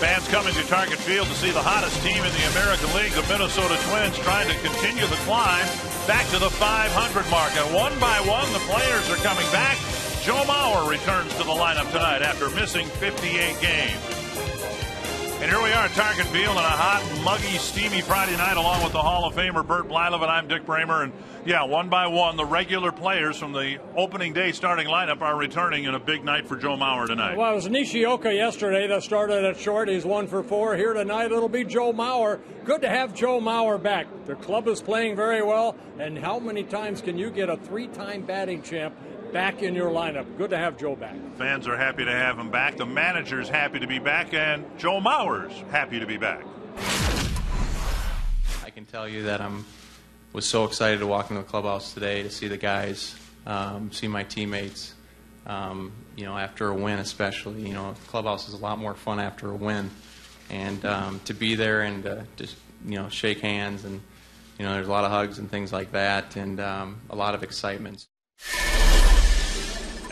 Fans coming to Target Field to see the hottest team in the American League, the Minnesota Twins, trying to continue the climb back to the 500 mark. And one by one, the players are coming back. Joe Mauer returns to the lineup tonight after missing 58 games. And here we are at Target Field on a hot, muggy, steamy Friday night, along with the Hall of Famer Bert Blyleven. I'm Dick Bramer. And yeah, one by one, the regular players from the opening day starting lineup are returning in a big night for Joe Mauer tonight. Well, it was Nishioka yesterday that started at short. He's 1 for 4. Here tonight, it'll be Joe Mauer. Good to have Joe Mauer back. The club is playing very well. And how many times can you get a 3-time batting champ back in your lineup? Good to have Joe back. Fans are happy to have him back. The manager's happy to be back, and Joe Mauer's happy to be back. I can tell you that was so excited to walk into the clubhouse today to see the guys, see my teammates. After a win, especially, the clubhouse is a lot more fun after a win, and to be there and just shake hands, and there's a lot of hugs and things like that, and a lot of excitement.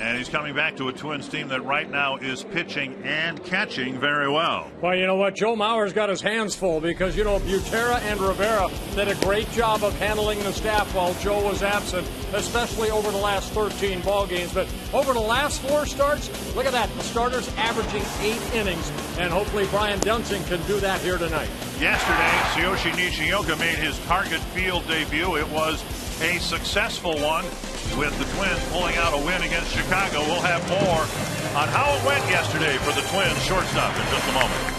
And he's coming back to a Twins team that right now is pitching and catching very well. Well, you know what? Joe Mauer's got his hands full because, Butera and Rivera did a great job of handling the staff while Joe was absent, especially over the last 13 ball games. But over the last 4 starts, look at that. The starters averaging 8 innings, and hopefully Brian Dunsing can do that here tonight. Yesterday, Tsuyoshi Nishioka made his Target Field debut. It was a successful one, with the Twins pulling out a win against Chicago. We'll have more on how it went yesterday for the Twins shortstop in just a moment.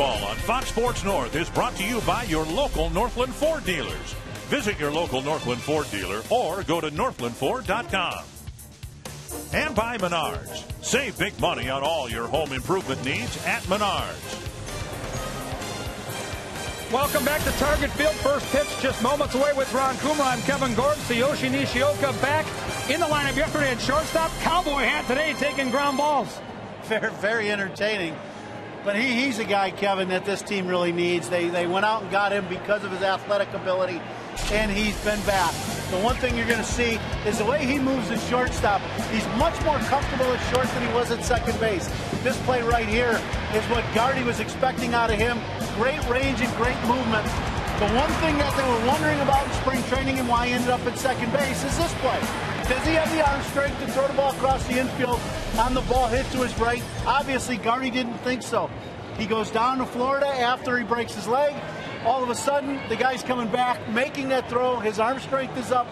Baseball on Fox Sports North is brought to you by your local Northland Ford dealers. Visit your local Northland Ford dealer or go to northlandford.com. And by Menards. Save big money on all your home improvement needs at Menards. Welcome back to Target Field. First pitch just moments away with Ron Coomer. I'm Kevin Gordon. Tsuyoshi Nishioka back in the lineup yesterday at shortstop. Cowboy hat today, taking ground balls. Very entertaining. But he's a guy, Kevin, that this team really needs. They went out and got him because of his athletic ability, and he's been back. The one thing you're going to see is the way he moves at shortstop. He's much more comfortable at short than he was at second base. This play right here is what Gardy was expecting out of him. Great range and great movement. The one thing that they were wondering about in spring training and why he ended up at second base is this play. Does he have the arm strength to throw the ball across the infield on the ball hit to his right? Obviously, Gardy didn't think so. He goes down to Florida after he breaks his leg. All of a sudden, the guy's coming back, making that throw. His arm strength is up.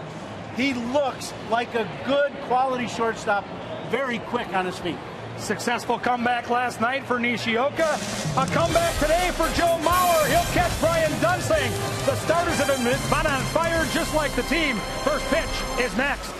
He looks like a good quality shortstop, very quick on his feet. Successful comeback last night for Nishioka. A comeback today for Joe Mauer. He'll catch Brian Dunsing. The starters have been on fire just like the team. First pitch is next.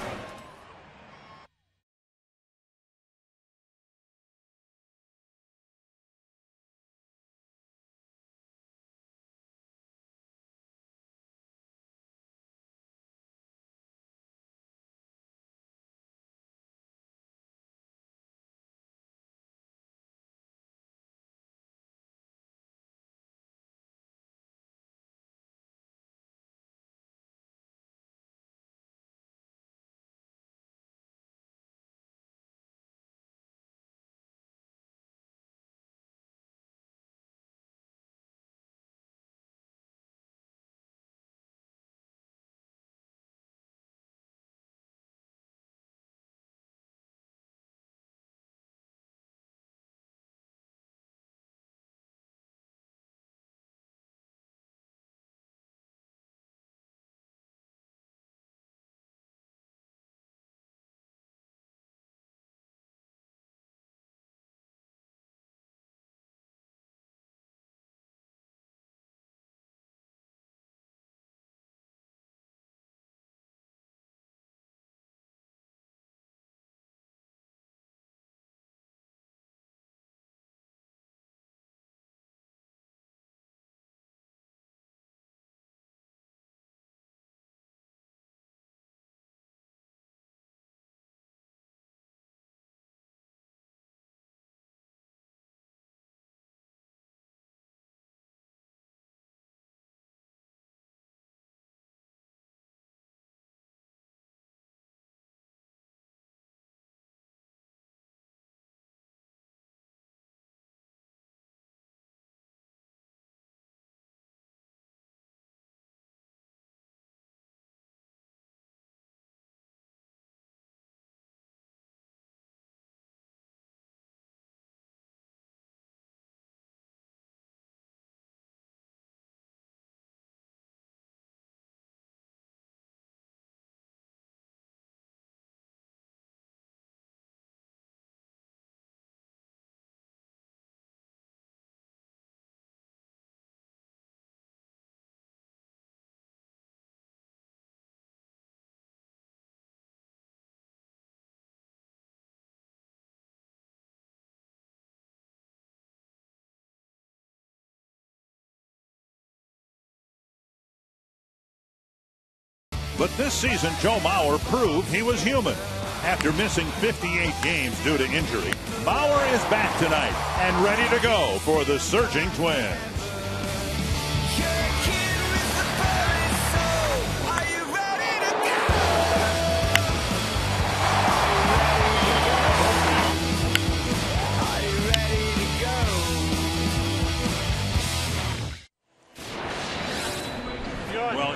But this season, Joe Mauer proved he was human. After missing 58 games due to injury, Mauer is back tonight and ready to go for the surging Twins.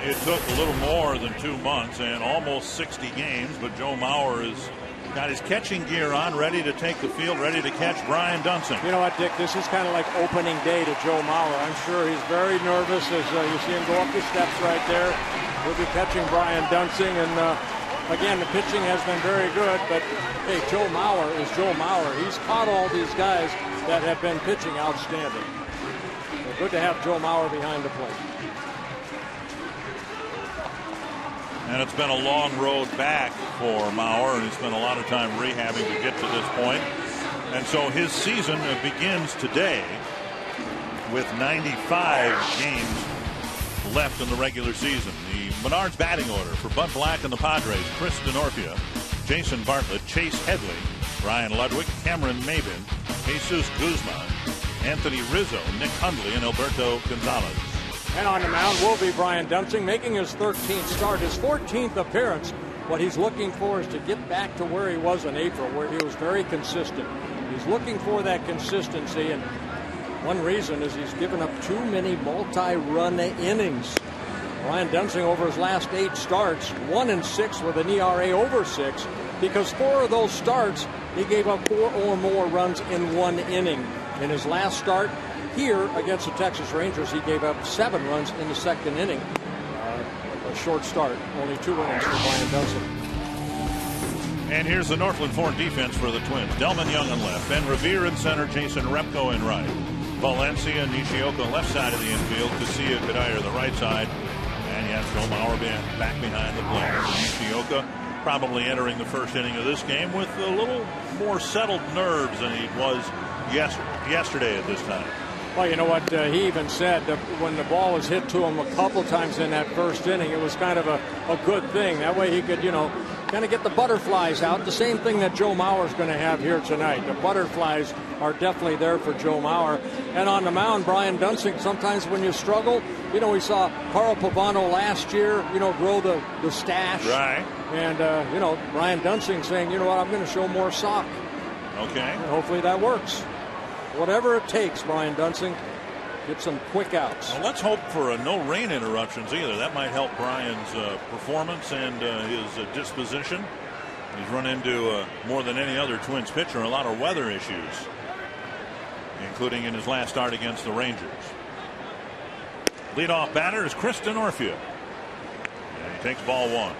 It took a little more than 2 months and almost 60 games, but Joe Mauer has got his catching gear on, ready to take the field, ready to catch Brian Dunsing. You know what, Dick? This is kind of like opening day to Joe Mauer. I'm sure he's very nervous as you see him go up the steps right there. He'll be catching Brian Dunsing, and again, the pitching has been very good, but hey, Joe Mauer is Joe Mauer. He's caught all these guys that have been pitching outstanding. So good to have Joe Mauer behind the plate. And it's been a long road back for Mauer, and he spent a lot of time rehabbing to get to this point. And so his season begins today with 95 games left in the regular season. The Menards batting order for Bud Black and the Padres: Chris Denorfia, Jason Bartlett, Chase Headley, Ryan Ludwig, Cameron Maben, Jesus Guzman, Anthony Rizzo, Nick Hundley, and Alberto Gonzalez. And on the mound will be Brian Dunsing, making his 13th start, his 14th appearance. What he's looking for is to get back to where he was in April, where he was very consistent. He's looking for that consistency, and one reason is he's given up too many multi-run innings. Brian Dunsing, over his last 8 starts, 1-6 with an ERA over 6, because 4 of those starts, he gave up 4 or more runs in 1 inning. In his last start, Here against the Texas Rangers, he gave up 7 runs in the second inning. A short start, only 2 innings for Brian Dunsing. And here's the Northland Ford defense for the Twins. Delman Young on left, Ben Revere in center, Jason Repko in right. Valencia and Nishioka left side of the infield, Casilla, Kadire the right side. And yes, Joe Mauer back behind the plate. Nishioka probably entering the first inning of this game with a little more settled nerves than he was yesterday at this time. Well, you know what, he even said that when the ball was hit to him a couple times in that first inning, it was kind of a good thing. That way he could, you know, kind of get the butterflies out. The same thing that Joe Mauer's going to have here tonight. The butterflies are definitely there for Joe Mauer. And on the mound, Brian Dunsing, sometimes when you struggle, you know, we saw Carl Pavano last year, you know, grow the stash. Right. And, you know, Brian Dunsing saying, you know what, I'm going to show more sock. Okay. And hopefully that works. Whatever it takes, Brian Dunsing, get some quick outs. Well, let's hope for no rain interruptions either. That might help Brian's performance and his disposition. He's run into, more than any other Twins pitcher, a lot of weather issues, including in his last start against the Rangers. Leadoff batter is Chris Denorfia. And he takes ball 1.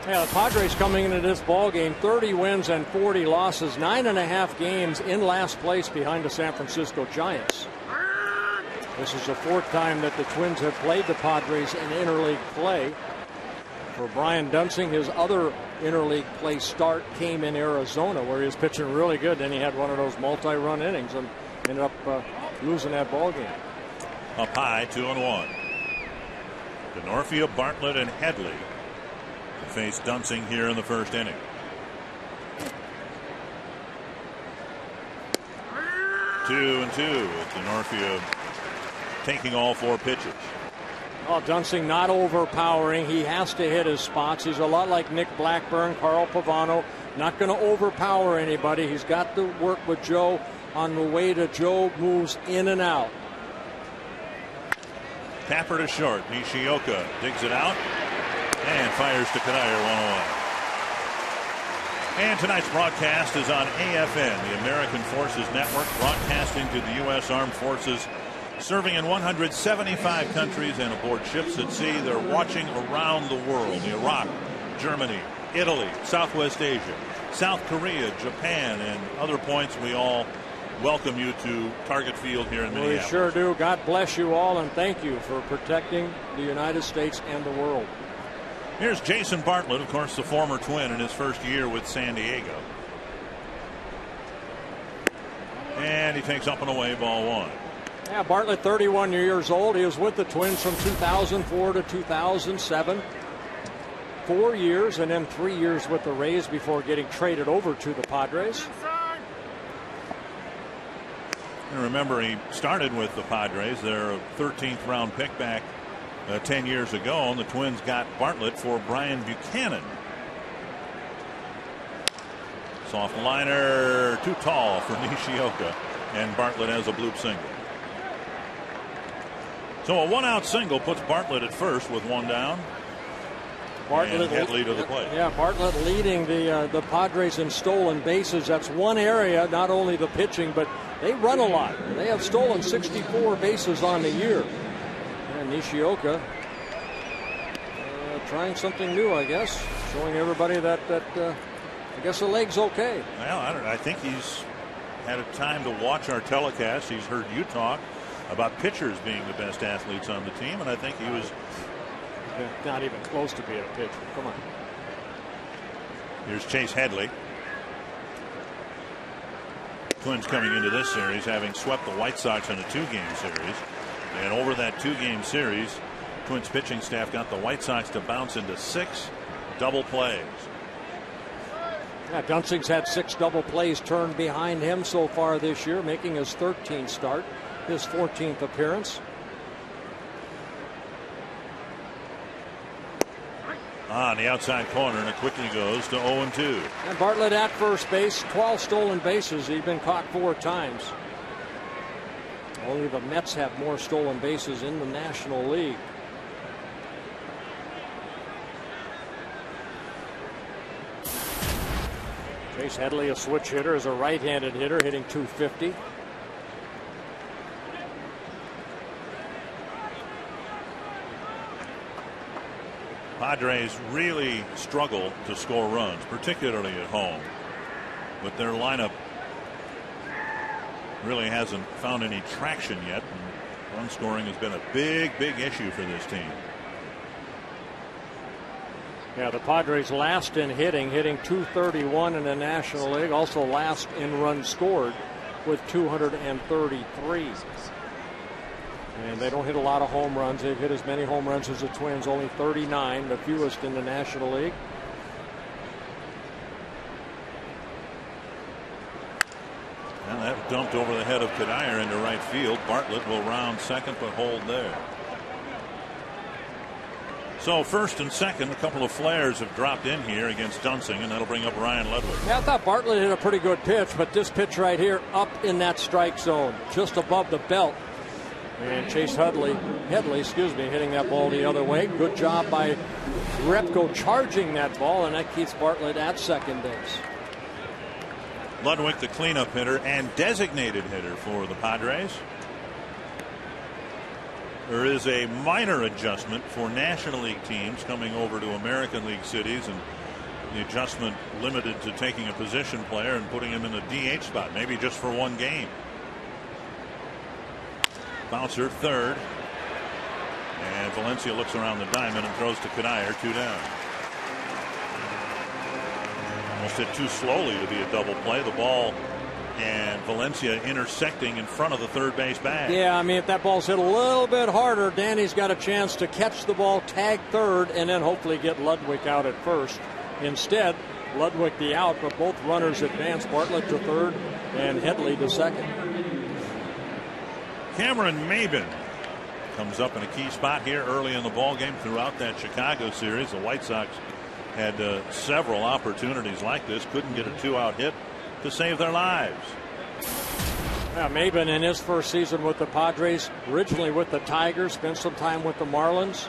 Yeah, the Padres coming into this ball game, 30 wins and 40 losses, 9.5 games in last place behind the San Francisco Giants. This is the 4th time that the Twins have played the Padres in interleague play. For Brian Dunsing, his other interleague play start came in Arizona, where he was pitching really good. Then he had one of those multi-run innings and ended up losing that ball game. Up high, 2-1. Denorfia, Bartlett, and Headley face Dunsing here in the first inning. 2-2 with Denorfia taking all 4 pitches. Oh, Dunsing not overpowering. He has to hit his spots. He's a lot like Nick Blackburn, Carl Pavano. Not going to overpower anybody. He's got to work with Joe on the way that Joe moves in and out. Tapper to short. Nishioka digs it out and fires to Kadire, 1 away. And tonight's broadcast is on AFN, the American Forces Network, broadcasting to the U.S. Armed Forces, serving in 175 countries and aboard ships at sea. They're watching around the world: Iraq, Germany, Italy, Southwest Asia, South Korea, Japan, and other points. We all welcome you to Target Field here in Minneapolis. We sure do. God bless you all, and thank you for protecting the United States and the world. Here's Jason Bartlett, of course, the former Twin in his first year with San Diego. And he takes up and away, ball 1. Yeah, Bartlett, 31 years old. He was with the Twins from 2004 to 2007. 4 years and then 3 years with the Rays before getting traded over to the Padres. And remember, he started with the Padres. They're a 13th round pick back 10 years ago, and the Twins got Bartlett for Brian Buchanan. Soft liner, too tall for Nishioka, and Bartlett has a bloop single. So a 1-out single puts Bartlett at first with 1 down. Bartlett and Headley to the plate. Yeah, Bartlett leading the Padres in stolen bases. That's one area, not only the pitching, but they run a lot. They have stolen 64 bases on the year. And Nishioka trying something new, I guess, showing everybody that I guess the leg's okay. Well, I think he's had a time to watch our telecast. He's heard you talk about pitchers being the best athletes on the team, and I think he was not even close to being a pitcher. Come on. Here's Chase Headley. Twins coming into this series having swept the White Sox in a 2-game series, and over that 2-game series, Twins pitching staff got the White Sox to bounce into 6 double plays. Yeah, Dunsing's had 6 double plays turned behind him so far this year, making his 13th start, his 14th appearance. On the outside corner, and it quickly goes to 0-2. And Bartlett at first base, 12 stolen bases. He's been caught 4 times. Only the Mets have more stolen bases in the National League. Chase Headley, a switch hitter, is a right-handed hitter, hitting .250. Padres really struggle to score runs, particularly at home. But their lineup really hasn't found any traction yet. And run scoring has been a big issue for this team. Yeah, the Padres last in hitting 231 in the National League. Also last in runs scored with 233. And they don't hit a lot of home runs. They've hit as many home runs as the Twins, only 39, the fewest in the National League. And that dumped over the head of Kadire into right field. Bartlett will round second but hold there. So first and second, a couple of flares have dropped in here against Dunsing, and that'll bring up Ryan Ludwig. Yeah, I thought Bartlett hit a pretty good pitch, but this pitch right here up in that strike zone, just above the belt. And Chase Headley, hitting that ball the other way. Good job by Repko charging that ball, and that keeps Bartlett at second base. Ludwig, the cleanup hitter and designated hitter for the Padres. There is a minor adjustment for National League teams coming over to American League cities, and the adjustment limited to taking a position player and putting him in the DH spot, maybe just for one game. Bouncer third, and Valencia looks around the diamond and throws to Kadire, 2 down. Almost hit too slowly to be a double play. The ball and Valencia intersecting in front of the third base bag. Yeah, I mean, if that ball's hit a little bit harder, Danny's got a chance to catch the ball, tag third, and then hopefully get Ludwig out at first. Instead, Ludwig the out, but both runners advance. Bartlett to third and Headley to second. Cameron Maben comes up in a key spot here early in the ball game. Throughout that Chicago series, the White Sox had several opportunities like this, couldn't get a 2-out hit to save their lives. Yeah, Maben in his first season with the Padres, originally with the Tigers, spent some time with the Marlins.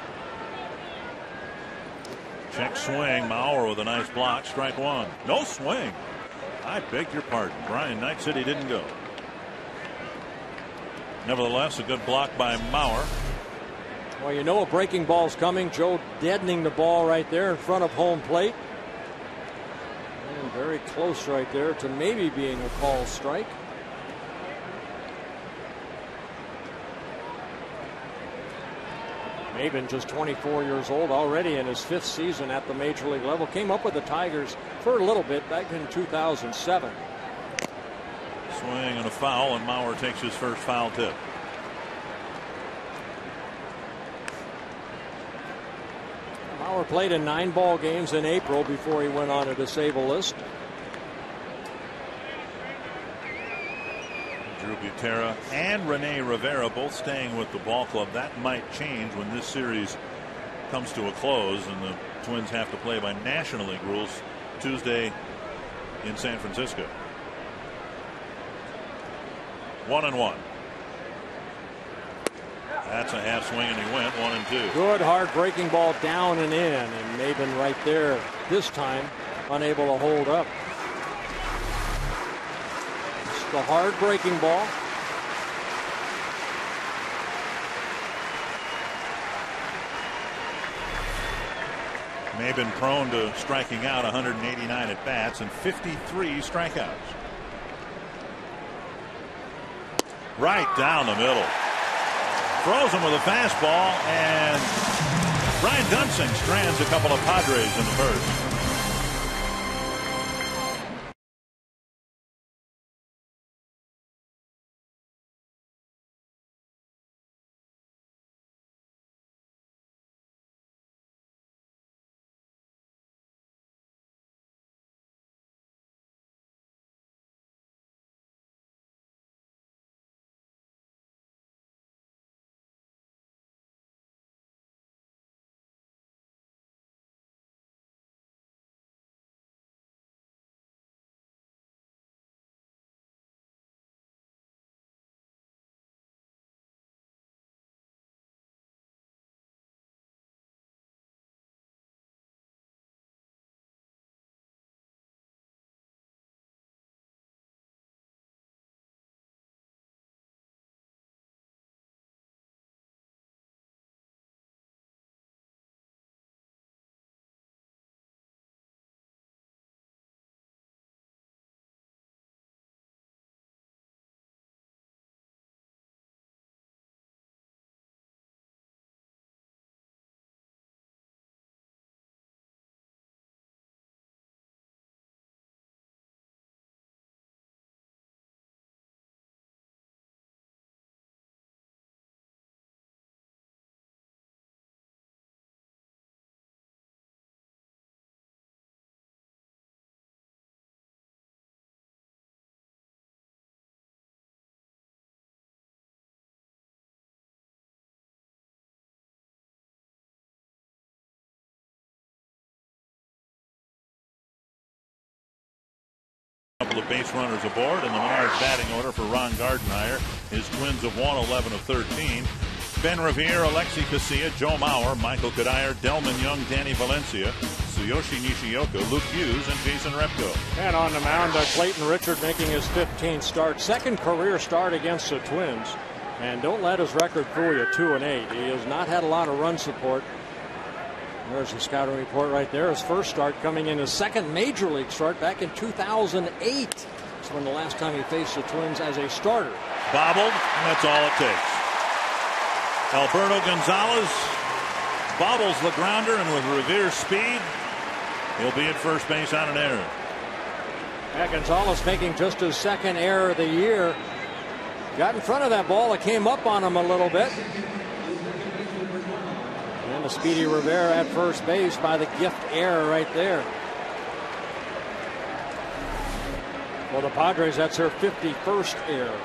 Check swing. Mauer with a nice block. Strike one. No swing. I beg your pardon. Brian Knight said he didn't go. Nevertheless, a good block by Mauer. Well, you know a breaking ball's coming. Joe deadening the ball right there in front of home plate. And very close right there to maybe being a called strike. Maben, just 24 years old, already in his 5th season at the major league level. Came up with the Tigers for a little bit back in 2007. Swing and a foul, and Mauer takes his first foul tip. Mauer played in 9 ball games in April before he went on a disabled list. Drew Butera and Rene Rivera both staying with the ball club. That might change when this series comes to a close and the Twins have to play by National League rules Tuesday in San Francisco. 1-1. That's a half swing, and he went 1-2. Good hard breaking ball down and in, and Maben right there this time unable to hold up. Just a hard breaking ball. Maben prone to striking out, 189 at bats and 53 strikeouts. Right down the middle. Throws him with a fastball, and Brian Dunsing strands a couple of Padres in the first. couple of base runners aboard, and the Menards batting order for Ron Gardenhire. His Twins have won 11 of 13. Ben Revere, Alexi Casilla, Joe Mauer, Michael Kadire, Delman Young, Danny Valencia, Tsuyoshi Nishioka, Luke Hughes, and Jason Repko. And on the mound, Clayton Richard making his 15th start, second career start against the Twins. And don't let his record fool you, 2-8. He has not had a lot of run support. There's the scouting report right there. His first start coming in his second major league start back in 2008. That's when the last time he faced the Twins as a starter. Bobbled, and that's all it takes. Alberto Gonzalez bobbles the grounder, and with Revere's speed, he'll be at first base on an error. Yeah, Gonzalez making just his second error of the year. Got in front of that ball. It came up on him a little bit. And a speedy Rivera at first base by the gift error right there. For the Padres, that's their 51st error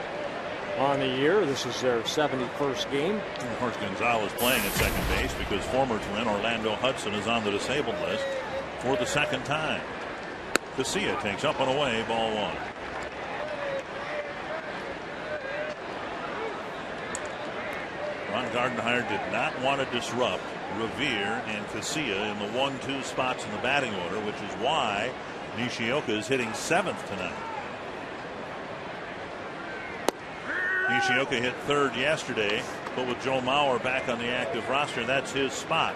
on the year. This is their 71st game. And of course, Gonzalez playing at second base because former Twin Orlando Hudson is on the disabled list for the second time. Casilla takes up and away, ball one. Ron Gardenhire did not want to disrupt Revere and Casilla in the 1-2 spots in the batting order, which is why Nishioka is hitting 7th tonight. Nishioka hit 3rd yesterday, but with Joe Mauer back on the active roster, that's his spot.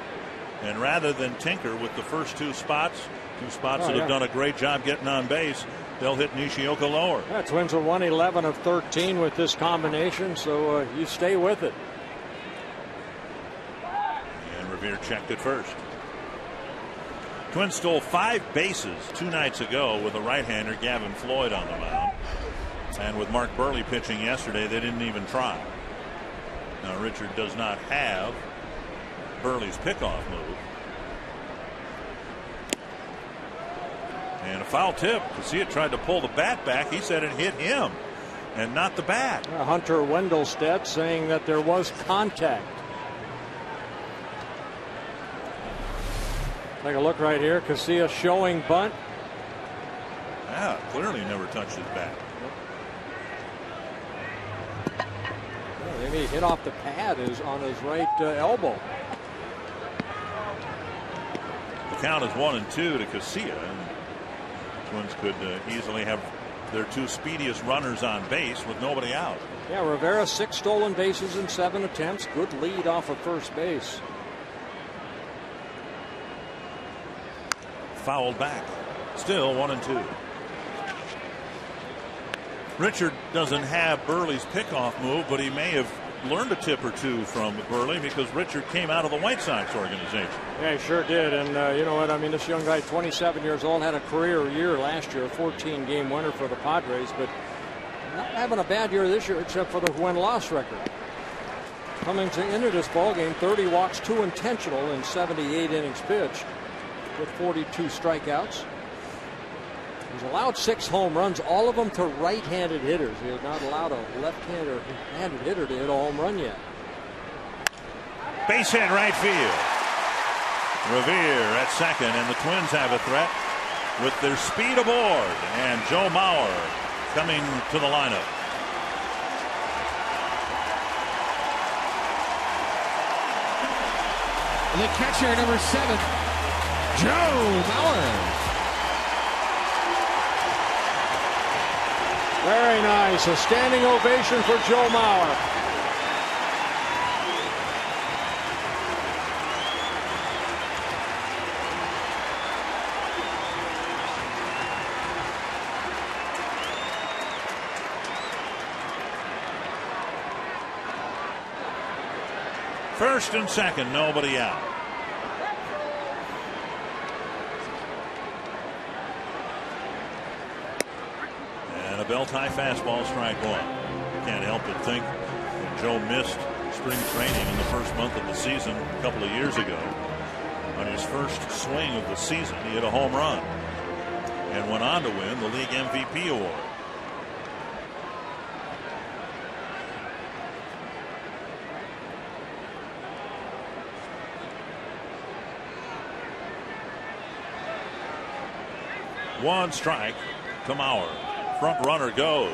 And rather than tinker with the first two spots that have done a great job getting on base, they'll hit Nishioka lower. Yeah, Twins are 1-11 of 13 with this combination, so you stay with it. And Revere checked it first. Twins stole 5 bases 2 nights ago with a right-hander, Gavin Floyd, on the mound. And with Mark Burley pitching yesterday, they didn't even try. Now Richard does not have Burley's pickoff move. And a foul tip. Casilla tried to pull the bat back. He said it hit him and not the bat. Hunter Wendelstedt saying that there was contact. Take a look right here. Casilla showing bunt. Yeah, clearly never touched his bat. Maybe he hit off the pad is on his right elbow. The count is 1-2 to Casilla. And Twins could easily have their 2 speediest runners on base with nobody out. Yeah, Rivera 6 stolen bases in 7 attempts. Good lead off of first base. Fouled back. Still 1-2. Richard doesn't have Burley's pickoff move, but he may have learned a tip or two from Burley because Richard came out of the White Sox organization. Yeah, he sure did. And you know what? I mean, this young guy, 27 years old, had a career year last year, a 14-game winner for the Padres, but not having a bad year this year except for the win-loss record. Coming into this ballgame, 30 walks, 2 intentional in 78 innings pitched with 42 strikeouts. He's allowed 6 home runs, all of them to right-handed hitters. He has not allowed a left-handed hitter to hit a home run yet. Base hit right field. Revere at second, and the Twins have a threat with their speed aboard. And Joe Mauer coming to the lineup. The catcher, number 7, Joe Mauer. Very nice. A standing ovation for Joe Mauer. First and second, nobody out. And a belt-high fastball, strike one. Can't help but think when Joe missed spring training in the first month of the season a couple of years ago. On his first swing of the season, he hit a home run and went on to win the league MVP award. One strike to Mauer. front runner goes.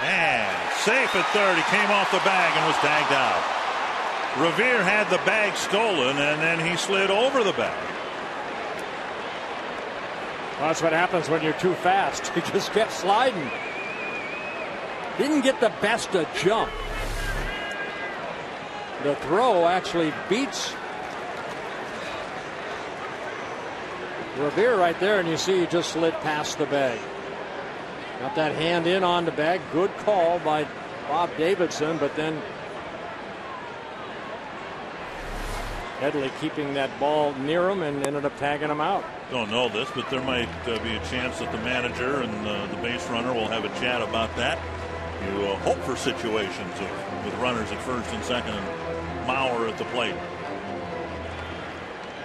And safe at third. He came off the bag and was tagged out. Revere had the bag stolen, and then he slid over the bag. Well, that's what happens when you're too fast. He just kept sliding. Didn't get the best of jump. The throw actually beats Revere right there, and you see he just slid past the bag. Got that hand in on the bag. Good call by Bob Davidson, but then Headley keeping that ball near him and ended up tagging him out. Don't know this, but there might be a chance that the manager and the base runner will have a chat about that. You hope for situations with runners at first and second and Mauer at the plate.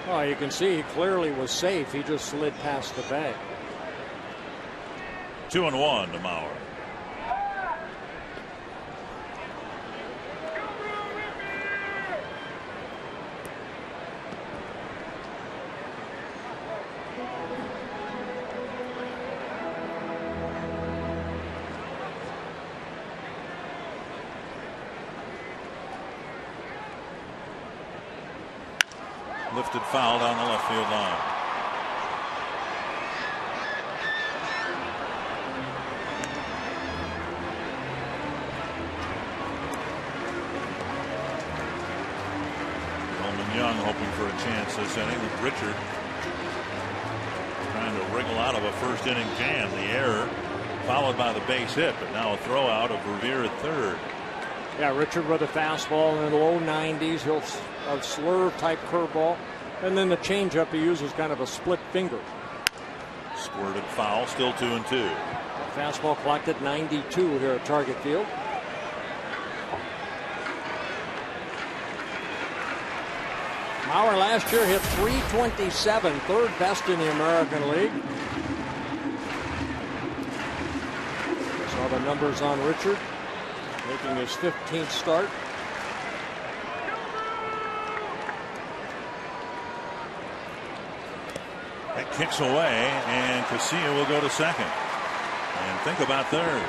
Oh, you can see he clearly was safe. He just slid past the bag. 2-1 to Mauer. Lifted foul down the left field line. Coleman Young hoping for a chance this inning with Richard trying to wriggle out of a first inning jam. The error followed by the base hit, but now a throw out of Revere at third. Yeah, Richard with a fastball in the low 90s. He'll a slurve type curveball, and then the changeup he uses kind of a split finger. Squirted foul, still 2-2. Fastball clocked at 92 here at Target Field. Mauer last year hit .327, third best in the American League. Saw the numbers on Richard, making his 15th start. That kicks away, and Casilla will go to second. And think about third.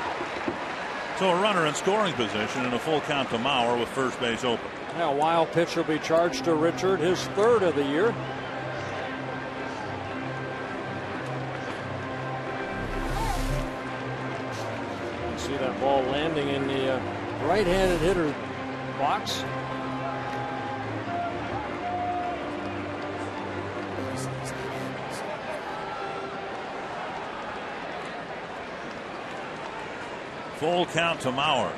So a runner in scoring position and a full count to Mauer with first base open. Yeah, a wild pitch will be charged to Richard, his third of the year. You see that ball landing in the right-handed hitter box. Full count to Mauer.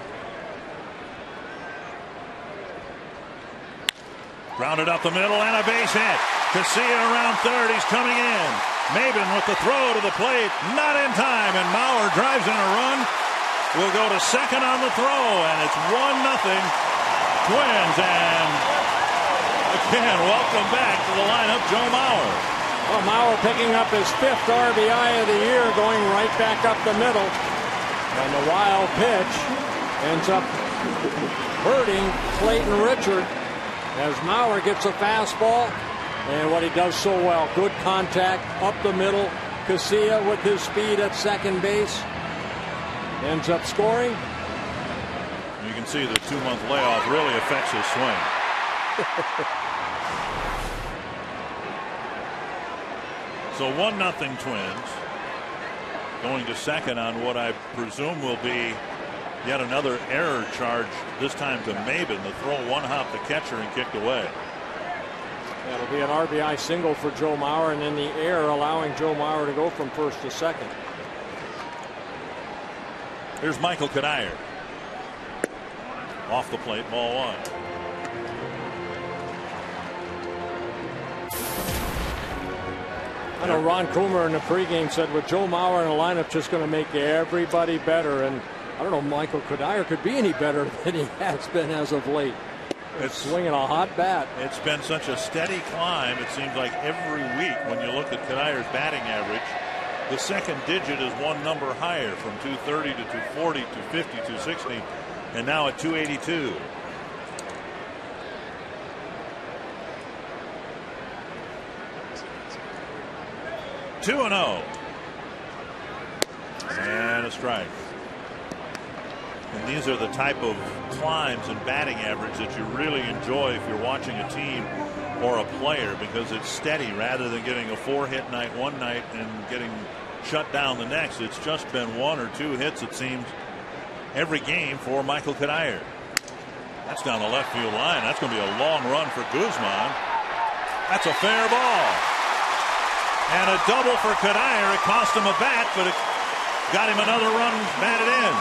Grounded up the middle and a base hit. Casilla around third. He's coming in. Maben with the throw to the plate. Not in time. And Mauer drives in a run. Will go to second on the throw. And it's 1-0 Twins. And again, welcome back to the lineup, Joe Mauer. Well, Mauer picking up his 5th RBI of the year, going right back up the middle. And the wild pitch ends up hurting Clayton Richard as Mauer gets a fastball. And what he does so well, good contact up the middle. Casilla with his speed at second base ends up scoring. You can see the 2-month layoff really affects his swing. So 1-0 Twins. Going to second on what I presume will be yet another error charge, this time to Maben. The throw one-hopped the catcher and kicked away. That'll be an RBI single for Joe Mauer, and then the error allowing Joe Mauer to go from first to second. Here's Michael Kadire. Off the plate, ball 1. I know Ron Coomer in the pregame said with Joe Mauer in the lineup just going to make everybody better, and I don't know Michael Kadire could be any better than he has been as of late. It's swinging a hot bat. It's been such a steady climb. It seems like every week when you look at Kadire's batting average, the second digit is one number higher, from 230 to 240, 250, 260, and now at 282. And a strike. And these are the type of climbs and batting average that you really enjoy if you're watching a team or a player, because it's steady rather than getting a 4-hit night one night and getting shut down the next. It's just been 1 or 2 hits, it seems, every game for Michael Kadire. That's down the left field line. That's going to be a long run for Guzman. That's a fair ball. And a double for Kadire. It cost him a bat, but it got him another run batted in.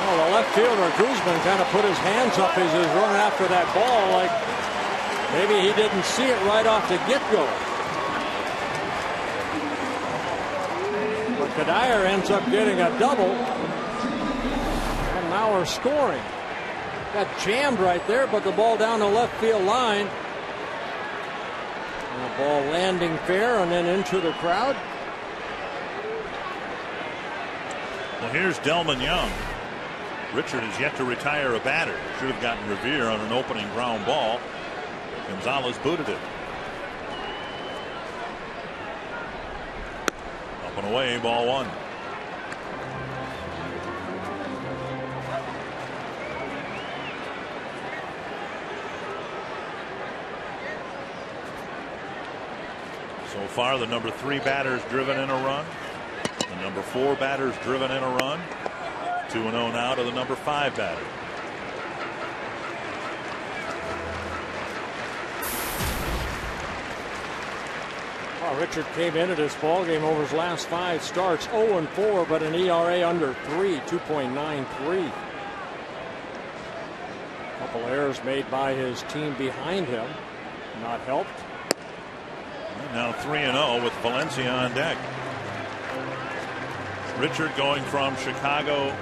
Well, the left fielder, Guzman, kind of put his hands up as he was running after that ball, like maybe he didn't see it right off the get-go. But Kadire ends up getting a double. And Mauer scoring. Got jammed right there, but the ball down the left field line. And the ball landing fair and then into the crowd. Well, here's Delman Young. Richard has yet to retire a batter. Should have gotten Revere on an opening ground ball. Gonzalez booted it. Up and away, ball 1. So far, the number 3 batter's driven in a run. The number 4 batter's driven in a run. 2-0 now to the number 5 batter. Well, Richard came into this ball game over his last 5 starts, 0-4, but an ERA under 3, 2.93. A couple errors made by his team behind him, not helped. Now 3-0 with Valencia on deck. Richard going from Chicago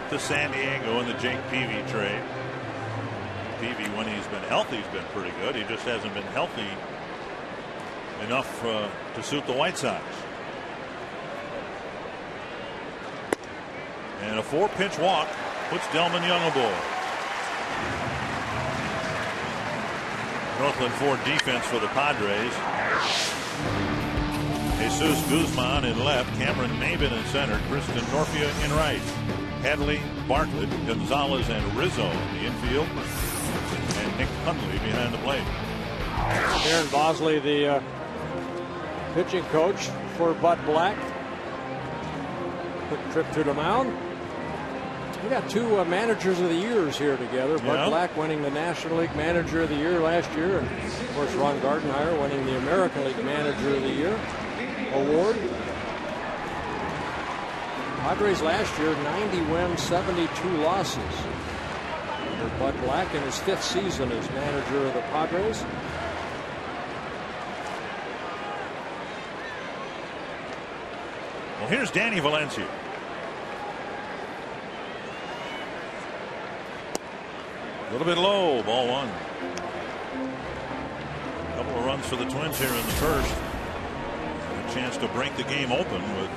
to San Diego in the Jake Peavy trade. Peavy, when he's been healthy, has been pretty good. He just hasn't been healthy enough to suit the White Sox. And a 4-pitch walk puts Delman Young aboard. Northland Ford defense for the Padres. Jesus Guzman in left, Cameron Maben in center, Kristen Norfia in right, Hadley, Bartlett, Gonzalez, and Rizzo in the infield, and Nick Hundley behind the plate. Aaron Bosley, the pitching coach for Bud Black. Quick trip to the mound. We got 2 managers of the years here together. Bud Black winning the National League Manager of the Year last year, and of course Ron Gardenhire winning the American League Manager of the Year award. Padres last year 90 wins, 72 losses. For Bud Black in his 5th season as manager of the Padres. Well, here's Danny Valencia. A little bit low, ball 1. A couple of runs for the Twins here in the first. A chance to break the game open with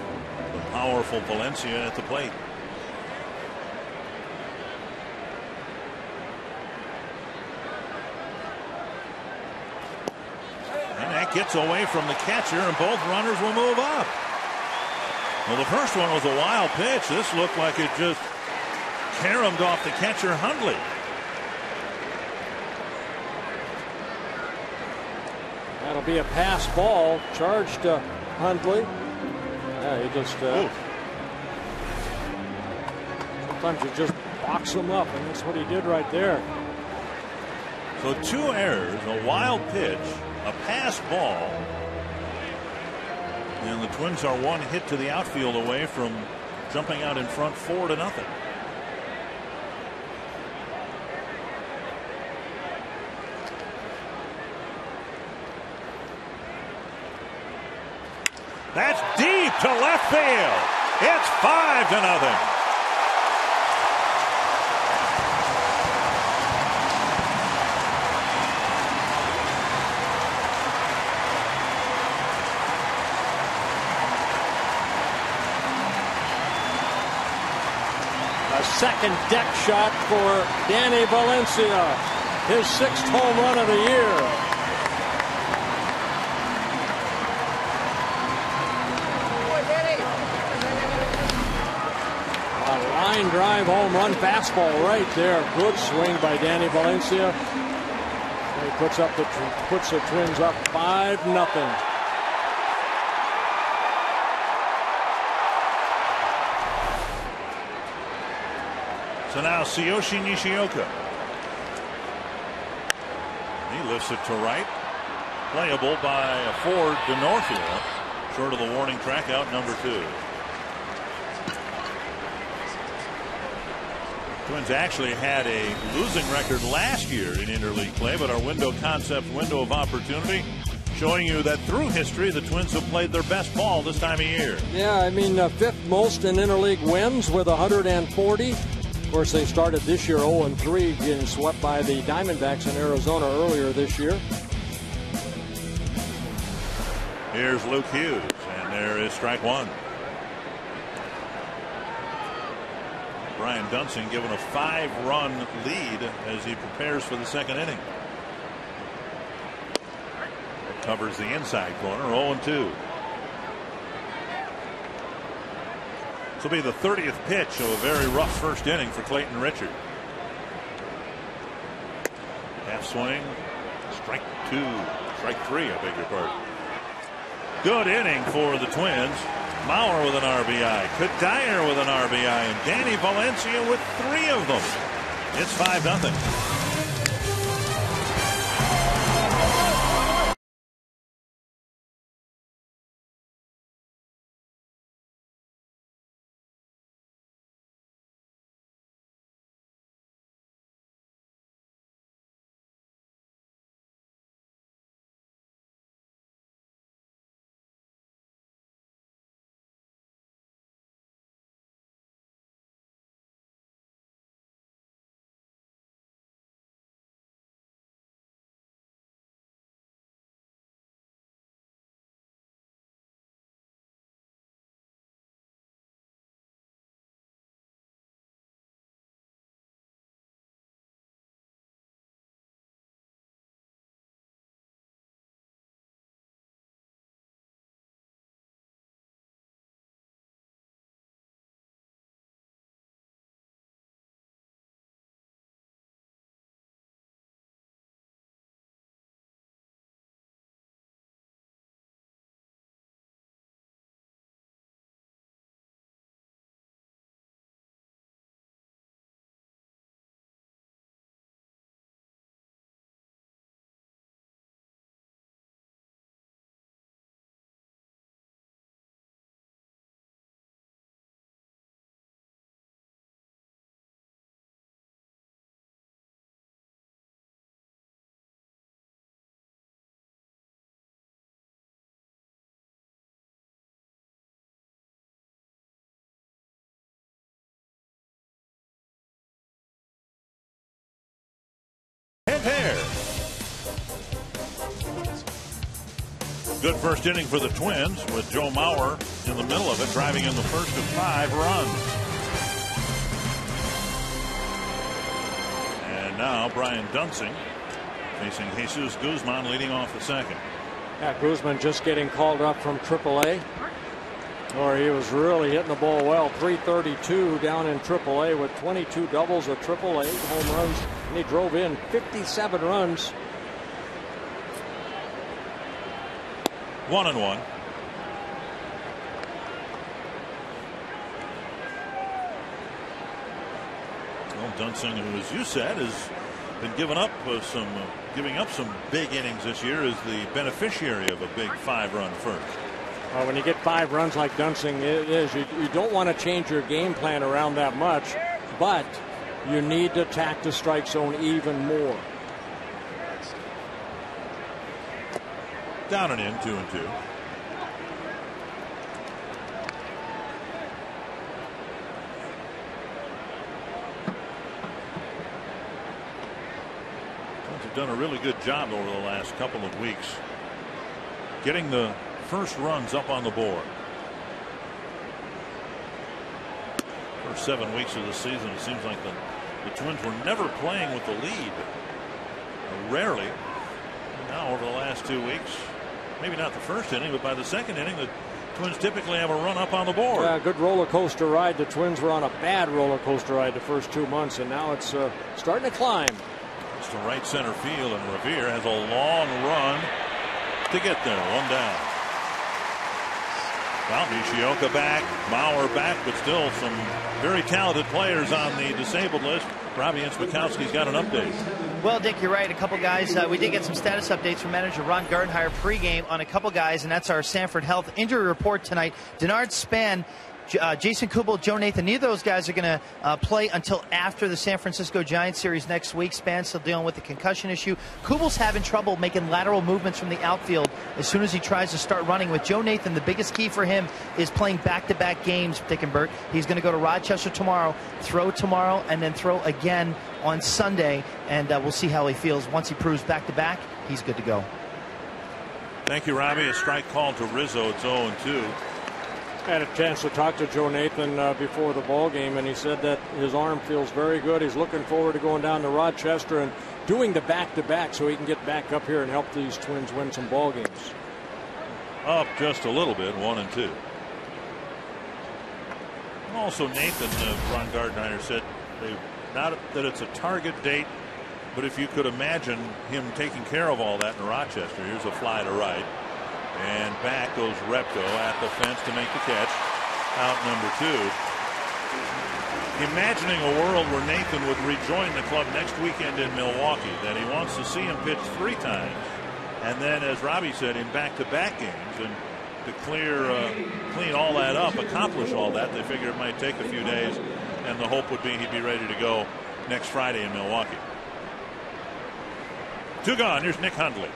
the powerful Valencia at the plate. And that gets away from the catcher, and both runners will move up. Well, the first one was a wild pitch. This looked like it just caromed off the catcher, Hundley. That'll be a pass ball charged to Hundley. Yeah, he just sometimes you just box him up, and that's what he did right there. So 2 errors, a wild pitch, a pass ball, and the Twins are 1 hit to the outfield away from jumping out in front 4-0. That's deep to left field. It's 5-0. A second deck shot for Danny Valencia, his 6th home run of the year. line drive home run fastball right there. Good swing by Danny Valencia. He puts the Twins up 5-0. So now Tsuyoshi Nishioka. He lifts it to right. Playable by a Ford DeNorfia. Short of the warning track out number 2. Twins actually had a losing record last year in interleague play, but our window concept window of opportunity showing you that through history the Twins have played their best ball this time of year. Yeah, I mean, 5th most in interleague wins with 140. Of course, they started this year 0-3, getting swept by the Diamondbacks in Arizona earlier this year. Here's Luke Hughes, and there is strike 1. Brian Dunsing given a 5-run lead as he prepares for the second inning. Covers the inside corner, 0-2. This will be the 30th pitch of a very rough first inning for Clayton Richard. Half swing, strike 3, I beg your pardon. Good inning for the Twins. Mauer with an RBI, Kadire with an RBI, and Danny Valencia with 3 of them. It's 5-0. Good first inning for the Twins with Joe Mauer in the middle of it, driving in the first of 5 runs. And now Brian Dunsing facing Jesus Guzman leading off the second. Yeah, Guzman just getting called up from AAA. Or he was really hitting the ball well. 332 down in AAA with 22 doubles, a triple, 8 home runs, and he drove in 57 runs. 1-1. Well, Dunsing, who, as you said, has been giving up some big innings this year, is the beneficiary of a big 5-run first. Well, when you get 5 runs like Dunsing is, you don't want to change your game plan around that much, but you need to attack the strike zone even more. Down and in, 2-2. Have done a really good job over the last couple of weeks getting the first runs up on the board. First 7 weeks of the season, it seems like the Twins were never playing with the lead. Rarely. Now over the last 2 weeks, maybe not the first inning, but by the second inning, the Twins typically have a run up on the board. Yeah, good roller coaster ride. The Twins were on a bad roller coaster ride the first 2 months, and now it's starting to climb. It's to right center field, and Revere has a long run to get there. One down. Well, Nishioka back, Mauer back, but still some very talented players on the disabled list. Robbie Inspikowski's got an update. Well, Dick, you're right. A couple guys. We did get some status updates from manager Ron Gardenhire pregame on a couple guys, and that's our Sanford Health injury report tonight. Denard Span, Jason Kubel, Joe Nathan, neither of those guys are going to play until after the San Francisco Giants series next week. Span's still dealing with the concussion issue. Kubel's having trouble making lateral movements from the outfield as soon as he tries to start running. With Joe Nathan, the biggest key for him is playing back-to-back games, Dick and Bert. He's going to go to Rochester tomorrow, throw tomorrow, and then throw again on Sunday, and we'll see how he feels. Once he proves back-to-back, he's good to go. Thank you, Robbie. A strike call to Rizzo. It's 0-2. I had a chance to talk to Joe Nathan before the ball game, and he said that his arm feels very good. He's looking forward to going down to Rochester and doing the back-to-back so he can get back up here and help these Twins win some ball games. Up just a little bit, 1-2. Also, Nathan, Ron Gardenhire said, not that it's a target date, but if you could imagine him taking care of all that in Rochester. Here's a fly to right. And back goes Repko at the fence to make the catch. Out number 2. Imagining a world where Nathan would rejoin the club next weekend in Milwaukee, that he wants to see him pitch 3 times. And then, as Robbie said, in back-to-back games. And to clean all that up, accomplish all that, they figure it might take a few days. And the hope would be he'd be ready to go next Friday in Milwaukee. 2 gone. Here's Nick Hundley.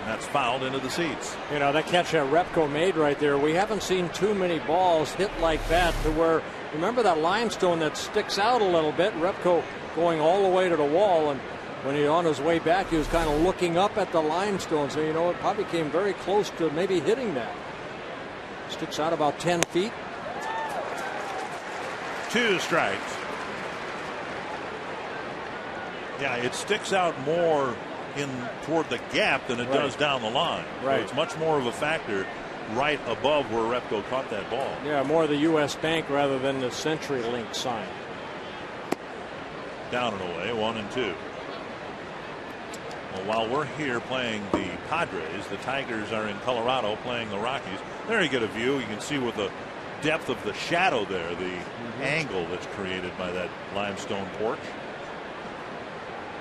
That's fouled into the seats. You know, that catch that Repko made right there, we haven't seen too many balls hit like that to where, remember that limestone that sticks out a little bit, Repko going all the way to the wall, and when he on his way back, he was kind of looking up at the limestone, so you know, it probably came very close to maybe hitting that. Sticks out about 10 feet. 2 strikes. Yeah, it sticks out more in toward the gap than it does down the line. Right. So it's much more of a factor right above where Repko caught that ball. Yeah, more the U.S. Bank rather than the CenturyLink sign. Down and away, 1-2. Well, while we're here playing the Padres, the Tigers are in Colorado playing the Rockies. There you get a view. You can see with the depth of the shadow there, the angle that's created by that limestone porch.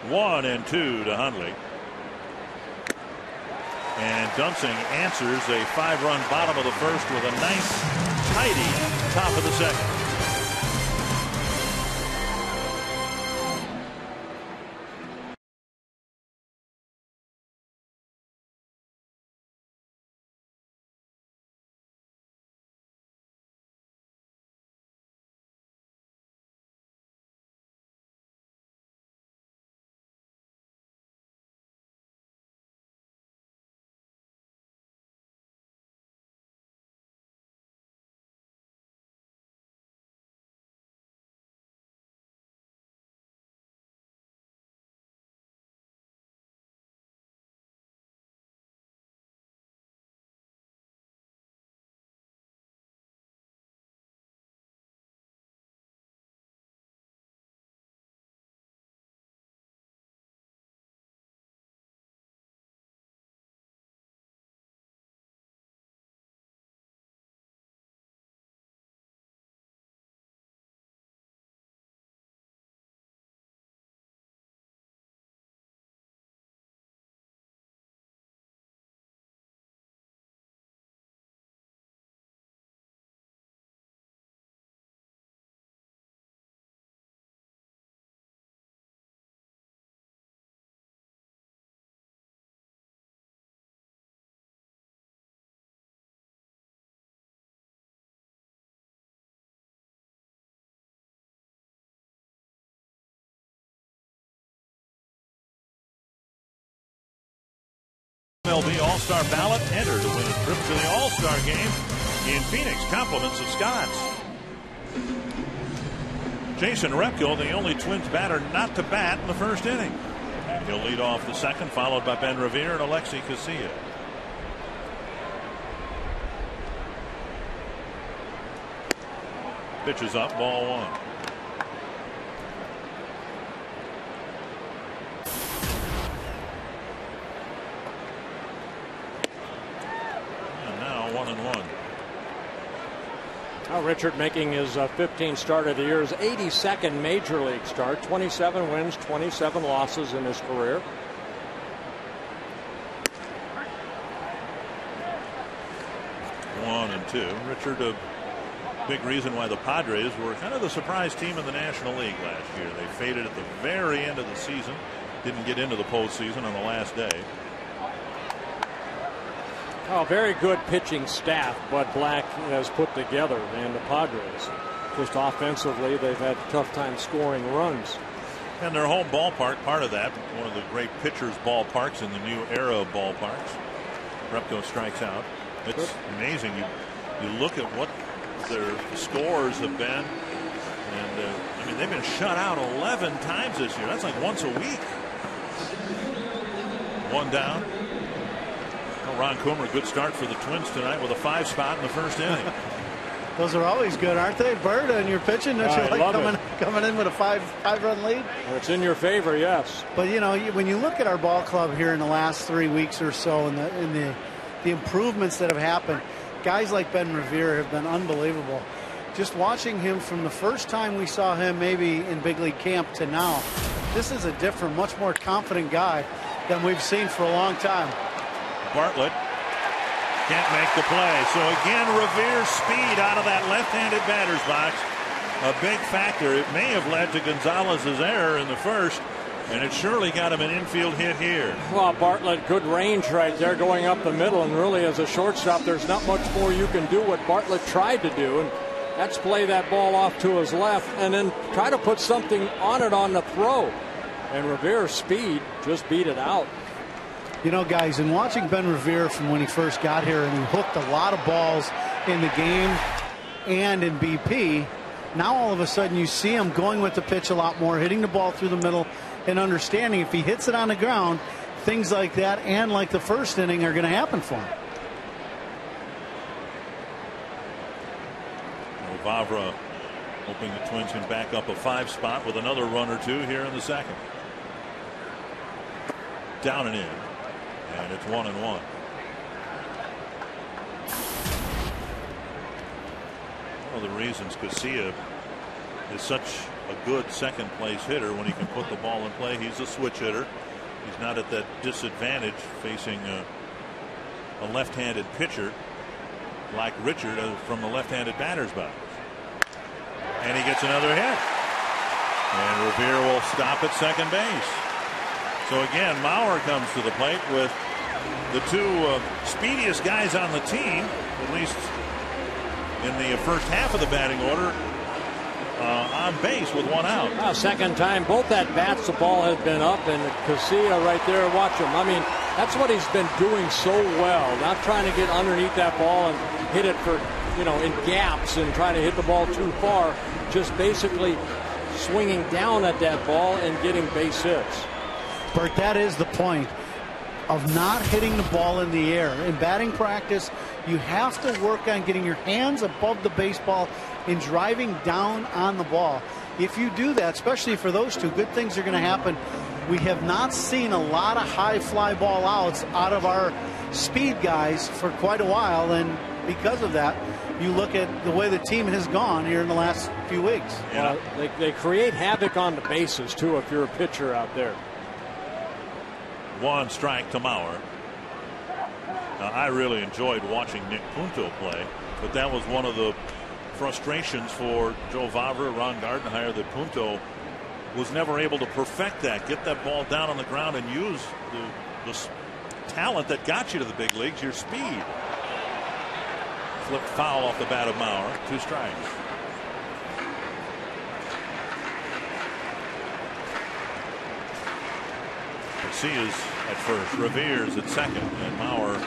1-2 to Hundley. And Dunsing answers a 5-run bottom of the first with a nice, tidy top of the second. MLB All-Star ballot. Enter to win a trip to the All-Star game in Phoenix. Compliments of Scott's. Jason Repko, the only Twins batter not to bat in the first inning. And he'll lead off the second, followed by Ben Revere and Alexi Casilla. Pitch is up, ball one. And now 1-1. Now Richard making his 15th start of the year, his 82nd major league start, 27 wins, 27 losses in his career. One and two. Richard, a big reason why the Padres were kind of the surprise team in the National League last year. They faded at the very end of the season, didn't get into the postseason on the last day. Oh, very good pitching staff Bud Black has put together, and the Padres. Just offensively, they've had a tough time scoring runs. And their home ballpark, part of that, one of the great pitchers' ballparks in the new era of ballparks. Repko strikes out. It's amazing. You look at what their scores have been, and I mean, they've been shut out 11 times this year. That's like once a week. One down. Well, Ron Coomer, good start for the Twins tonight with a 5 spot in the first inning. Those are always good, aren't they, Bert? And you're pitching, don't you like coming in with a five-run lead? It's in your favor, yes. But you know, when you look at our ball club here in the last 3 weeks or so, and the improvements that have happened, guys like Ben Revere have been unbelievable. Just watching him from the first time we saw him maybe in big league camp to now, this is a different, much more confident guy than we've seen for a long time. Bartlett can't make the play. So again, Revere's speed out of that left-handed batter's box, a big factor. It may have led to Gonzalez's error in the first, and it surely got him an infield hit here. Well, Bartlett, good range right there going up the middle, and really as a shortstop, there's not much more you can do what Bartlett tried to do, and that's play that ball off to his left and then try to put something on it on the throw. And Revere's speed just beat it out. You know, guys, in watching Ben Revere from when he first got here, and he hooked a lot of balls in the game and in BP, now all of a sudden you see him going with the pitch a lot more, hitting the ball through the middle, and understanding if he hits it on the ground, things like that and like the first inning are going to happen for him. Vavra hoping the Twins can back up a 5 spot with another run or two here in the second. Down and in. And it's 1-1. One of the reasons Casilla is such a good second place hitter, when he can put the ball in play, he's a switch hitter. He's not at that disadvantage facing a left-handed pitcher like Richard from the left-handed batter's box. And he gets another hit. And Revere will stop at second base. So again, Mauer comes to the plate with the two speediest guys on the team, at least in the first half of the batting order, on base with 1 out. Well, second time, both at bats, the ball has been up, and Casilla right there, watch him. I mean, that's what he's been doing so well, not trying to get underneath that ball and hit it for, you know, in gaps and try to hit the ball too far, just basically swinging down at that ball and getting base hits. Bert, that is the point of not hitting the ball in the air. In batting practice, you have to work on getting your hands above the baseball and driving down on the ball. If you do that, especially for those two, good things are going to happen. We have not seen a lot of high fly ball outs out of our speed guys for quite a while, and because of that, you look at the way the team has gone here in the last few weeks. Well, they create havoc on the bases, too, if you're a pitcher out there. 1 strike to Mauer. Now, I really enjoyed watching Nick Punto play, but that was one of the frustrations for Joe Vavra, Ron Gardenhire, that Punto was never able to perfect that, get that ball down on the ground and use the talent that got you to the big leagues, your speed. Flipped foul off the bat of Mauer. 2 strikes. Casillas at first, Revere's at second, and Mauer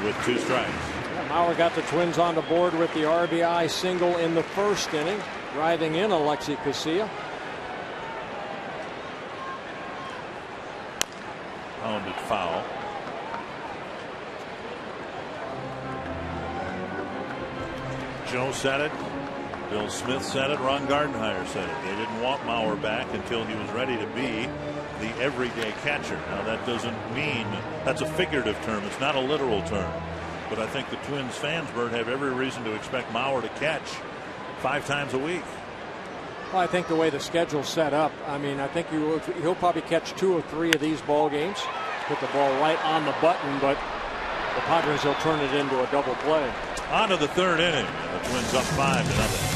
with 2 strikes. Yeah, Mauer got the Twins on the board with the RBI single in the first inning, driving in Alexi Casilla. intended foul. Joe said it. Bill Smith said it. Ron Gardenhire said it. They didn't want Mauer back until he was ready to be the everyday catcher. Now that doesn't mean, that's a figurative term. It's not a literal term. But I think the Twins fans, Bert, have every reason to expect Mauer to catch 5 times a week. Well, I think the way the schedule's set up, I mean, I think he'll probably catch 2 or 3 of these ball games, put the ball right on the button, but the Padres will turn it into a double play. On to the 3rd inning, and the Twins up 5-0.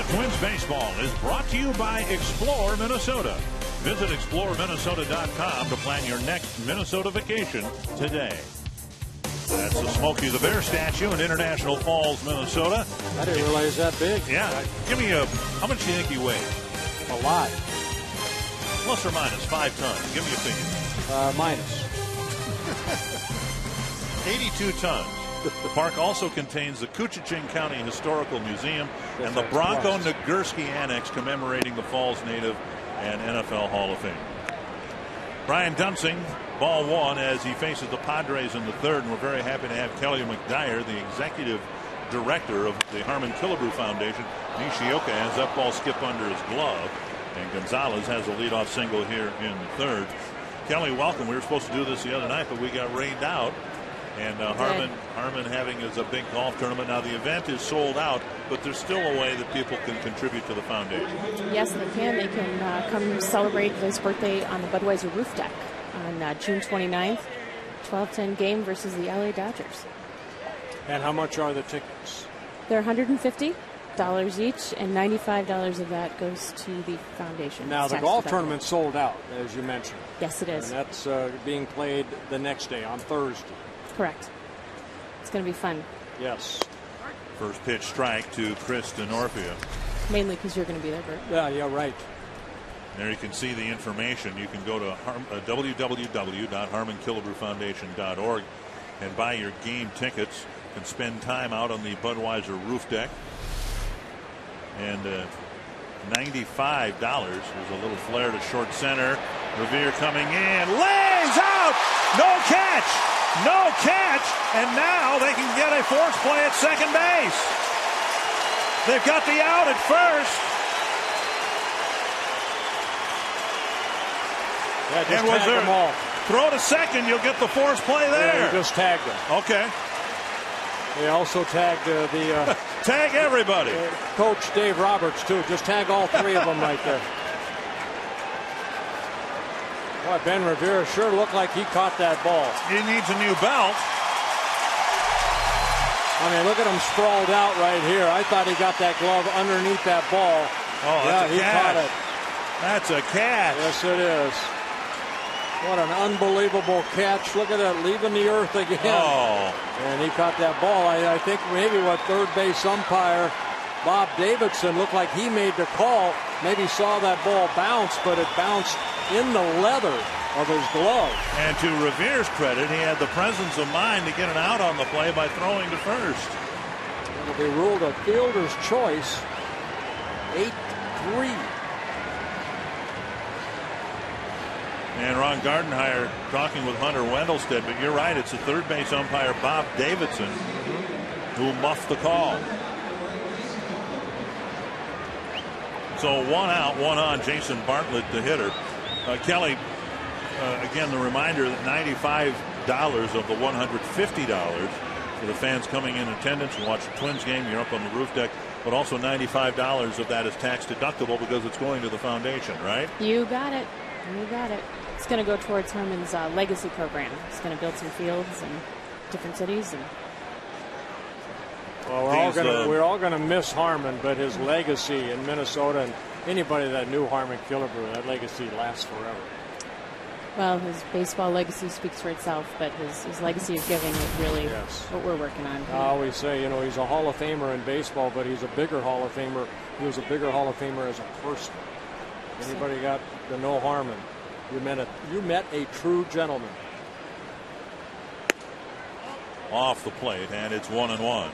Twins baseball is brought to you by Explore Minnesota. Visit exploreminnesota.com to plan your next Minnesota vacation today. That's the Smokey the Bear statue in International Falls, Minnesota. I didn't realize that big. Yeah. Give me how much do you think he weighs? A lot. Plus or minus 5 tons. Give me a figure. Minus. 82 tons. The park also contains the Koochiching County Historical Museum and the Bronco Nagurski Annex commemorating the Falls native and NFL Hall of Fame. Brian Dunsing, ball 1 as he faces the Padres in the 3rd, and we're very happy to have Kelly McDyer, the executive director of the Harmon Killebrew Foundation. Nishioka has that ball skip under his glove, and Gonzalez has a leadoff single here in the 3rd. Kelly, welcome. We were supposed to do this the other night, but we got rained out. And Harmon having is a big golf tournament. Now the event is sold out, but there's still a way that people can contribute to the foundation. Yes, they can. They can come celebrate his birthday on the Budweiser roof deck on June 29th, 12-10 game versus the LA Dodgers. And how much are the tickets? They're $150 each, and $95 of that goes to the foundation. Now the golf tournament's sold out, as you mentioned. Yes, it is. And that's being played the next day on Thursday. Correct. It's going to be fun. Yes. First pitch strike to Chris DeNorfia. Mainly because you're going to be there, Bert. Yeah, right. There you can see the information. You can go to www.harmonkillebrew.foundation.org and buy your game tickets. You can spend time out on the Budweiser roof deck. And $95. There's a little flare to short center. Revere coming in. Lays out! No catch! No catch, and now they can get a force play at second base. They've got the out at first. Yeah, just and was there them all. Throw to second, you'll get the force play there. Yeah, just tagged them. Okay. They also tagged the tag everybody. Coach Dave Roberts too. Just tag all 3 of them right there. Boy, Ben Rivera sure looked like he caught that ball. He needs a new belt. I mean, look at him sprawled out right here. I thought he got that glove underneath that ball. Oh, yeah, he caught it. That's a catch. Yes, it is. What an unbelievable catch. Look at that, leaving the earth again. Oh. And he caught that ball. I think maybe what third base umpire Bob Davidson looked like he made the call. Maybe saw that ball bounce, but it bounced in the leather of his glove. And to Revere's credit, he had the presence of mind to get an out on the play by throwing to first. It'll be ruled a fielder's choice. 8-3. And Ron Gardenhire talking with Hunter Wendelstedt, but you're right, it's the third base umpire Bob Davidson who muffed the call. So 1 out, 1 on. Jason Bartlett, the hitter. Kelly, again, the reminder that $95 of the $150 for the fans coming in attendance and watch the Twins game, you're up on the roof deck, but also $95 of that is tax deductible because it's going to the foundation, right? You got it. You got it. It's going to go towards Harmon's legacy program. It's going to build some fields in different cities. And well, we're all going to miss Harmon, but his legacy in Minnesota, and anybody that knew Harmon Killebrew, that legacy lasts forever. Well, his baseball legacy speaks for itself, but his legacy of giving is really what we're working on. I always say, you know, he's a Hall of Famer in baseball, but he's a bigger Hall of Famer. He was a bigger Hall of Famer as a person. Anybody got to know Harmon? You met a true gentleman. Off the plate, and it's 1-1.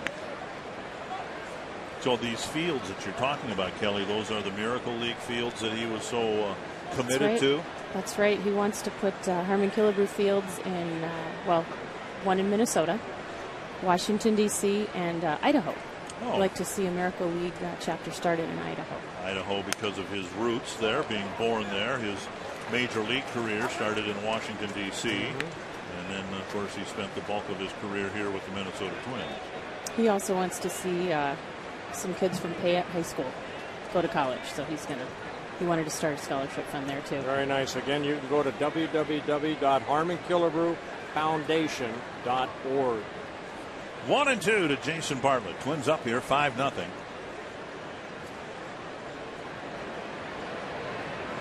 So these fields that you're talking about, Kelly, those are the Miracle League fields that he was so committed to? That's right. He wants to put Harmon Killebrew fields in, one in Minnesota, Washington, D.C., and Idaho. I'd like to see a Miracle League chapter started in Idaho. Idaho, because of his roots there, being born there. His major league career started in Washington, D.C., and then, of course, he spent the bulk of his career here with the Minnesota Twins. He also wants to see some kids from Payette High School go to college, so he wanted to start a scholarship fund there, too. Very nice. Again, you can go to www.harmonkillebrew.foundation.org. 1-2 to Jason Bartlett. Twins up here 5-0.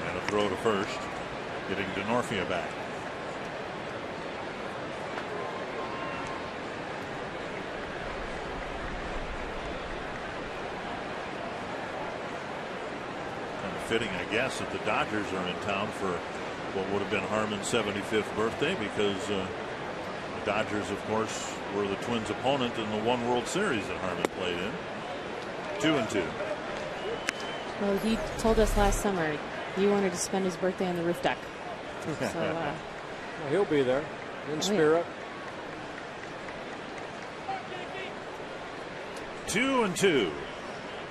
And a throw to first, getting DeNorfia back. Kind of fitting, I guess, that the Dodgers are in town for what would have been Harmon's 75th birthday, because the Dodgers, of course, were the Twins' opponent in the one World Series that Harmon played in. 2-2. Well, he told us last summer he wanted to spend his birthday on the roof deck. So, well, he'll be there in spirit. 2-2.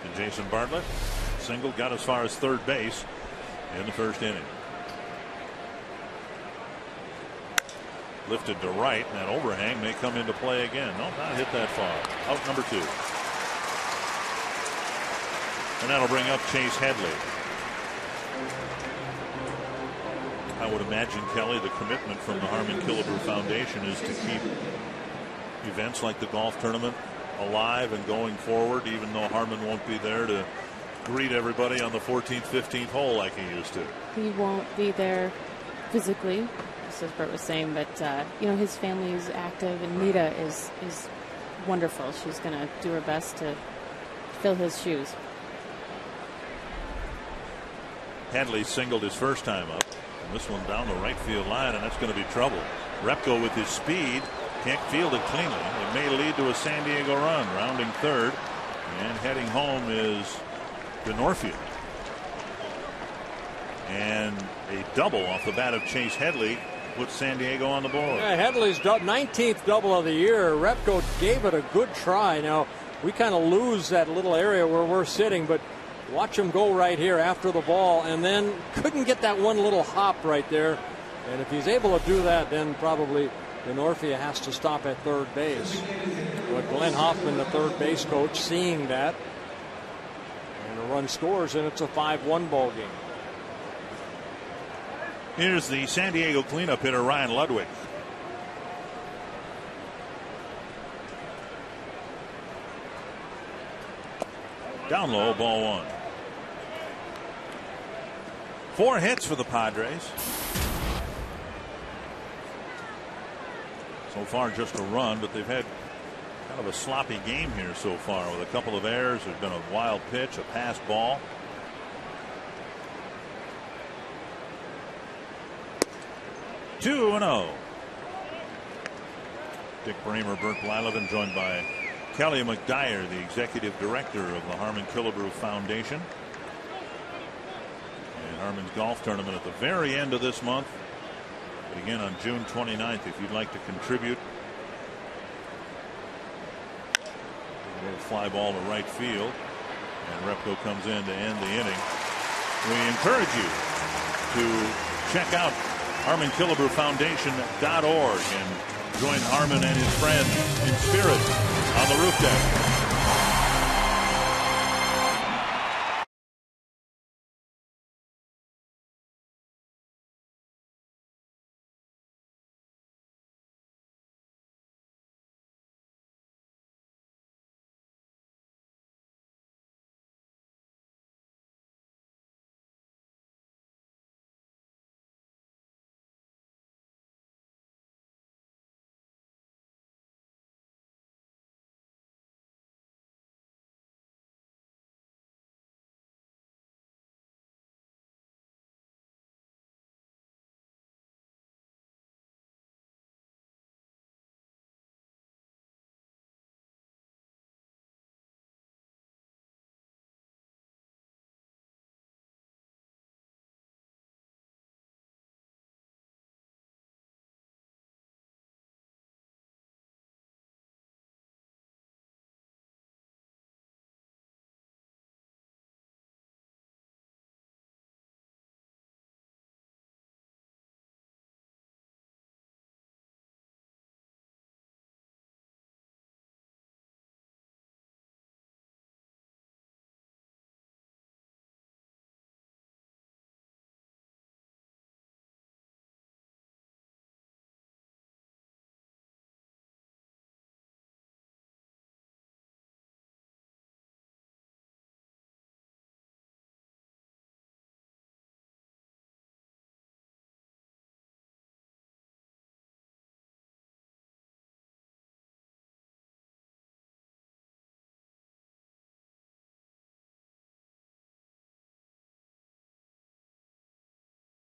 And Jason Bartlett single, got as far as third base in the first inning. Lifted to right, and that overhang may come into play again. No, not hit that far. Out number 2. And that'll bring up Chase Headley. I would imagine, Kelly, the commitment from the Harmon Killebrew Foundation is to keep events like the golf tournament alive and going forward, even though Harmon won't be there to greet everybody on the 14th, 15th hole like he used to. He won't be there physically, as Bert was saying, but you know, his family is active, and Nita is wonderful. She's going to do her best to fill his shoes. Headley singled his first time up, and this one down the right field line, and that's going to be trouble. Repko with his speed can't field it cleanly. It may lead to a San Diego run. Rounding third and heading home is DeNorfia. And a double off the bat of Chase Headley puts San Diego on the board. Yeah, Headley's 19th double of the year. Repko gave it a good try. Now, we kind of lose that little area where we're sitting, but watch him go right here after the ball, and then couldn't get that one little hop right there. And if he's able to do that, then probably DeNorfia has to stop at third base. But Glenn Hoffman, the third base coach, seeing that, and a run scores, and it's a 5-1 ball game. Here's the San Diego cleanup hitter, Ryan Ludwig. Down low, ball one. 4 hits for the Padres. So far just a run, but they've had kind of a sloppy game here so far with a couple of errors. There's been a wild pitch, a pass ball. Two and 0. Dick Bramer, Bert Blyleven, joined by Kelly McDyer, the executive director of the Harmon Killebrew Foundation. And Harmon's golf tournament at the very end of this month. But again on June 29th, if you'd like to contribute. A little fly ball to right field. And Repko comes in to end the inning. We encourage you to check out HarmonKillebrew and join Harmon and his friends in spirit on the roof deck.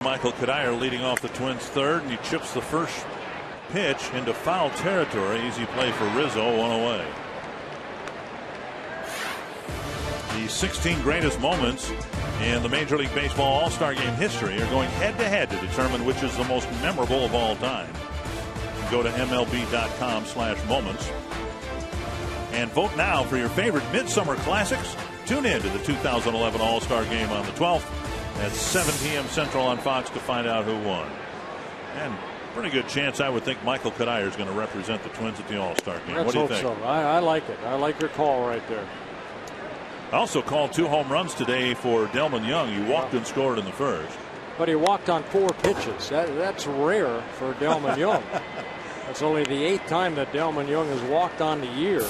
Michael Kadire leading off the Twins third, and he chips the first pitch into foul territory. Easy play for Rizzo, one away. The 16 greatest moments in the Major League Baseball All-Star Game history are going head-to-head to determine which is the most memorable of all time. Go to MLB.com/moments and vote now for your favorite Midsummer Classics. Tune in to the 2011 All-Star Game on the 12th. At 7 p.m. Central on Fox to find out who won. And pretty good chance, I would think, Michael Kadire is going to represent the Twins at the All-Star Game. Let's what do you hope think? So. I like it. I like your call right there. Also called 2 home runs today for Delman Young. He walked and scored in the first. But he walked on 4 pitches. That's rare for Delman Young. That's only the 8th time that Delman Young has walked on the year.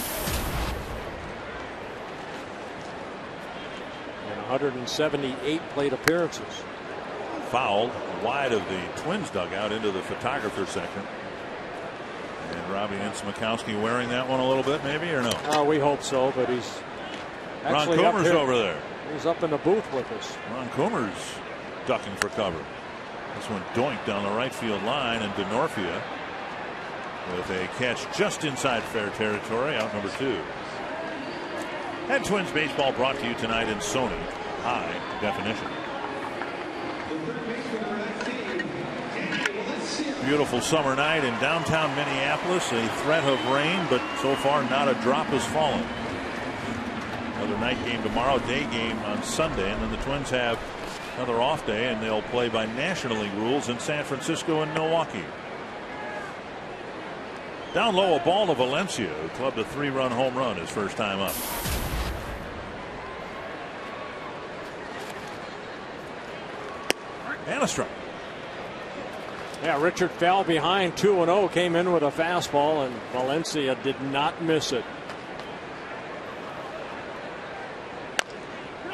178 plate appearances. Fouled wide of the Twins dugout into the photographer section. And Robbie Ince-Makowski wearing that one a little bit, maybe, or no? We hope so, but he's Ron Coomer's over there. He's up in the booth with us. Ron Coomer's ducking for cover. This one doinked down the right field line, and DeNorfia with a catch just inside fair territory, out number 2. And Twins baseball brought to you tonight in Sony High Definition. Beautiful summer night in downtown Minneapolis. A threat of rain, but so far not a drop has fallen. Another night game tomorrow, day game on Sunday, and then the Twins have another off day, and they'll play by National League rules in San Francisco and Milwaukee. Down low, a ball to Valencia, who clubbed a 3-run home run his first time up. And a strike. Yeah, Richard fell behind 2-0, came in with a fastball, and Valencia did not miss it.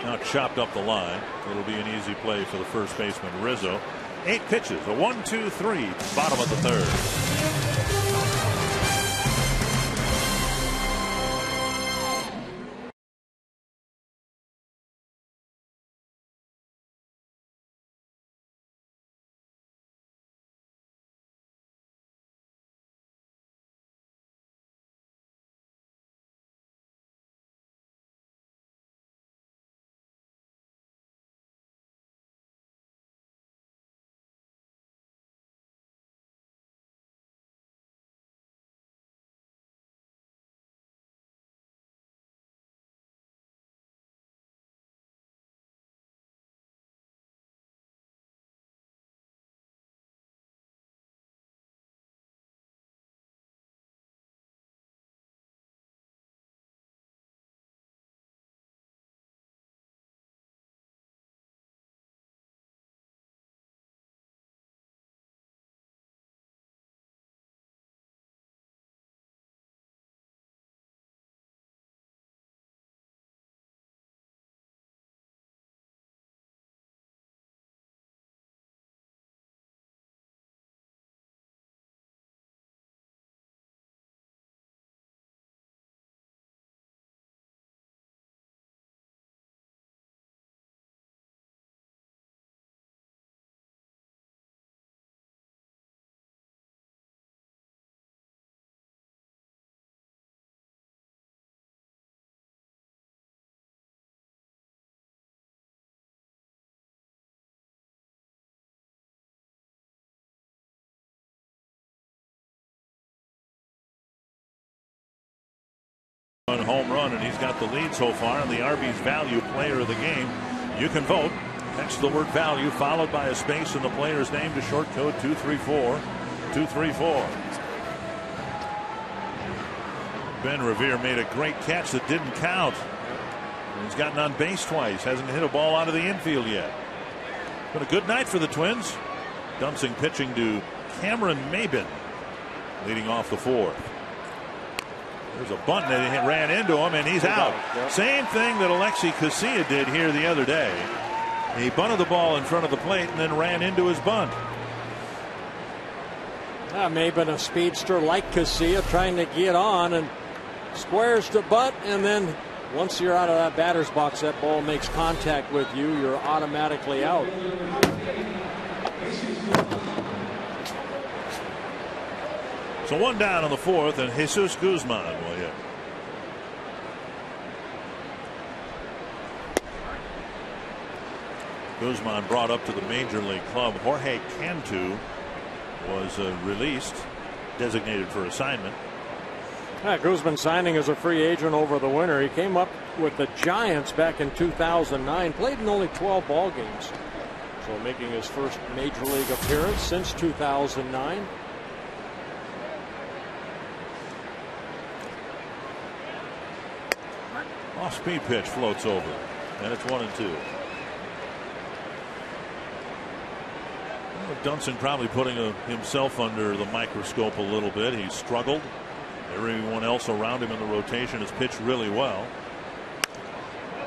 Now chopped up the line. It'll be an easy play for the first baseman Rizzo. 8 pitches, a 1-2-3, bottom of the third. Home run, and he's got the lead so far, and the Arby's Value Player of the game. You can vote. Text the word value followed by a space in the player's name to short code 234-234. Ben Revere made a great catch that didn't count. He's gotten on base twice, hasn't hit a ball out of the infield yet. Been a good night for the Twins. Dunsing pitching to Cameron Maben, leading off the fourth. There's a bunt that he ran into him, and he's out. Same thing that Alexi Casilla did here the other day. He bunted the ball in front of the plate and then ran into his bunt. May have been a speedster like Casilla trying to get on and squares to butt, and then once you're out of that batter's box, that ball makes contact with you, you're automatically out. So one down in the fourth, and Jesus Guzman will hit. Guzman brought up to the major league club. Jorge Cantu was released, designated for assignment. Guzman signing as a free agent over the winter. He came up with the Giants back in 2009, played in only 12 ball games. So making his first major league appearance since 2009. Off-speed pitch floats over, and it's 1-2. Dunston probably putting himself under the microscope a little bit. He struggled. Everyone else around him in the rotation has pitched really well.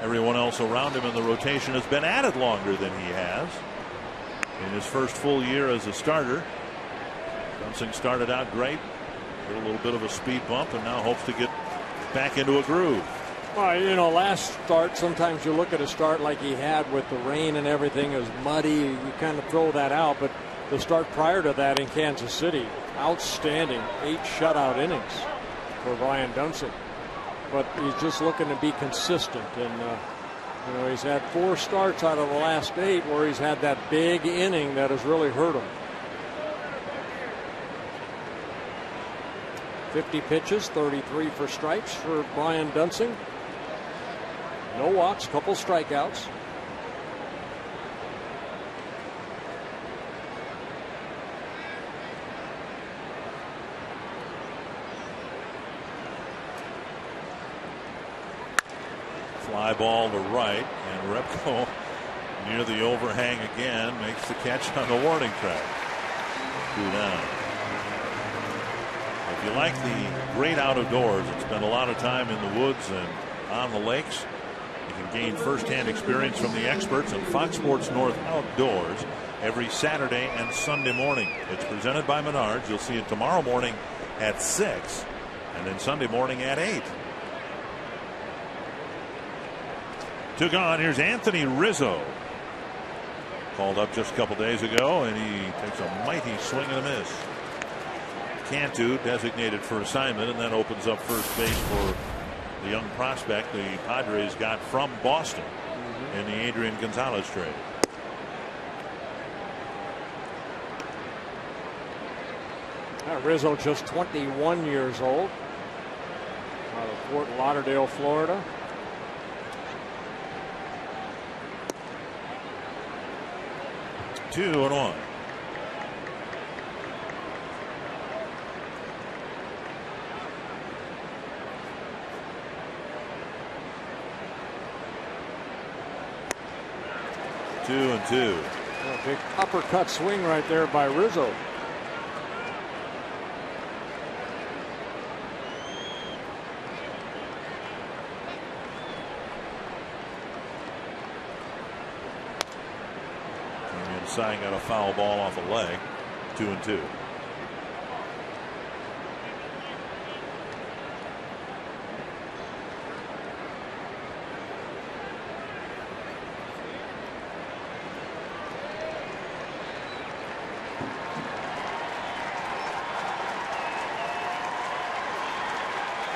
Everyone else around him in the rotation has been at it longer than he has. In his first full year as a starter, Dunston started out great, hit a little bit of a speed bump, and now hopes to get back into a groove. Well, you know, last start, sometimes you look at a start like he had with the rain and everything, it was muddy, you kind of throw that out, but the start prior to that in Kansas City, outstanding, 8 shutout innings for Brian Dunston. But he's just looking to be consistent, and you know, he's had 4 starts out of the last 8 where he's had that big inning that has really hurt him. 50 pitches, 33 for strikes for Brian Dunston. No walks, couple strikeouts. Fly ball to right, and Repko near the overhang again makes the catch on the warning track. 2 down. If you like the great out of doors and spend a lot of time in the woods and on the lakes, You can gain firsthand experience from the experts on Fox Sports North Outdoors every Saturday and Sunday morning. It's presented by Menards. You'll see it tomorrow morning at 6 and then Sunday morning at 8. 2 gone. Here's Anthony Rizzo. Called up just a couple days ago, and he takes a mighty swing and a miss. Cantu designated for assignment, and that opens up first base for the young prospect the Padres got from Boston in the Adrian Gonzalez trade. Rizzo just 21 years old, out of Fort Lauderdale, Florida. Two and one. Two and two. A big uppercut swing right there by Rizzo. Inside got a foul ball off the leg. 2 and 2.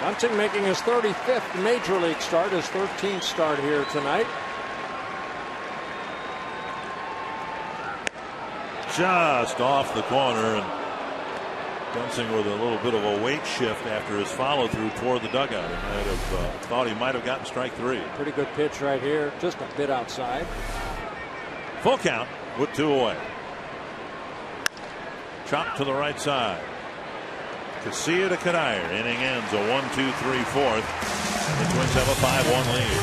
Dunsing making his 35th major league start, his 13th start here tonight. Just off the corner, and Dunsing with a little bit of a weight shift after his follow through toward the dugout. He might have thought he might have gotten strike 3. Pretty good pitch right here, just a bit outside. Full count with 2 away. Chop to the right side. Casilla to Kanayer. Inning ends a 1-2-3 fourth. And the Twins have a 5-1 lead.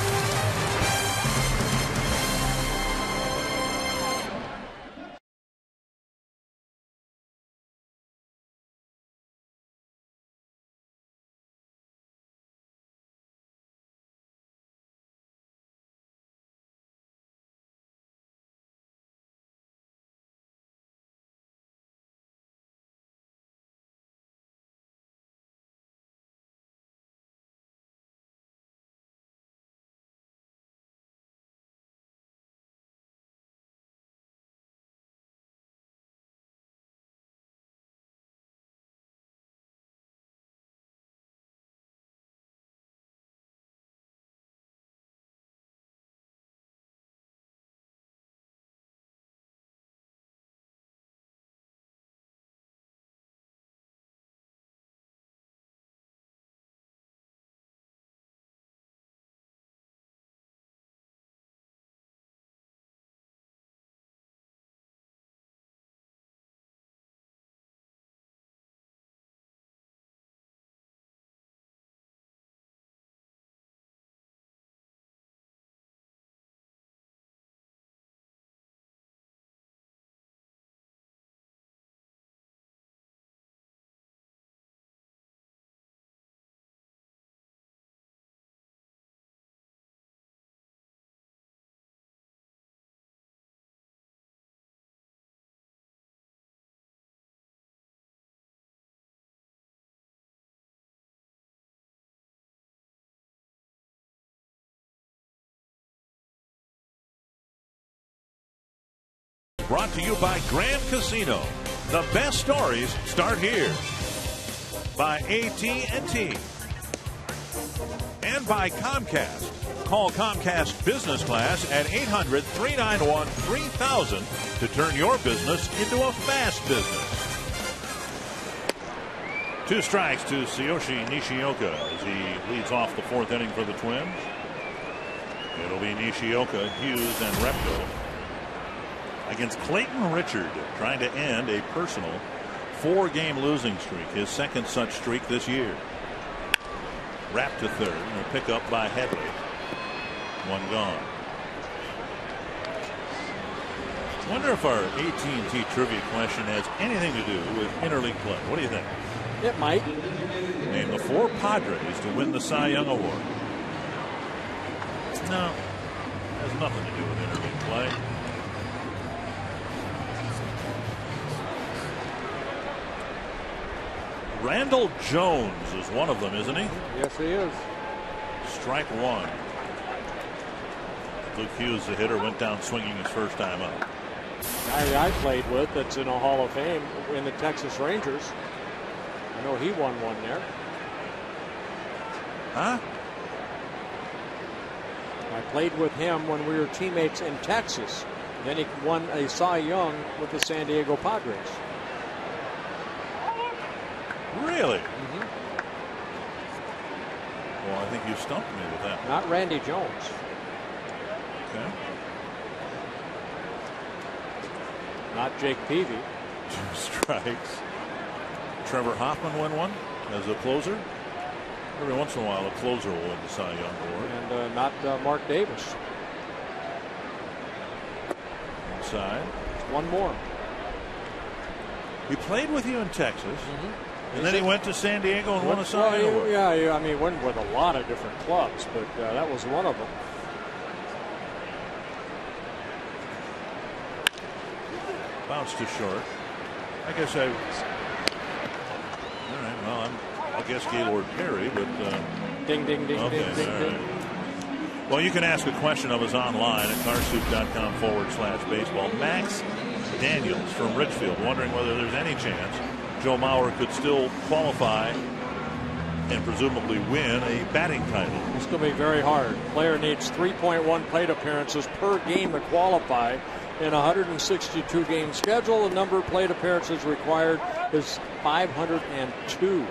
Brought to you by Grand Casino. The best stories start here. By AT&T. And by Comcast. Call Comcast Business Class at 800-391-3000 to turn your business into a fast business. 2 strikes to Tsuyoshi Nishioka as he leads off the 4th inning for the Twins. It'll be Nishioka, Hughes, and Repko against Clayton Richard, trying to end a personal 4-game losing streak, his 2nd such streak this year. Wrapped to 3rd, and a pickup by Headley. 1 gone. Wonder if our AT&T trivia question has anything to do with interleague play. What do you think? It might. Name the 4 Padres to win the Cy Young Award. No, has nothing to do with interleague play. Randall Jones is one of them, isn't he? Yes, he is. Strike one. Luke Hughes, the hitter, went down swinging his first time up. Guy I played with that's in a Hall of Fame in the Texas Rangers. I know he won one there. Huh? I played with him when we were teammates in Texas. Then he won a Cy Young with the San Diego Padres. Really? Mm-hmm. Well, I think you stumped me with that. Not Randy Jones. Okay. Not Jake Peavy. 2 strikes. Trevor Hoffman won one as a closer. Every once in a while, a closer will win the Cy Young award. And not Mark Davis. Inside. One more. He played with you in Texas. Mm-hmm. And then he went to San Diego and won a Cy Young award. Yeah, I mean, went with a lot of different clubs, but that was one of them. Bounced too short. I guess all right, well, I'll guess Gaylord Perry, but. Ding, ding, ding, okay, ding, ding, right. ding. Well, you can ask a question of us online at carsoup.com/baseball. Max Daniels from Richfield wondering whether there's any chance Joe Mauer could still qualify and presumably win a batting title. It's going to be very hard. Player needs 3.1 plate appearances per game to qualify. In a 162 game schedule, the number of plate appearances required is 502.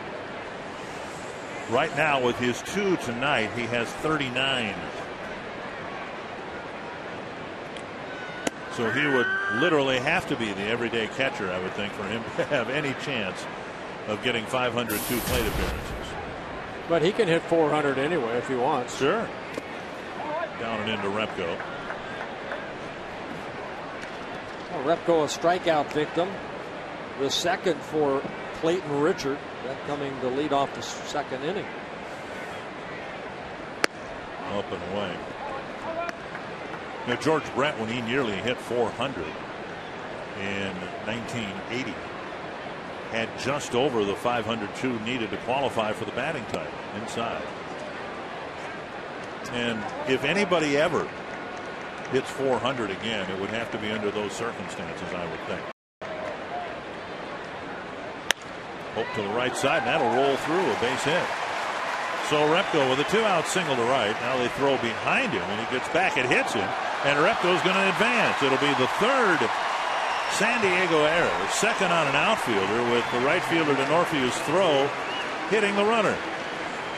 Right now, with his 2 tonight, he has 39. So he would literally have to be the everyday catcher, I would think, for him to have any chance of getting 502 plate appearances. But he can hit 400 anyway if he wants. Sure. Down and into Repko. Well, Repko, a strikeout victim. The second for Clayton Richard. That coming to lead off the second inning. Up and away. Now, George Brett, when he nearly hit 400 in 1980, had just over the 502 needed to qualify for the batting title inside. And if anybody ever hits 400 again, it would have to be under those circumstances, I would think. Hope to the right side, and that'll roll through a base hit. So Repko with a 2-out single to right. Now they throw behind him, and he gets back. It hits him, and Repko's going to advance. It'll be the third San Diego error, second on an outfielder, with the right fielder Denorfio's throw hitting the runner.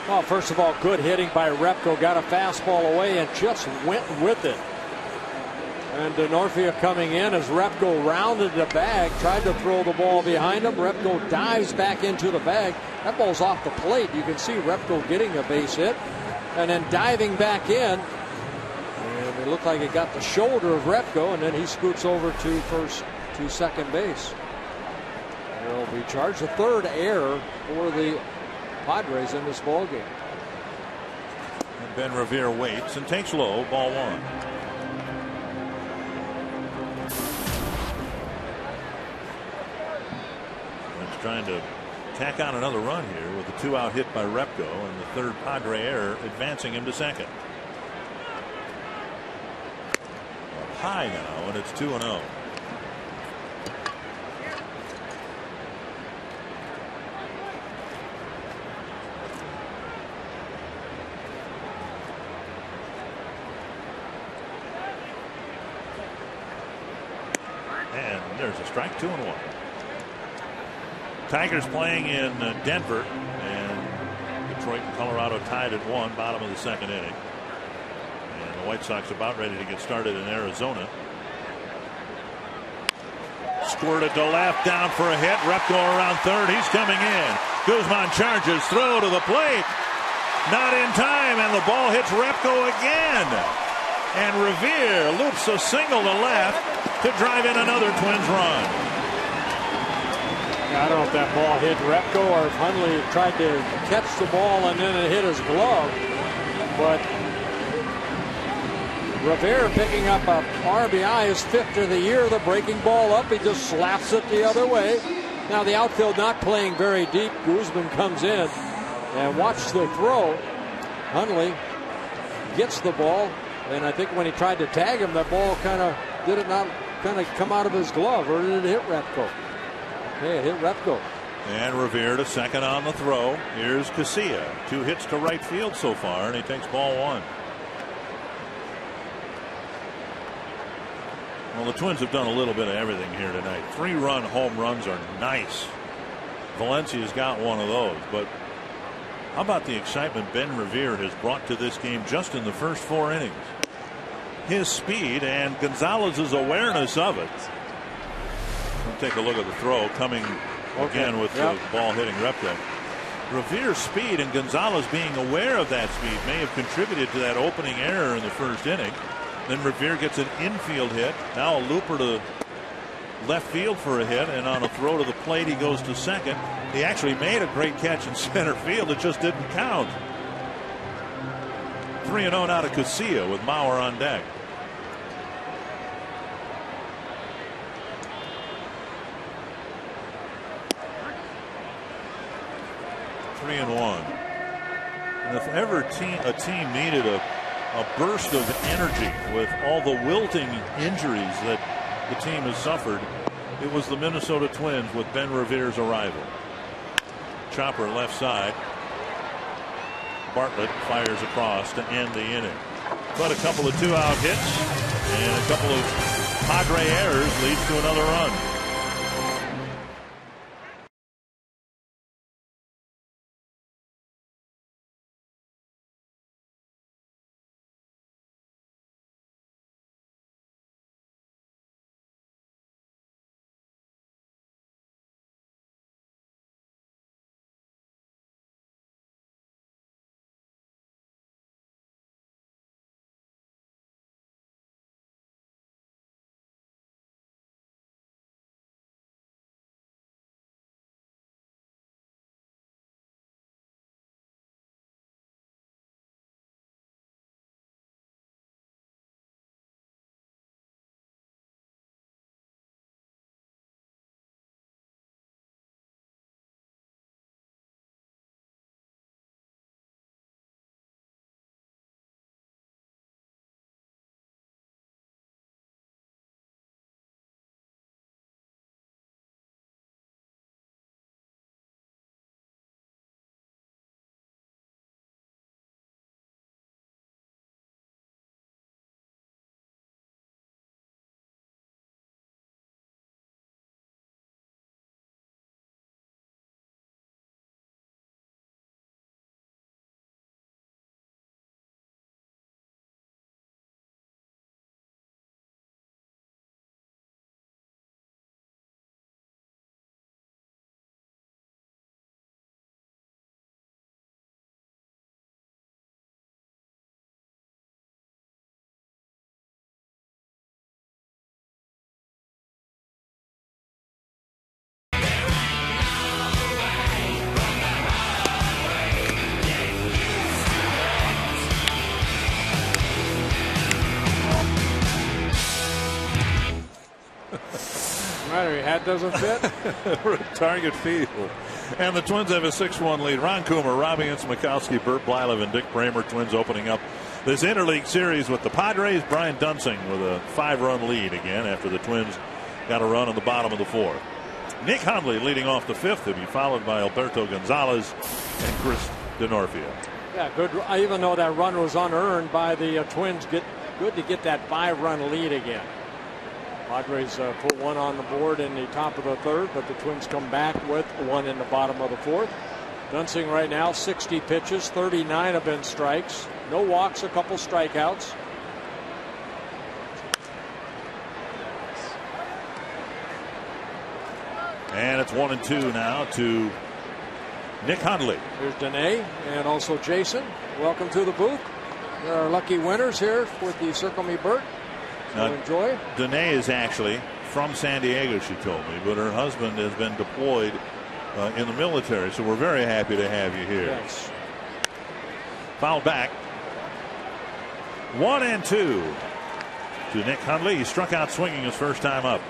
Well, first of all, good hitting by Repko. Got a fastball away and just went with it. And Denorfio coming in as Repko rounded the bag, tried to throw the ball behind him. Repko dives back into the bag. That ball's off the plate. You can see Repko getting a base hit and then diving back in. And it looked like it got the shoulder of Repko, and then he scoots over to second base. He'll be charged a third error for the Padres in this ball game. And Ben Revere waits and takes low, ball one. Trying to tack on another run here with a 2-out hit by Repko and the third Padre error advancing him to second. Up high now, and it's 2-0. And there's a strike, 2-1. Tigers playing in Denver, and Detroit and Colorado tied at 1, bottom of the second inning. And the White Sox about ready to get started in Arizona. Squirted to left, down for a hit. Repko around third. He's coming in. Guzman charges, throw to the plate. Not in time, and the ball hits Repko again. And Revere loops a single to left to drive in another Twins run. I don't know if that ball hit Repko or if Hundley tried to catch the ball and then it hit his glove. But Revere picking up a RBI, his 5th of the year. The breaking ball up, he just slaps it the other way. Now the outfield not playing very deep. Guzman comes in and watch the throw. Hundley gets the ball, and I think when he tried to tag him, that ball did it not come out of his glove, or did it hit Repko? Okay, it hit Repko. And Revere to second on the throw. Here's Casilla. 2 hits to right field so far, and he takes ball 1. Well, the Twins have done a little bit of everything here tonight. 3-run home runs are nice. Valencia's got one of those, but how about the excitement Ben Revere has brought to this game just in the first 4 innings? His speed and Gonzalez's awareness of it. We'll take a look at the throw coming again with the ball hitting Repko. Revere's speed and Gonzalez being aware of that speed may have contributed to that opening error in the first inning. Then Revere gets an infield hit. Now a looper to left field for a hit, and on a throw to the plate he goes to second. He actually made a great catch in center field. It just didn't count. 3-0 now to Casilla with Mauer on deck. And if ever a team needed a burst of energy with all the wilting injuries that the team has suffered, it was the Minnesota Twins with Ben Revere's arrival. Chopper left side. Bartlett fires across to end the inning. But a couple of 2-out hits and a couple of Padre errors leads to another run. Matter, your hat doesn't fit. We're at Target Field. And the Twins have a 6-1 lead. Ron Coomer, Robbie Ince-Mikowski, Bert Blylev, and Dick Bramer. Twins opening up this interleague series with the Padres. Brian Dunsing with a 5-run lead again after the Twins got a run in the bottom of the 4th. Nick Hundley leading off the 5th to be followed by Alberto Gonzalez and Chris DeNorfia. Yeah, good. Even though that run was unearned by the Twins, good to get that 5-run lead again. Padres put one on the board in the top of the 3rd, but the Twins come back with one in the bottom of the 4th. Dunsing right now 60 pitches, 39 have been strikes, no walks, a couple strikeouts. And it's 1-2 now to Nick Hundley. Here's Danae and also Jason. Welcome to the booth. There are lucky winners here with the Circle Me Bert. So enjoy. Danae is actually from San Diego, she told me, but her husband has been deployed in the military, so we're very happy to have you here. Yes. Foul back. 1-2 to Nick Hundley. He struck out swinging his first time up.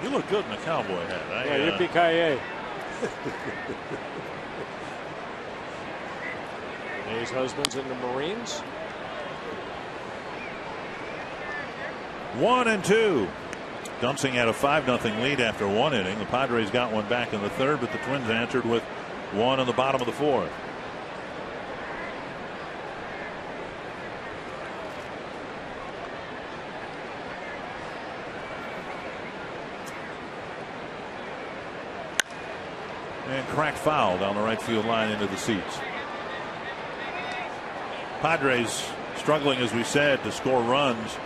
You look good in the cowboy hat. Yeah, yippee-ki-yay. His husband's in the Marines. 1-2. Dunsing had a 5-0 lead after one inning. The Padres got one back in the third, but the Twins answered with one in the bottom of the fourth. And cracked foul down the right field line into the seats. Padres struggling, as we said, to score runs,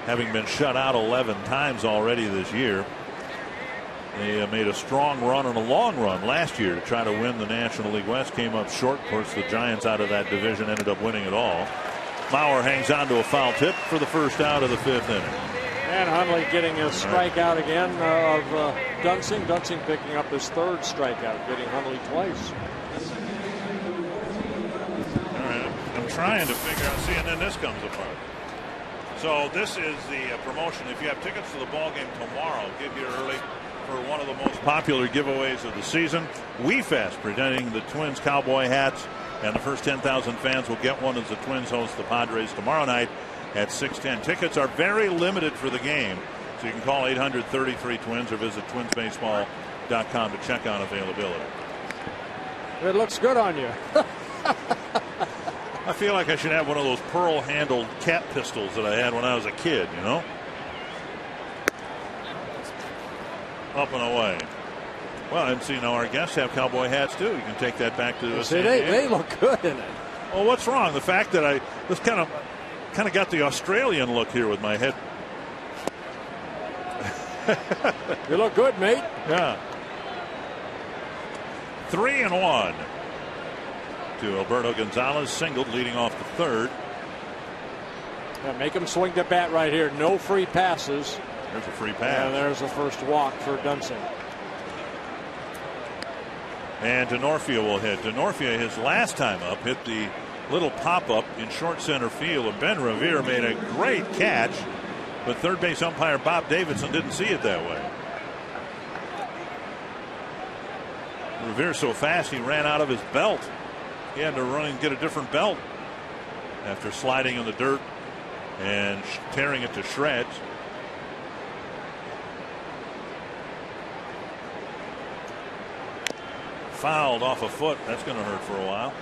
having been shut out 11 times already this year. They made a strong run and a long run last year to try to win the National League West. Came up short. Of course, the Giants out of that division ended up winning it all. Mauer hangs on to a foul tip for the first out of the fifth inning. And Hundley getting a strikeout again of Dunsing. Dunsing picking up his third strikeout, getting Hundley twice. All right, I'm trying to figure out. See, and then this comes apart. So this is the promotion. If you have tickets to the ball game tomorrow, get here early for one of the most popular giveaways of the season. WeFest presenting the Twins cowboy hats, and the first 10,000 fans will get one as the Twins host the Padres tomorrow night at 6:10. Tickets are very limited for the game, so you can call 833-TWINS or visit twinsbaseball.com to check on availability. It looks good on you. I feel like I should have one of those pearl-handled cat pistols that I had when I was a kid, you know? Up and away. Well, and see, now our guests have cowboy hats, too. You can take that back to see, they look good in it. Well, what's wrong? The fact that I just kind of got the Australian look here with my head. You look good, mate. Yeah. 3-1 to Alberto Gonzalez, singled leading off the third. Yeah, make him swing the bat right here. No free passes. There's a free pass. And there's the first walk for Dunsing. And Denorfia will hit. Denorfia, his last time up, hit the little pop-up in short center field. And Ben Revere made a great catch, but third base umpire Bob Davidson didn't see it that way. Revere so fast he ran out of his belt. He had to run and get a different belt after sliding in the dirt and tearing it to shreds. Fouled off a foot. That's going to hurt for a while.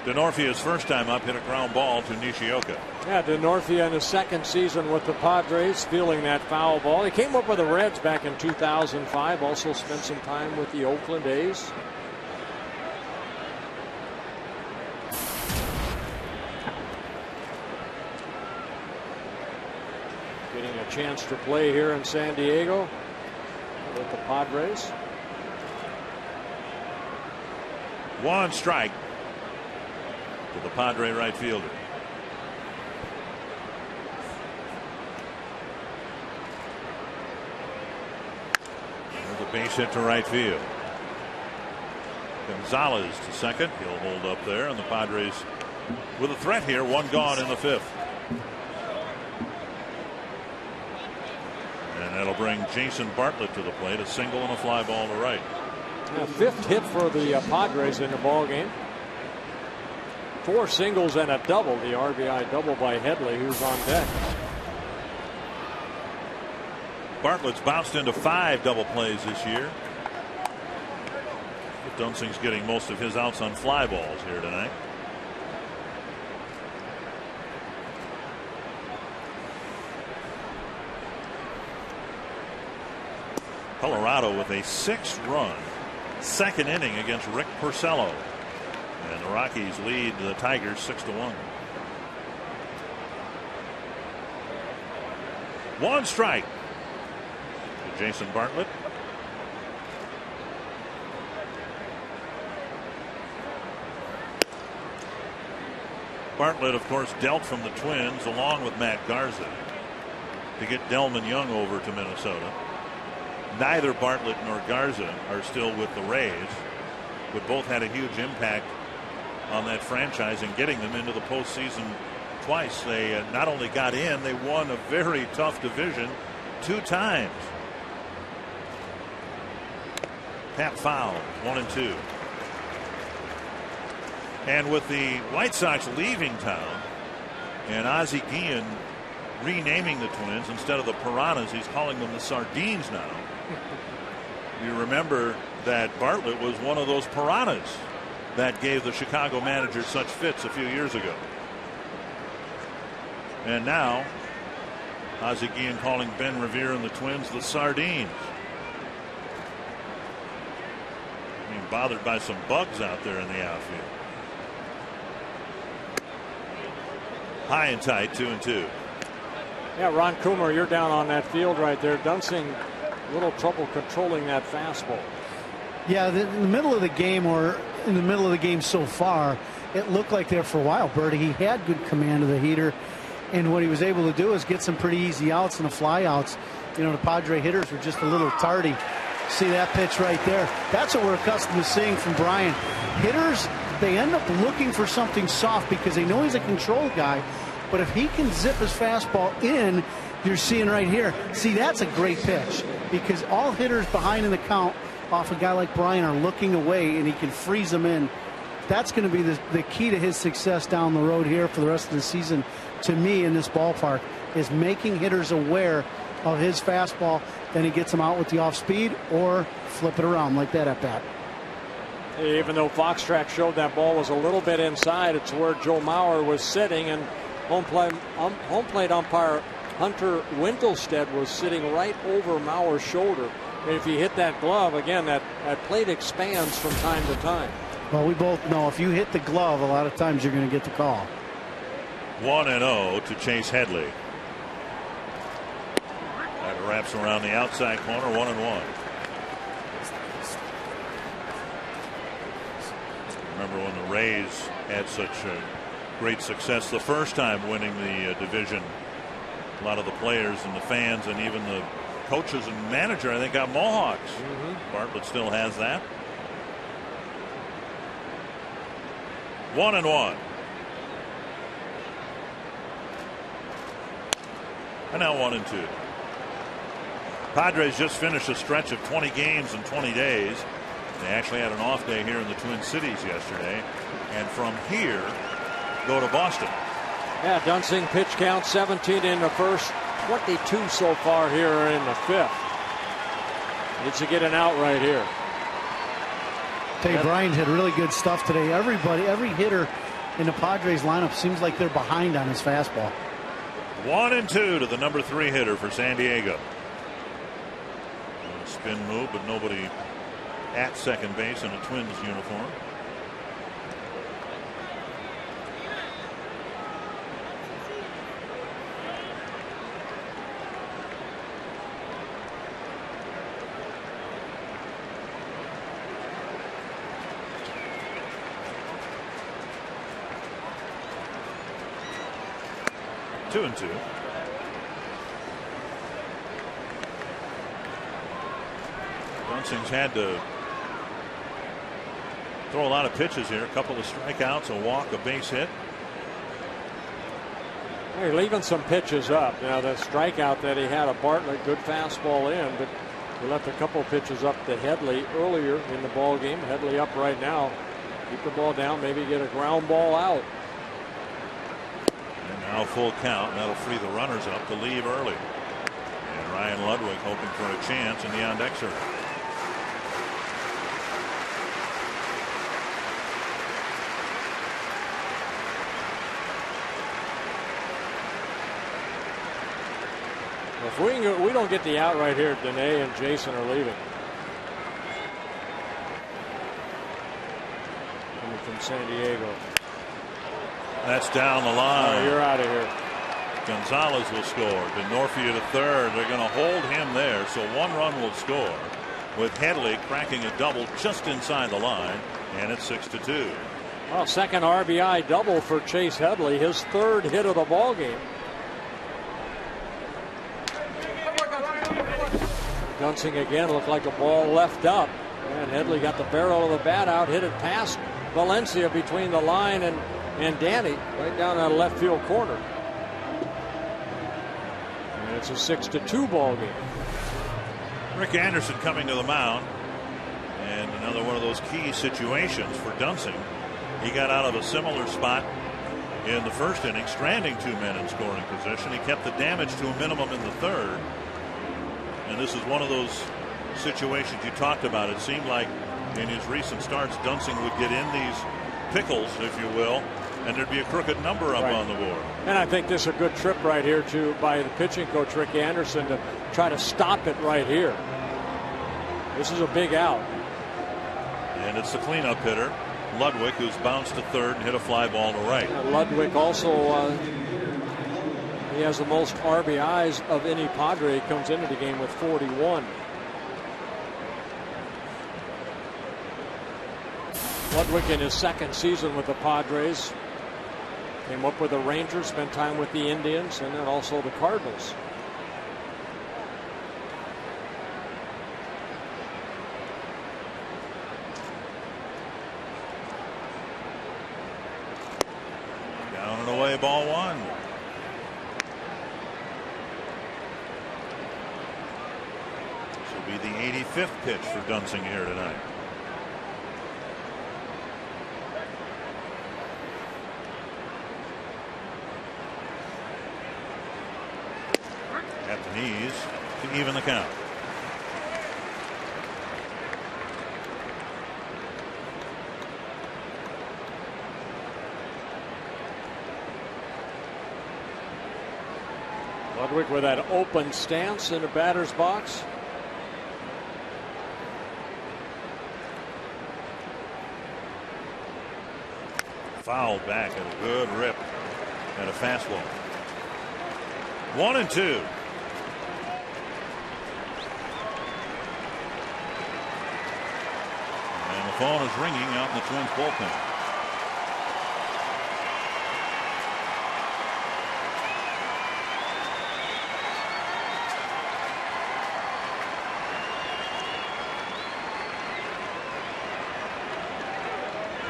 Denorfia's first time up hit a ground ball to Nishioka. Yeah, Denorfia in his second season with the Padres, feeling that foul ball. He came up with the Reds back in 2005. Also spent some time with the Oakland A's. Getting a chance to play here in San Diego with the Padres. One strike to the Padre right fielder. There's a base hit to right field. Gonzalez to second. He'll hold up there, and the Padres with a threat here. One gone in the fifth. And that'll bring Jason Bartlett to the plate. A single and a fly ball to right. Fifth hit for the Padres in the ball game. 4 singles and a double. The RBI double by Headley, who's on deck. Bartlett's bounced into 5 double plays this year. Dunsing's getting most of his outs on fly balls here tonight. Colorado with a 6-run second inning against Rick Porcello. And the Rockies lead the Tigers 6-1. One strike to Jason Bartlett. Bartlett, of course, dealt from the Twins along with Matt Garza to get Delman Young over to Minnesota. Neither Bartlett nor Garza are still with the Rays. but both had a huge impact on that franchise and getting them into the postseason twice. They not only got in, they won a very tough division 2 times. Pat foul, 1-2. And with the White Sox leaving town and Ozzie Guillen renaming the Twins, instead of the Piranhas, he's calling them the Sardines now. You remember that Bartlett was one of those Piranhas that gave the Chicago manager such fits a few years ago. And now Ozzie Guillen calling Ben Revere and the Twins the Sardines. Being bothered by some bugs out there in the outfield. High and tight, 2-2. Yeah, Ron Coomer, you're down on that field right there. Dunsing, a little trouble controlling that fastball. Yeah, in the middle of the game, or in the middle of the game so far, it looked like there for a while, Bertie. He had good command of the heater, and what he was able to do is get some pretty easy outs and the fly outs. You know, the Padre hitters were just a little tardy. See that pitch right there? That's what we're accustomed to seeing from Brian. Hitters, they end up looking for something soft because they know he's a control guy. But if he can zip his fastball in, you're seeing right here. See, that's a great pitch because all hitters behind in the count off a guy like Brian are looking away, and he can freeze them in. That's going to be the key to his success down the road here for the rest of the season, to me, in this ballpark, is making hitters aware of his fastball. Then he gets them out with the off speed or flip it around like that at bat. Even though Fox Track showed that ball was a little bit inside, it's where Joe Mauer was sitting, and home plate umpire Hunter Wintelstead was sitting right over Mauer's shoulder. And if you hit that glove, again, that plate expands from time to time. Well, we both know if you hit the glove, a lot of times you're going to get the call. 1-0 to Chase Headley. That wraps around the outside corner, 1-1. Remember when the Rays had such great success the first time winning the division? A lot of the players and the fans and even the coaches and manager, I think, got Mohawks. Bartlett still has that. 1-1. And now 1-2. Padres just finished a stretch of 20 games in 20 days. They actually had an off day here in the Twin Cities yesterday. And from here, go to Boston. Yeah, Dunsing pitch count 17 in the first, 22 so far here in the fifth. Needs to get an out right here. Hey, Brian had really good stuff today. Every hitter in the Padres lineup seems like they're behind on his fastball. 1-2 to the number 3 hitter for San Diego. A spin move, but nobody at second base in a Twins uniform. Two and two. Dunsing's had to throw a lot of pitches here. A couple of strikeouts, a walk, a base hit. Hey, leaving some pitches up. Now, that strikeout that he had a Bartlett, good fastball in, but he left a couple of pitches up to Headley earlier in the ball game. Headley up right now. Keep the ball down, maybe get a ground ball out. And now full count, and that'll free the runners up to leave early. And Ryan Ludwig hoping for a chance in the on-deck circle. If we don't get the out right here, Dene and Jason are leaving. Coming from San Diego. That's down the line. Oh, you're out of here. Gonzalez will score. Denorfia to third. They're going to hold him there, so one run will score with Headley cracking a double just inside the line, and it's 6-2. Well, second RBI double for Chase Headley, his third hit of the ball game. Dunsing again looked like a ball left up. And Headley got the barrel of the bat out, hit it past Valencia between the line and Danny, right down that left field corner. And it's a 6-2 ball game. Rick Anderson coming to the mound. And another one of those key situations for Dunsing. He got out of a similar spot in the first inning, stranding 2 men in scoring position. He kept the damage to a minimum in the third. And this is one of those situations you talked about. It seemed like in his recent starts, Dunsing would get in these pickles, if you will, and there'd be a crooked number up on the board. And I think this is a good trip right here by the pitching coach Rick Anderson to try to stop it right here. This is a big out. And it's the cleanup hitter, Ludwig, who's bounced to third and hit a fly ball to right. Ludwig also, he has the most RBIs of any Padre. He comes into the game with 41. Ludwig in his second season with the Padres. Came up with the Rangers, spent time with the Indians, and then also the Cardinals. Down and away, ball one. This will be the 85th pitch for Dunsing here tonight. At the knees to even the count. Ludwig with that open stance in the batter's box. Fouled back at a good rip at a fastball. 1-2. And the phone is ringing out in the Twins bullpen.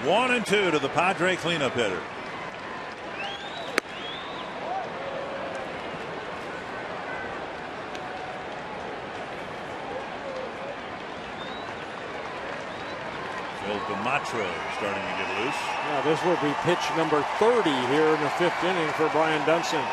One and two to the Padre cleanup hitter. Camacho starting to get loose. Now this will be pitch number 30 here in the fifth inning for Brian Dunsing.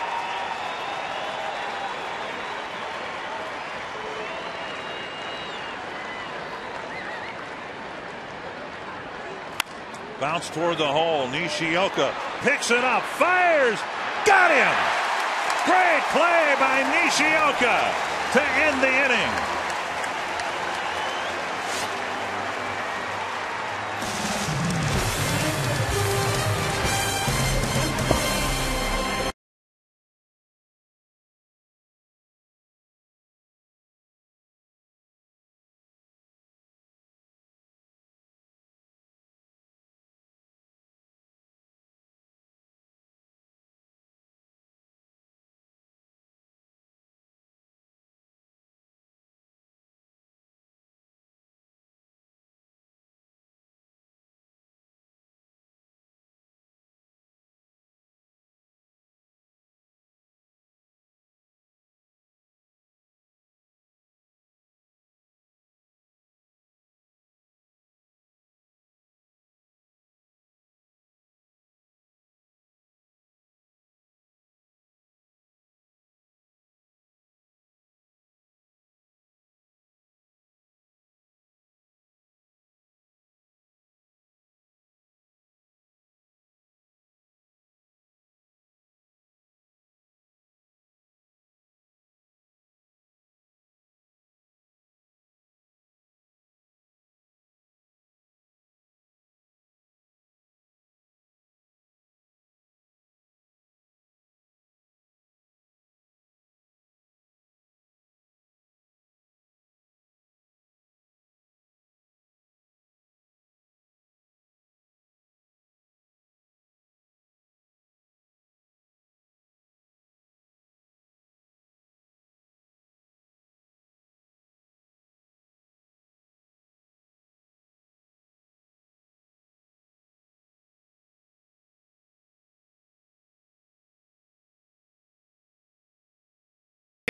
Bounce toward the hole. Nishioka picks it up, fires, got him! Great play by Nishioka to end the inning.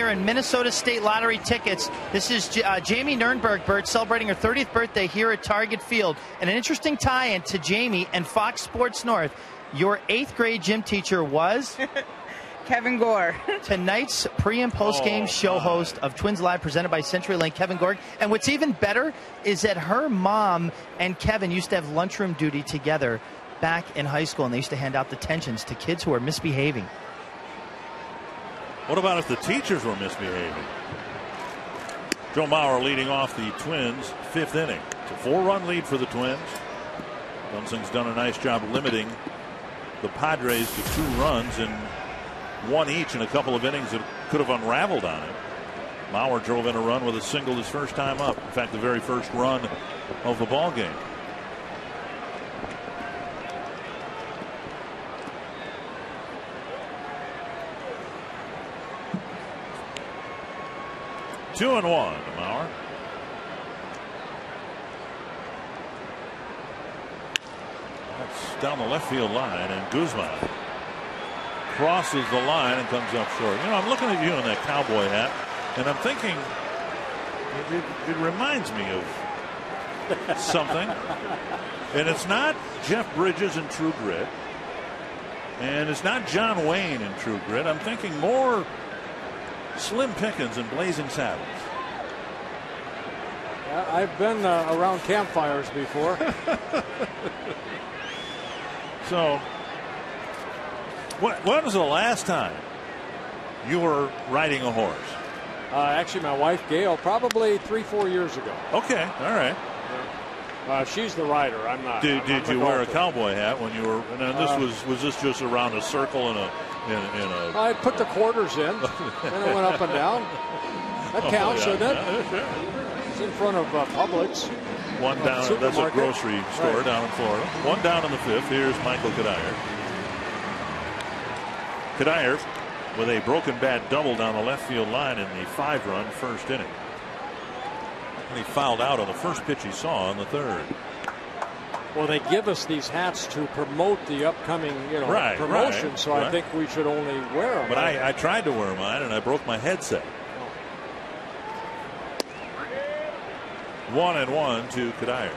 And Minnesota State Lottery tickets. This is Jamie Nurnberg, Bert, celebrating her 30th birthday here at Target Field. And an interesting tie-in to Jamie and Fox Sports North. Your 8th grade gym teacher was? Kevin Gore. Tonight's pre- and post-game show host of Twins Live presented by CenturyLink, Kevin Gore. And what's even better is that her mom and Kevin used to have lunchroom duty together back in high school, and they used to hand out detentions to kids who are misbehaving. What about if the teachers were misbehaving? Joe Mauer leading off the Twins' 5th inning. It's a 4-run lead for the Twins. Dunsing's done a nice job limiting the Padres to 2 runs and 1 each in a couple of innings that could have unraveled on it. Mauer drove in a run with a single his first time up. In fact, the very first run of the ball game. Two and one to Mauer. That's down the left field line, and Guzman crosses the line and comes up short. You know, I'm looking at you in that cowboy hat, and I'm thinking it reminds me of something. And it's not Jeff Bridges in True Grit, and it's not John Wayne in True Grit. I'm thinking more Slim Pickens in Blazing Saddles. I've been around campfires before. So, when was the last time you were riding a horse? Actually, my wife Gail, probably 3-4 years ago. Okay, all right. She's the rider. I'm not. Did you wear a cowboy hat when you were? And this was this just around a circle in a? I put the quarters in, and it went up and down. That counts, doesn't it? Sure. It's in front of Publix. One down. That's a grocery store down in Florida. One down in the 5th. Here's Michael Kadire. Kadire with a broken bat double down the left field line in the 5-run first inning. And he fouled out on the first pitch he saw in the 3rd. Well, they give us these hats to promote the upcoming, promotion. So I think we should only wear them. But I tried to wear mine and I broke my headset. 1-1 to Kadire.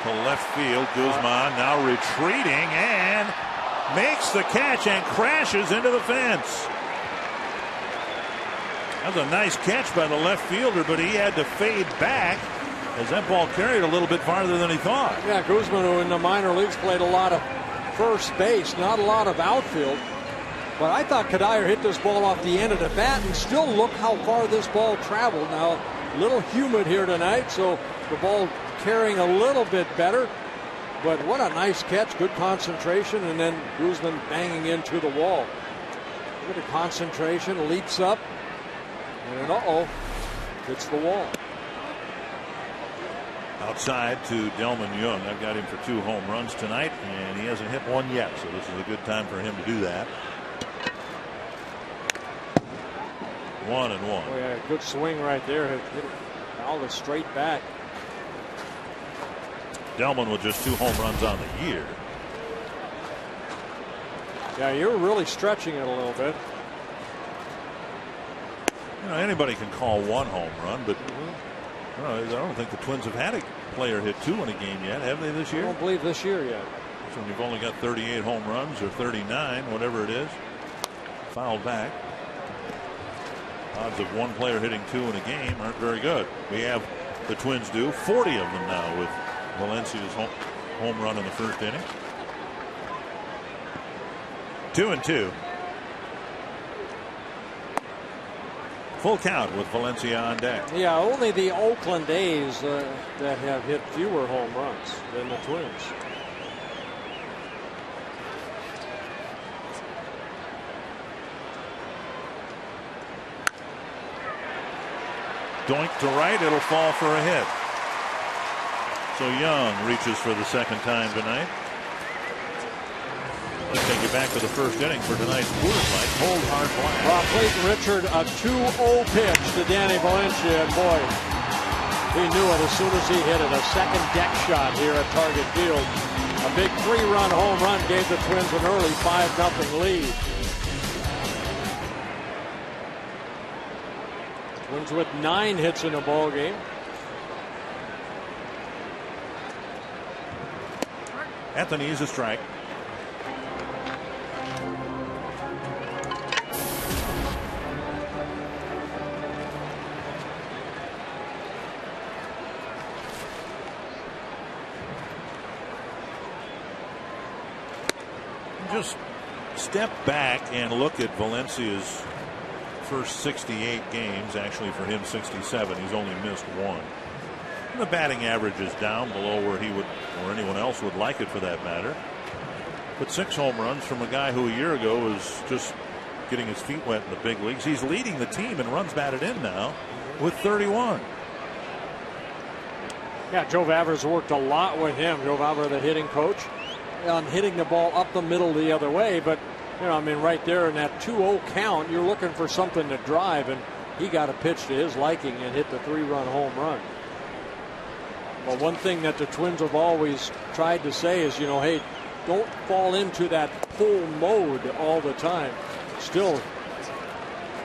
To left field, Guzman now retreating and makes the catch and crashes into the fence. That was a nice catch by the left fielder, but he had to fade back as that ball carried a little bit farther than he thought. Yeah, Guzman, who in the minor leagues played a lot of first base, not a lot of outfield. But I thought Kadire hit this ball off the end of the bat, and still look how far this ball traveled. Now, a little humid here tonight, so the ball carrying a little bit better. But what a nice catch, good concentration, and then Guzman banging into the wall. Look at the concentration, leaps up, and then hits the wall. Outside to Delman Young. I've got him for 2 home runs tonight, and he hasn't hit one yet, so this is a good time for him to do that. 1-1. Oh, yeah, good swing right there. Hit all the straight back. Delman with just 2 home runs on the year. Yeah, you're really stretching it a little bit. You know, anybody can call 1 home run, but I don't think the Twins have had a player hit 2 in a game yet, have they, this year? I don't believe this year yet. So when you've only got 38 home runs or 39, whatever it is, fouled back. Odds of one player hitting 2 in a game aren't very good. We have, the Twins do, 40 of them now with Valencia's home run in the first inning. 2-2. Full count with Valencia on deck. Yeah, only the Oakland A's that have hit fewer home runs than the Twins. Doink to right, it'll fall for a hit. So Young reaches for the second time tonight. Let's take you back to the first inning for tonight's Coors Light Cold Hard Blast. Clayton Richard, a 2-0 pitch to Danny Valencia, and boy, He knew it as soon as he hit it. A second deck shot here at Target Field. A big 3-run home run gave the Twins an early 5-0 lead. Twins with 9 hits in a ball game. Anthony is a strike. Just step back and look at Valencia's first 68 games. Actually, for him, 67. He's only missed 1. And the batting average is down below where he would, or anyone else would like it for that matter. But 6 home runs from a guy who a year ago was just getting his feet wet in the big leagues. He's leading the team in runs batted in now with 31. Yeah, Joe Vavra's worked a lot with him. Joe Vavra, the hitting coach, on hitting the ball up the middle the other way. But, you know, I mean, right there in that 2-0 count, you're looking for something to drive, and he got a pitch to his liking and hit the 3-run home run. Well, one thing that the Twins have always tried to say is, you know, hey, don't fall into that pull mode all the time. Still,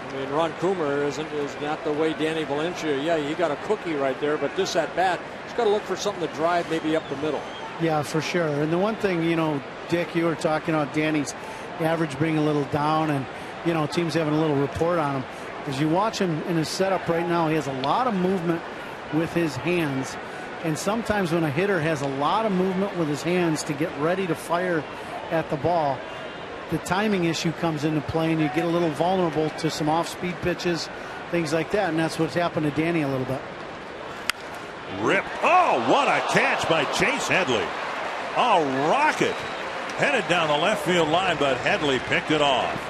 I mean, Ron Coomer is not the way Danny Valencia. Yeah, he got a cookie right there, but this at bat, he's got to look for something to drive maybe up the middle. Yeah, for sure. And the one thing, you know, Dick, you were talking about Danny's average being a little down, and, you know, teams having a little report on him. As you watch him in his setup right now, he has a lot of movement with his hands. And sometimes when a hitter has a lot of movement with his hands to get ready to fire at the ball, the timing issue comes into play, and you get a little vulnerable to some off-speed pitches, things like that. And that's what's happened to Danny a little bit. Rip. Oh, what a catch by Chase Headley. A rocket headed down the left field line, but Headley picked it off.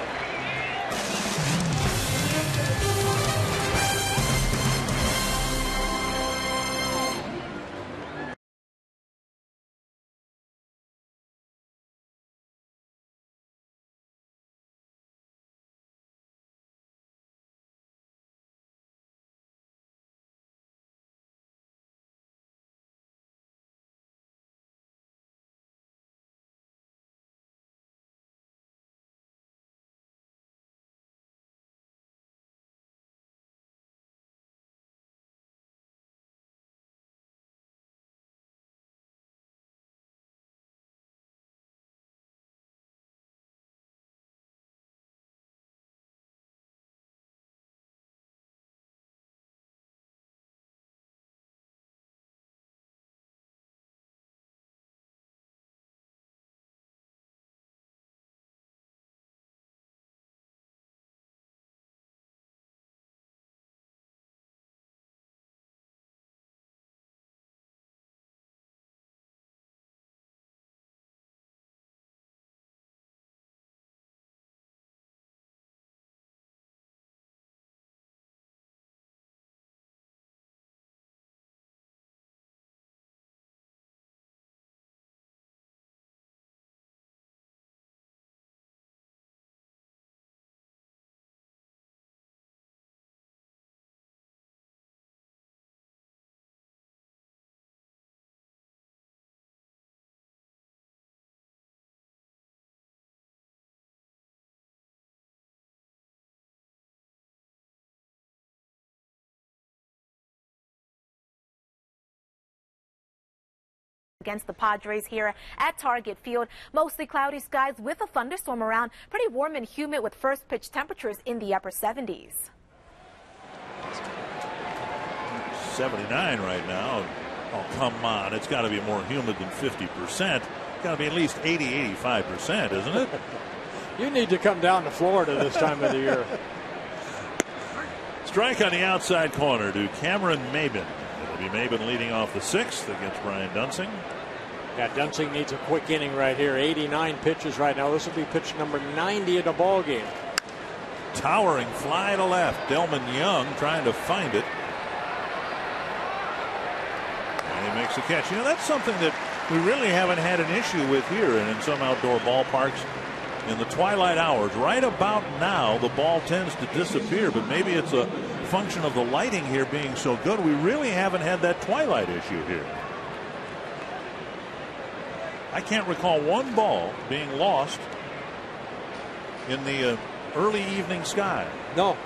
Against the Padres here at Target Field. Mostly cloudy skies with a thunderstorm around. Pretty warm and humid with first pitch temperatures in the upper 70s. 79 right now. Oh, come on. It's got to be more humid than 50%. It's got to be at least 80-85%, isn't it? You need to come down to Florida this time of the year. Strike on the outside corner to Cameron Maben. It'll be Maben leading off the 6th against Brian Dunsing. Yeah, Dunsing needs a quick inning right here. 89 pitches right now. This will be pitch number 90 in the ball game. Towering fly to left. Delman Young trying to find it. And he makes a catch. You know, that's something that we really haven't had an issue with here and in some outdoor ballparks. In the twilight hours, right about now, the ball tends to disappear, but maybe it's a function of the lighting here being so good, we really haven't had that twilight issue here. I can't recall one ball being lost in the early evening sky. No,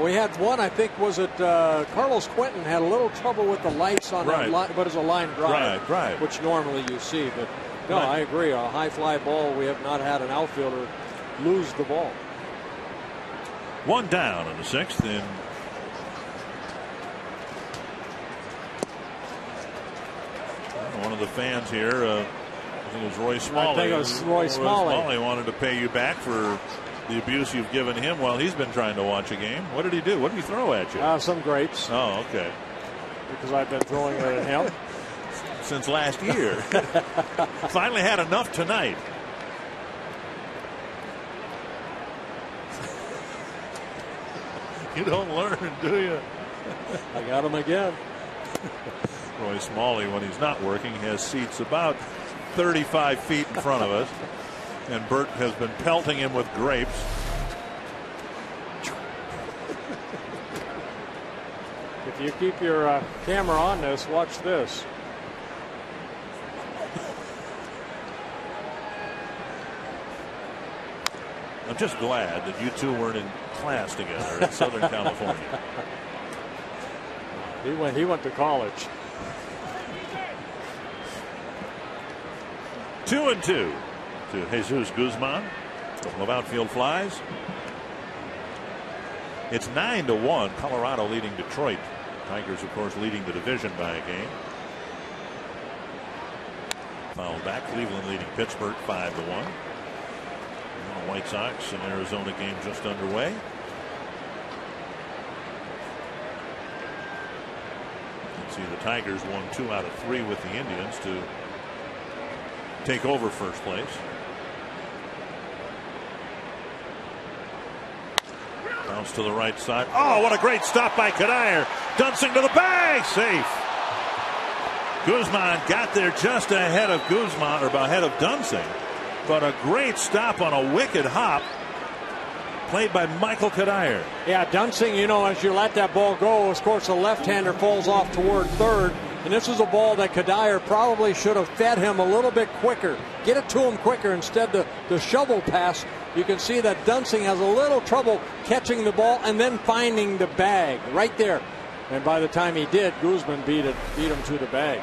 we had one. I think was it Carlos Quentin had a little trouble with the lights on that line, but it's a line drive, right, which normally you see. But no, I agree. A high fly ball, we have not had an outfielder lose the ball. One down in the 6th. In one of the fans here, I think it was Roy Smalley. I think it was Roy Smalley. Smalley wanted to pay you back for the abuse you've given him while he's been trying to watch a game. What did he do? What did he throw at you? Some grapes. Oh, okay. Because I've been throwing it at him since last year. Finally had enough tonight. You don't learn, do you? I got him again. Roy Smalley, when he's not working, has seats about 35 feet in front of us. And Bert has been pelting him with grapes. If you keep your camera on this, watch this. I'm just glad that you two weren't in class together in Southern California. He went to college. 2-2 to Jesus Guzman. A couple of outfield flies. It's 9-1. Colorado leading Detroit. Tigers, of course, leading the division by a game. Fouled back. Cleveland leading Pittsburgh 5-1. The White Sox and Arizona game just underway. You can see the Tigers won 2 out of 3 with the Indians to take over first place. Bounce to the right side. Oh, what a great stop by Kadire. Dunsing to the bag. Safe. Guzman got there just ahead of Guzman, or ahead of Dunsing. But a great stop on a wicked hop played by Michael Kadire. Yeah, Dunsing, as you let that ball go, of course, the left-hander falls off toward third. And this is a ball that Kadire probably should have fed him a little bit quicker. Get it to him quicker instead of the shovel pass. You can see that Dunsing has a little trouble catching the ball and then finding the bag right there. And by the time he did, Guzman beat him to the bag.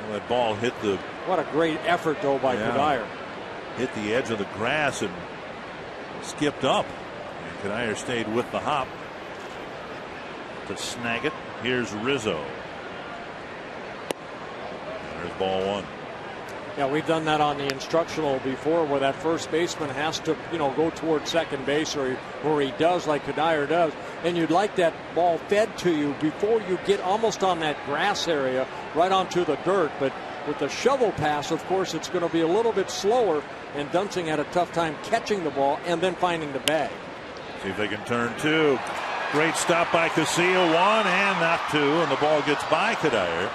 Well, that ball hit the... What a great effort, though, by Kadire. Hit the edge of the grass and skipped up. And Kadire stayed with the hop to snag it. Here's Rizzo. There's ball 1. Yeah, we've done that on the instructional before, where that first baseman has to, go toward second base, or he does like Kadire does, and you'd like that ball fed to you before you get almost on that grass area, right onto the dirt. But with the shovel pass, of course, it's going to be a little bit slower, and Dunsing had a tough time catching the ball and then finding the bag. See if they can turn 2. Great stop by Casilla. 1 and not 2, and the ball gets by Kadire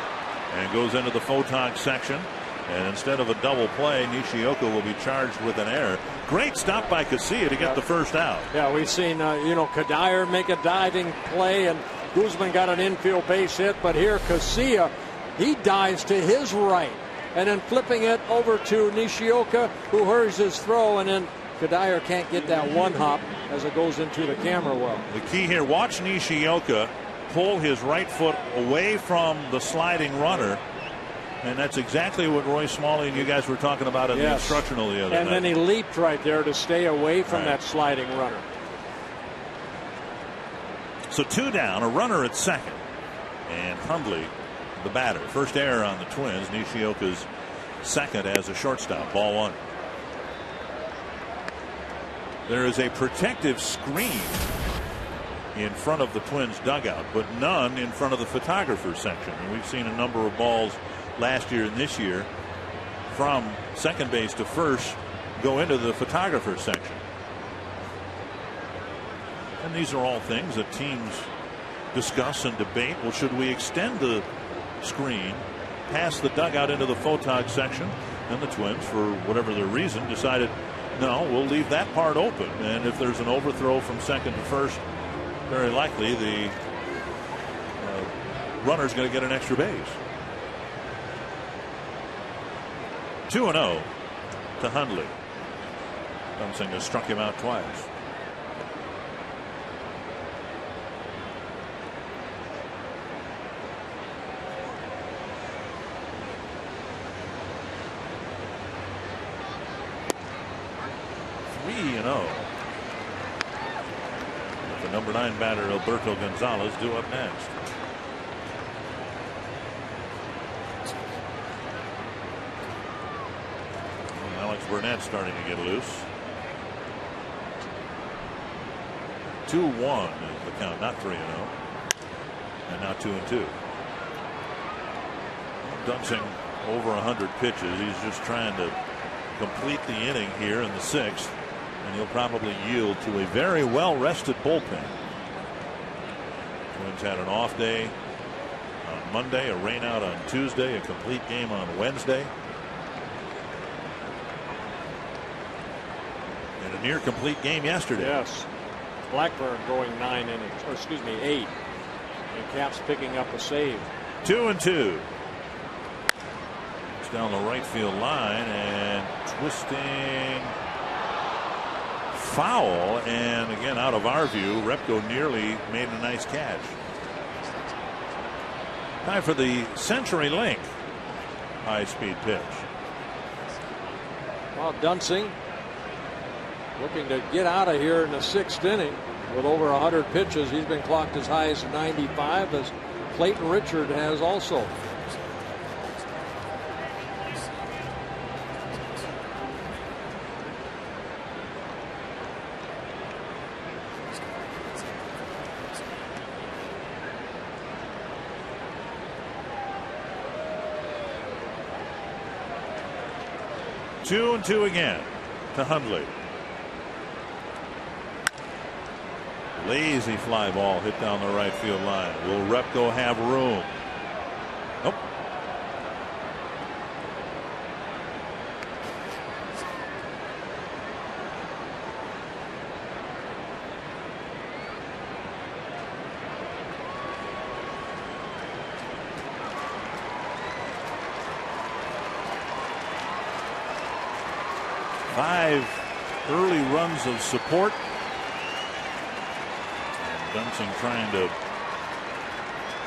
and goes into the photog section. And instead of a double play, Nishioka will be charged with an error. Great stop by Casilla to get the first out. Yeah, we've seen, Kadire make a diving play, and Guzman got an infield base hit. But here, Casilla, he dives to his right, and then flipping it over to Nishioka, who hurries his throw, and then Kadire can't get that one hop as it goes into the camera well. The key here, watch Nishioka pull his right foot away from the sliding runner. And that's exactly what Roy Smalley and you guys were talking about in the instructional the other night. And then he leaped right there to stay away from that sliding runner. So 2 down, a runner at second. And Hundley, the batter. First error on the Twins. Nishioka's second as a shortstop. Ball 1. There is a protective screen in front of the Twins dugout, but none in front of the photographer section. And we've seen a number of balls last year and this year from second base to first go into the photographer section. And these are all things that teams discuss and debate. Well, should we extend the screen past the dugout into the photog section? And the Twins, for whatever their reason, decided no, we'll leave that part open. And if there's an overthrow from second to first, very likely the runner's going to get an extra base. 2-0 to Hundley. Dunsing has struck him out twice. With the number 9 batter Alberto Gonzalez due up next. Alex Burnett starting to get loose. 2-1 is the count, not 3-0. And now 2-2. Dunsing over 100 pitches. He's just trying to complete the inning here in the 6th, and he'll probably yield to a very well rested bullpen. Twins had an off day on Monday, a rain out on Tuesday, a complete game on Wednesday, and a near complete game yesterday. Yes. Blackburn going 9 innings, or excuse me, 8, and Cap's picking up a save. 2-2. Down the right field line and twisting foul, and again out of our view, Repko nearly made a nice catch. Time for the CenturyLink high-speed pitch. Well, Dunsing looking to get out of here in the 6th inning with over 100 pitches. He's been clocked as high as 95, as Clayton Richard has also. Two and two again to Hundley. Lazy fly ball hit down the right field line. Will Repko have room? Nope. Five early runs of support. And Dunsing trying to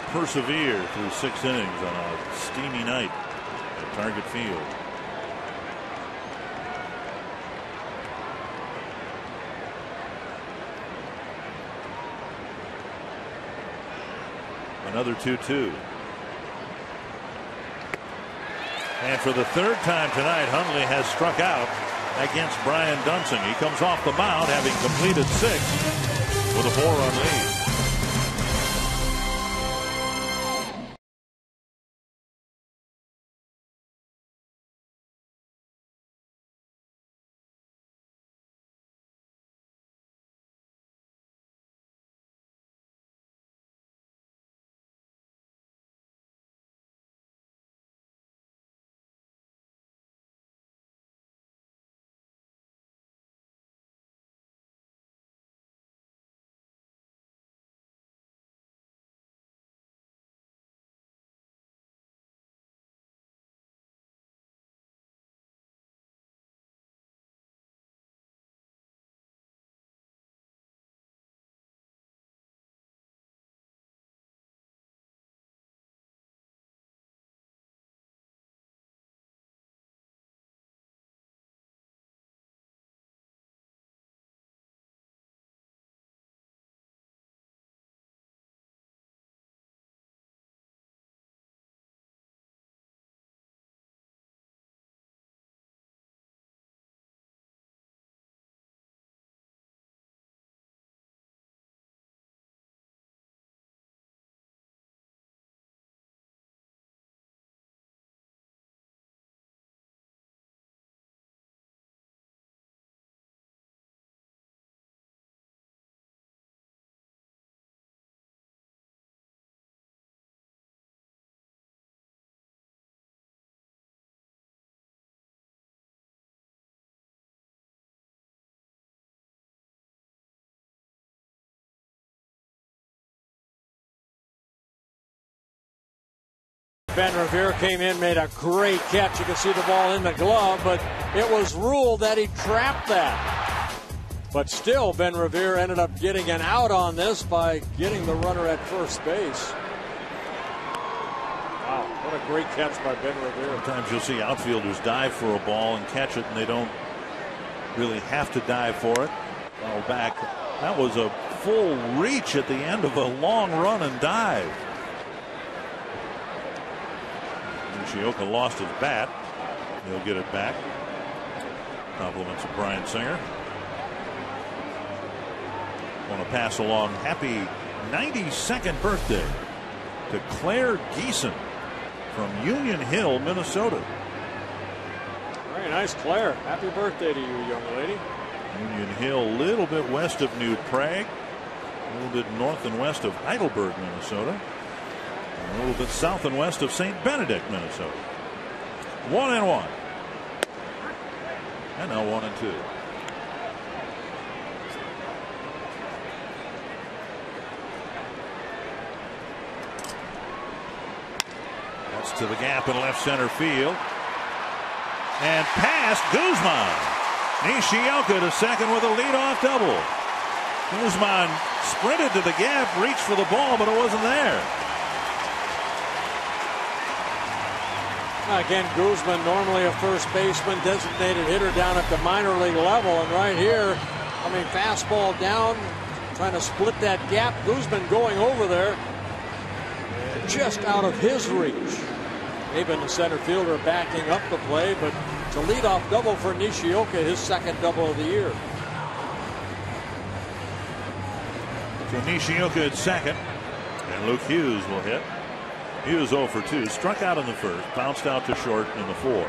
persevere through 6 innings on a steamy night at Target Field. Another 2-2. And for the 3rd time tonight, Hundley has struck out against Brian Dunsing. He comes off the mound having completed 6 with a 4-run lead. Ben Revere came in, made a great catch. You can see the ball in the glove, but it was ruled that he trapped that. But still, Ben Revere ended up getting an out on this by getting the runner at first base. Wow, what a great catch by Ben Revere. Sometimes you'll see outfielders dive for a ball and catch it, and they don't really have to dive for it. Ball back. That was a full reach at the end of a long run and dive. Nishioka lost his bat. He'll get it back. Compliments of Brian Singer. Want to pass along happy 92nd birthday to Claire Geeson from Union Hill, Minnesota. Very nice, Claire. Happy birthday to you, young lady. Union Hill, a little bit west of New Prague, a little bit north and west of Heidelberg, Minnesota, and a little bit south and west of St. Benedict, Minnesota. 1-1. And now 1-2. That's to the gap in left center field. And past Guzman. Nishioka to second with a leadoff double. Guzman sprinted to the gap, reached for the ball, but it wasn't there. Again, Guzman, normally a first baseman, designated hitter down at the minor league level. And right here, I mean, fastball down, trying to split that gap. Guzman going over there, just out of his reach. Even the center fielder backing up the play, but it's a leadoff double for Nishioka, his second double of the year. So Nishioka at second, and Luke Hughes will hit. Hughes 0 for 2, struck out in the first, bounced out to short in the fourth.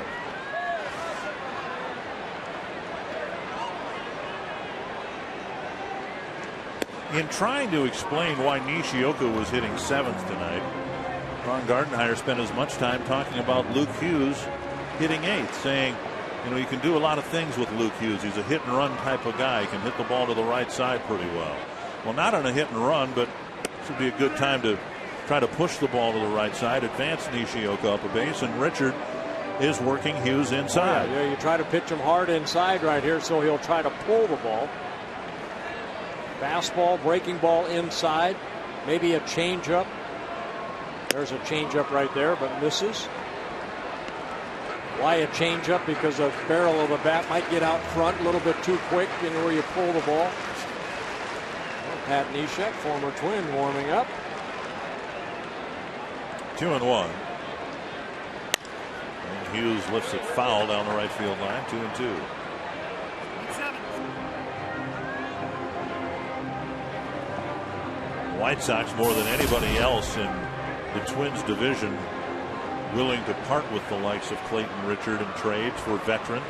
In trying to explain why Nishioka was hitting seventh tonight, Ron Gardenhire spent as much time talking about Luke Hughes hitting eighth, saying, you know, you can do a lot of things with Luke Hughes. He's a hit and run type of guy. He can hit the ball to the right side pretty well. Well, not on a hit and run, but this would be a good time to try to push the ball to the right side, advance Nishioka up a base, and Richard is working Hughes inside. Yeah, you try to pitch him hard inside right here, so he'll try to pull the ball. Fastball, breaking ball inside, maybe a changeup. There's a changeup right there, but misses. Why a changeup? Because the barrel of the bat might get out front a little bit too quick, you know, where you pull the ball. Well, Pat Neshek, former Twin, warming up. 2-1. And Hughes lifts it foul down the right field line. 2-2. White Sox, more than anybody else in the Twins division, willing to part with the likes of Clayton Richard in trades for veterans.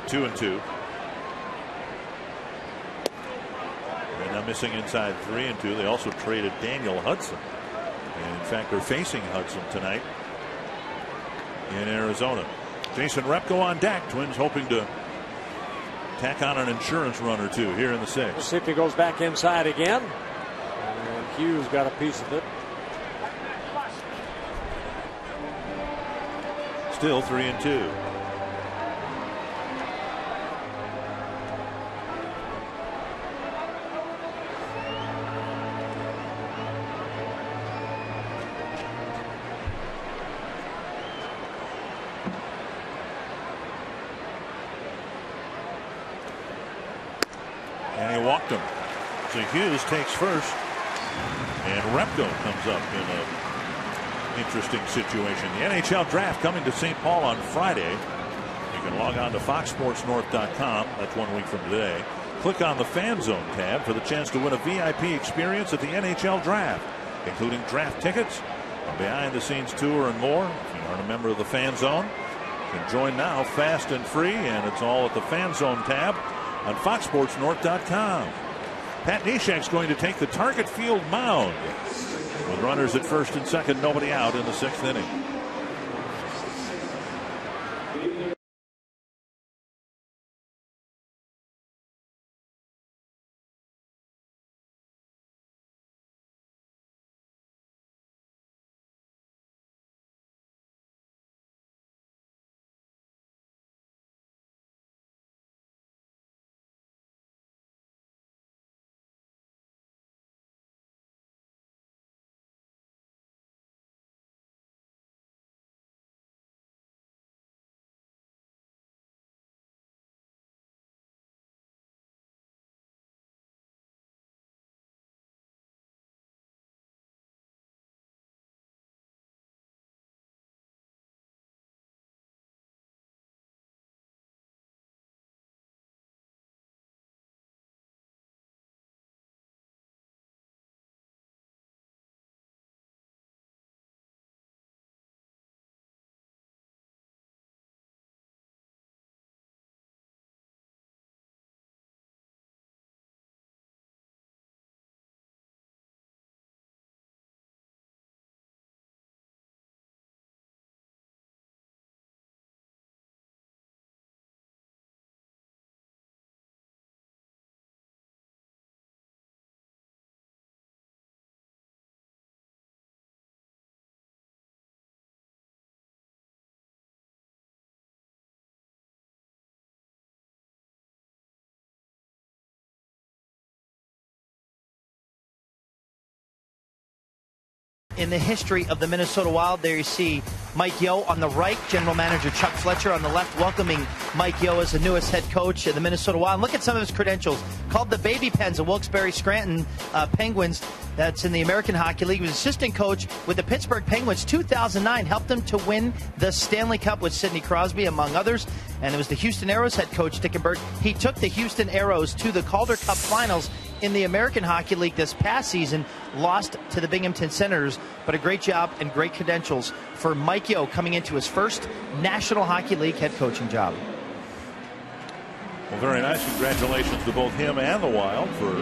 2-2. And now missing inside 3-2. They also traded Daniel Hudson. And in fact, they're facing Hudson tonight in Arizona. Jason Repko on deck. Twins hoping to tack on an insurance run or two here in the sixth. Let's see if he goes back inside again. And Hughes got a piece of it. Still 3-2. And he walked him. So Hughes takes first. And Repko comes up in an interesting situation. The NHL draft coming to St. Paul on Friday. You can log on to foxsportsnorth.com. That's 1 week from today. Click on the Fan Zone tab for the chance to win a VIP experience at the NHL draft, including draft tickets, a behind-the-scenes tour, and more. If you aren't a member of the Fan Zone, you can join now fast and free, and it's all at the Fan Zone tab on foxsportsnorth.com. Pat Neshek's going to take the Target Field mound with runners at first and second, nobody out in the sixth inning. in the history of the Minnesota Wild. There you see Mike Yeo on the right, general manager Chuck Fletcher on the left, welcoming Mike Yeo as the newest head coach of the Minnesota Wild. And look at some of his credentials. Called the Baby Pens of Wilkes-Barre Scranton Penguins. That's in the American Hockey League. He was assistant coach with the Pittsburgh Penguins 2009. Helped them to win the Stanley Cup with Sidney Crosby, among others. And it was the Houston Aeros head coach, Dick and Bert. He took the Houston Aeros to the Calder Cup finals in the American Hockey League this past season, lost to the Binghamton Senators, but a great job and great credentials for Mike Yeo coming into his first National Hockey League head coaching job. Well, very nice. Congratulations to both him and the Wild for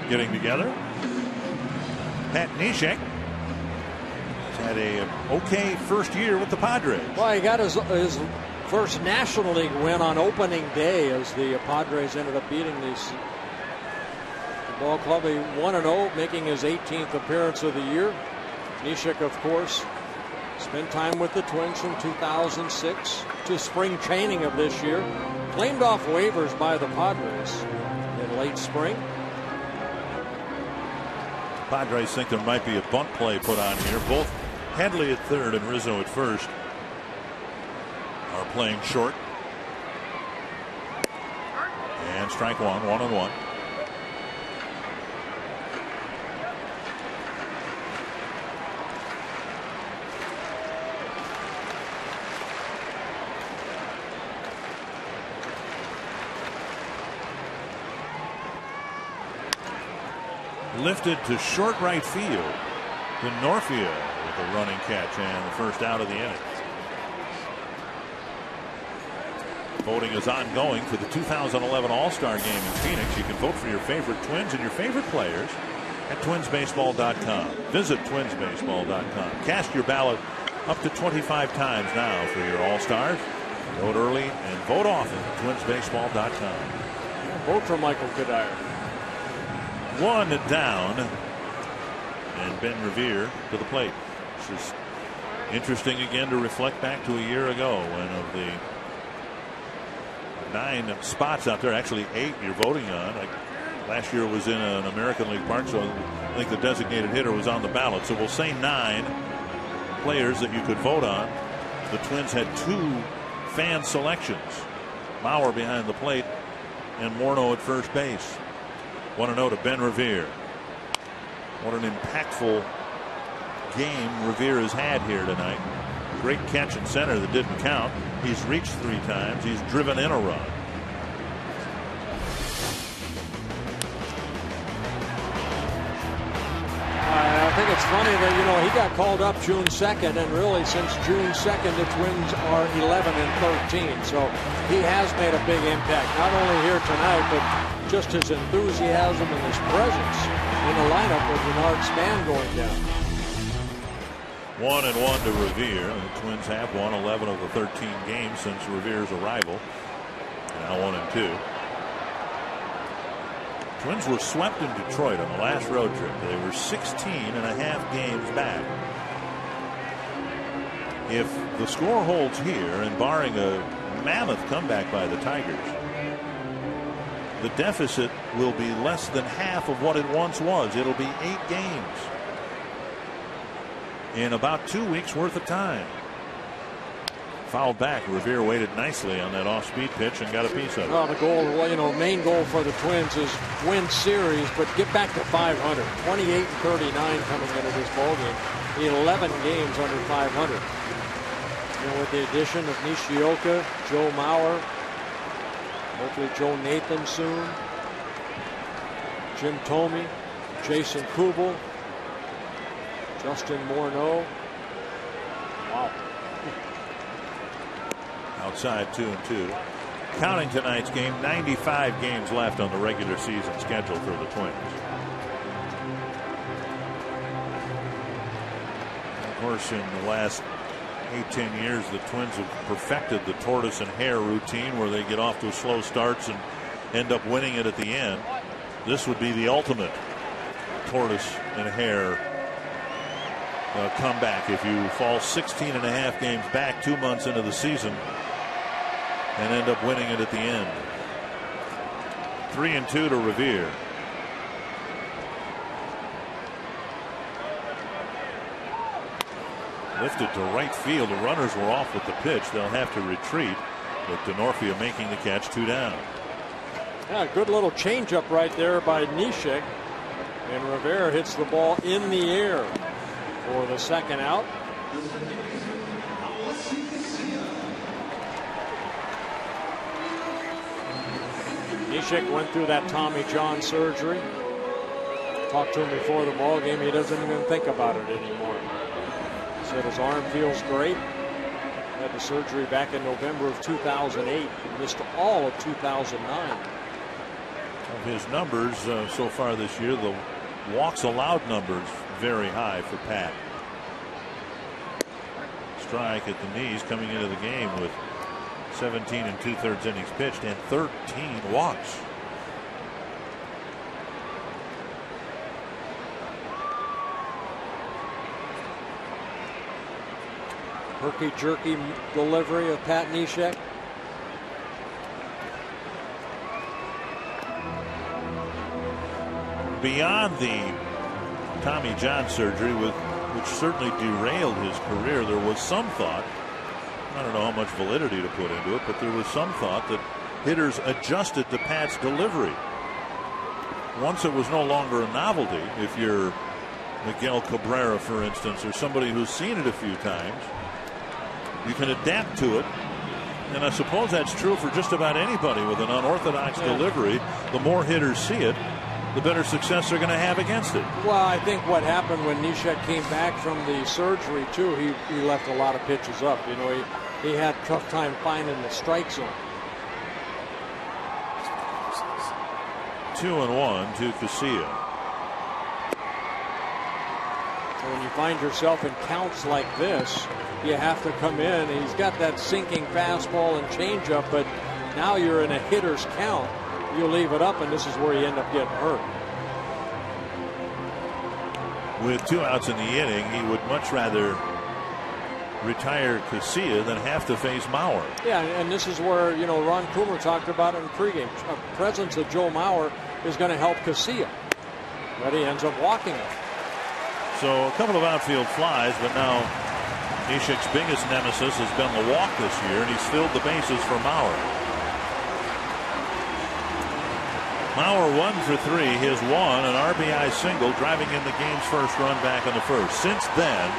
getting together. Pat Neshek has had a okay first year with the Padres. Well, he got his first National League win on opening day as the Padres ended up beating the ball club. He 1-0, making his 18th appearance of the year. Neshek, of course, spent time with the Twins from 2006 to spring training of this year. Claimed off waivers by the Padres in late spring. Padres think there might be a bunt play put on here. Both Headley at third and Rizzo at first are playing short. And strike one, 1-1. Lifted to short right field to Norfield with a running catch and the first out of the inning. Voting is ongoing for the 2011 All-Star Game in Phoenix. You can vote for your favorite Twins and your favorite players at twinsbaseball.com. Visit twinsbaseball.com. Cast your ballot up to 25 times now for your All-Stars. Vote early and vote often at twinsbaseball.com. Vote for Michael Kadire. One down, and Ben Revere to the plate. This is interesting again to reflect back to a year ago when of the 9 spots out there, actually 8 you're voting on. Last year was in an American League park, so I think the designated hitter was on the ballot. So we'll say 9 players that you could vote on. The Twins had 2 fan selections. Mauer behind the plate and Morneau at first base. 1-0 to Ben Revere. What an impactful game Revere has had here tonight. Great catch in center that didn't count. He's reached 3 times. He's driven in a run. I think it's funny that, he got called up June 2nd, and really since June 2nd, the Twins are 11-13. So he has made a big impact, not only here tonight, but just his enthusiasm and his presence in the lineup with Denard Span going down. 1-1 to Revere. The Twins have won 11 of the 13 games since Revere's arrival. Now 1-2. Twins were swept in Detroit on the last road trip. They were 16.5 games back. If the score holds here, and barring a mammoth comeback by the Tigers, the deficit will be less than half of what it once was. It'll be 8 games in about 2 weeks worth of time. Fouled back. Revere waited nicely on that off-speed pitch and got a piece of it. Well, the goal, main goal for the Twins is win series, but get back to 500. 28-39 coming into this ballgame. 11 games under 500. With the addition of Nishioka, Joe Mauer, hopefully Joe Nathan soon, Jim Thome, Jason Kubel, Justin Morneau. Wow. Outside 2-2. Counting tonight's game, 95 games left on the regular season schedule for the Twins. Of course, in the last 8-10 years, the Twins have perfected the tortoise and hare routine where they get off to slow starts and end up winning it at the end. This would be the ultimate tortoise and hare comeback if you fall 16.5 games back 2 months into the season and end up winning it at the end. 3-2 to Revere. Lifted to right field. The runners were off with the pitch. They'll have to retreat. But Denorfia making the catch, 2 down. Yeah, good little changeup right there by Neshek. And Rivera hits the ball in the air for the second out. Neshek went through that Tommy John surgery. Talked to him before the ball game. He doesn't even think about it anymore. He said his arm feels great. Had the surgery back in November of 2008. Missed all of 2009. Of his numbers so far this year, the walks allowed numbers very high for Pat. Strike at the knees coming into the game with 17 2/3 innings pitched and 13 walks. Herky-jerky delivery of Pat Neshek. Beyond the Tommy John surgery, which certainly derailed his career, there was some thought, I don't know how much validity to put into it, but there was some thought that hitters adjusted to Pat's delivery. Once it was no longer a novelty, if you're Miguel Cabrera, for instance, or somebody who's seen it a few times, you can adapt to it. And I suppose that's true for just about anybody with an unorthodox delivery. The more hitters see it, the better success they're going to have against it. Well, I think what happened when Neshek came back from the surgery, too, he left a lot of pitches up. You know, he had a tough time finding the strike zone. 2-1 to Casilla. When you find yourself in counts like this, you have to come in. He's got that sinking fastball and changeup, but now you're in a hitter's count. You leave it up, and this is where you end up getting hurt. With 2 outs in the inning, he would much rather retire Casilla than have to face Mauer. Yeah, and this is where, you know, Ron Coomer talked about it in pregame. A presence of Joe Mauer is going to help Casilla, but he ends up walking him. So a couple of outfield flies, but now Neshek's biggest nemesis has been the walk this year, and he's filled the bases for Mauer. Mauer 1 for 3, his one, an RBI single, driving in the game's first run back in the first. Since then,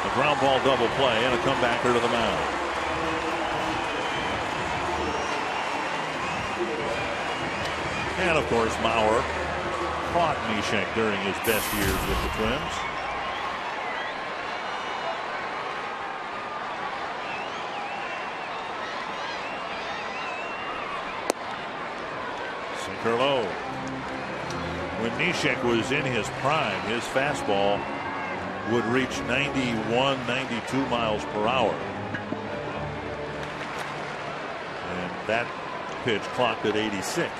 a ground ball double play and a comebacker to the mound. And of course, Mauer caught Neshek during his best years with the Twins. Sinker low. When Neshek was in his prime, his fastball would reach 91, 92 miles per hour. And that pitch clocked at 86.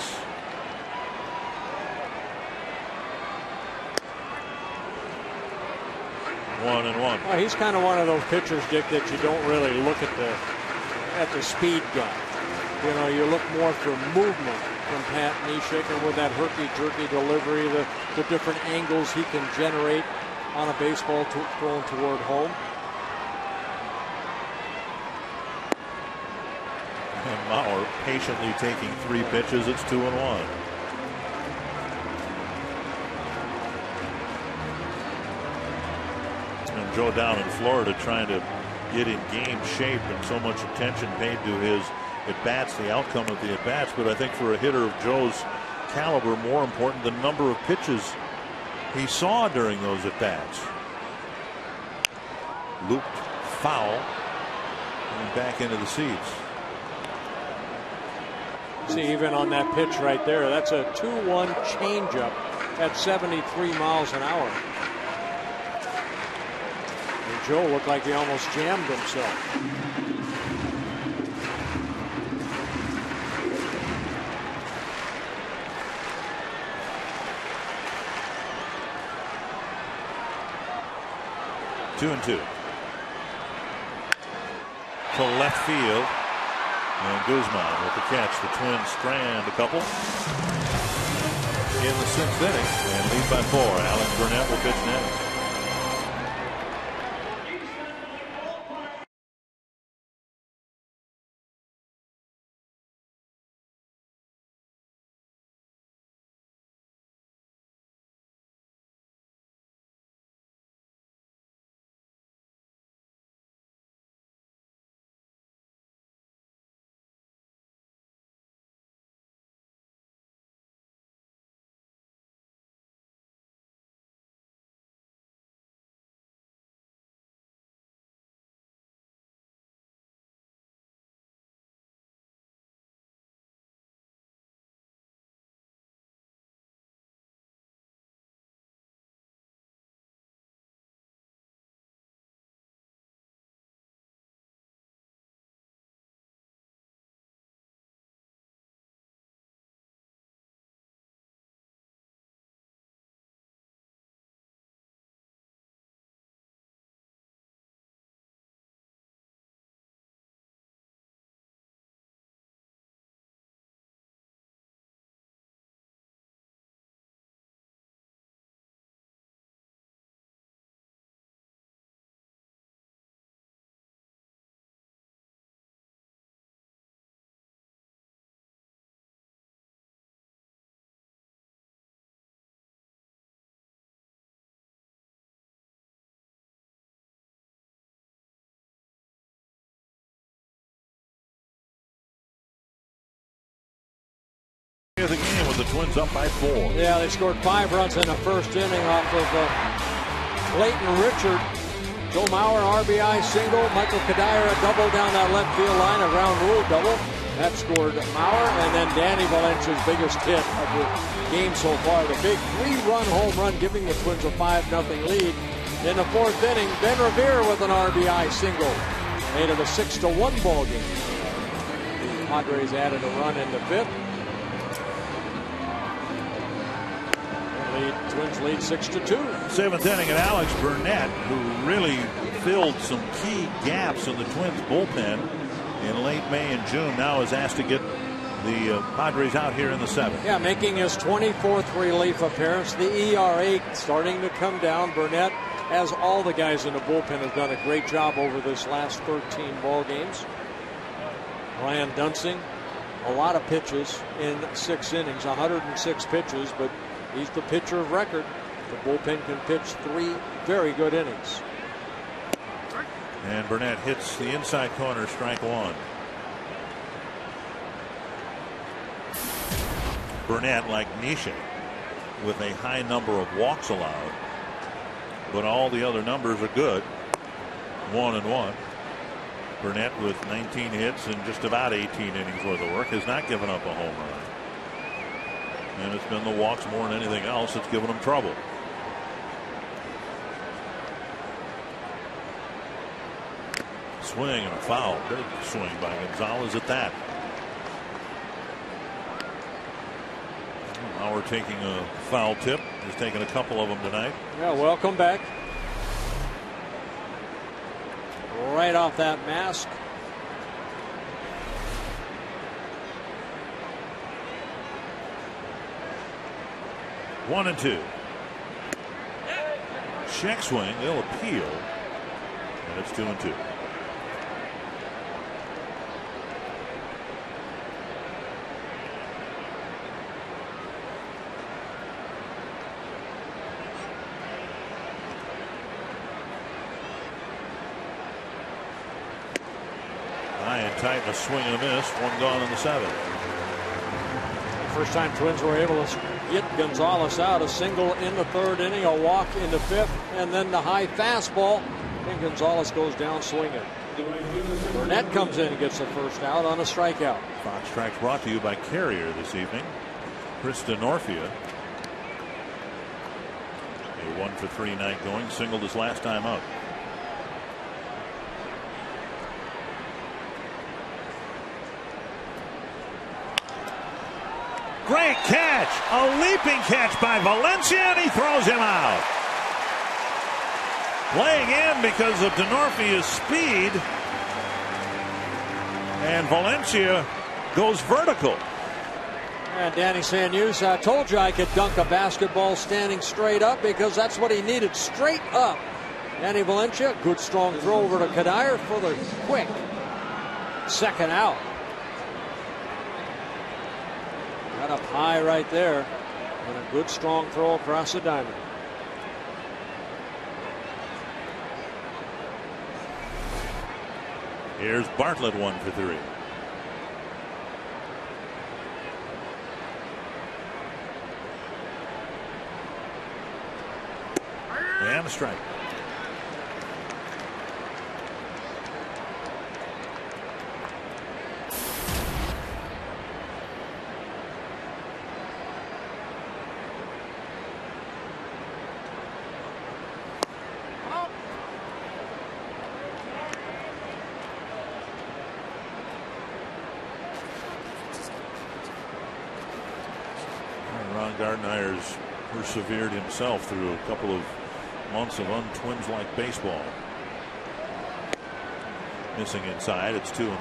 One and one. Well, he's kind of one of those pitchers, Dick, that you don't really look at the speed gun. You know, you look more for movement from Pat Neshek, and with that herky-jerky delivery, the different angles he can generate on a baseball thrown toward home. And Mauer patiently taking 3 pitches. It's 2-1. And Joe down in Florida trying to get in game shape, and so much attention paid to his at-bats, the outcome of the at-bats. But I think for a hitter of Joe's caliber, more important the number of pitches he saw during those at-bats. Looped foul and back into the seats. See, even on that pitch right there, that's a 2-1 changeup at 73 miles an hour. And Joe looked like he almost jammed himself. Two and two. To left field. And Guzman with the catch. The Twins strand a couple in the 6th inning and lead by 4. Alex Burnett will pitch next. with the Twins up by 4. Yeah, they scored 5 runs in the first inning off of Clayton Richard. Joe Mauer, RBI single. Michael Kadire, a double down that left field line, a ground rule double. That scored Mauer, and then Danny Valencia's biggest hit of the game so far. The big 3-run home run giving the Twins a 5-0 lead. In the 4th inning, Ben Revere with an RBI single. Made it a 6-1 ball game. The Padres added a run in the 5th. Twins lead 6-2. 7th inning, and Alex Burnett, who really filled some key gaps in the Twins bullpen in late May and June, now is asked to get the Padres out here in the 7th. Yeah, making his 24th relief appearance. The ERA starting to come down. Burnett, as all the guys in the bullpen, have done a great job over this last 13 ball games. Ryan Dunsing, a lot of pitches in 6 innings, 106 pitches, but he's the pitcher of record. The bullpen can pitch 3 very good innings. And Burnett hits the inside corner, strike 1. Burnett, like Nisha, with a high number of walks allowed, but all the other numbers are good. 1-1. Burnett with 19 hits and just about 18 innings worth of work has not given up a home run. And it's been the walks more than anything else that's given him trouble. Swing and a foul. Big swing by Gonzalez at that. Now we're taking a foul tip. He's taken a couple of them tonight. Yeah, welcome back. Right off that mask. One and 2. Check swing. They'll appeal. And it's 2-2. High and tight, a swing and a miss. One gone in the 7th. First time Twins were able to get Gonzalez out. A single in the 3rd inning, a walk in the 5th, and then the high fastball. And Gonzalez goes down swinging. Burnett comes in and gets the first out on a strikeout. Fox Tracks brought to you by Carrier this evening. Chris DeNorfia. A 1-for-3 night going. Singled his last time up. Great catch. A leaping catch by Valencia, and he throws him out. Playing in because of DeNorfia's speed. And Valencia goes vertical. And Danny Sanus, I told you I could dunk a basketball standing straight up because that's what he needed, straight up. Danny Valencia, good strong throw over to Kadire for the quick 2nd out. Got up high right there, and a good strong throw across the diamond. Here's Bartlett 1-for-3. And a strike. Gardenhire's persevered himself through a couple of months of un-Twins-like baseball. Missing inside, it's 2-1.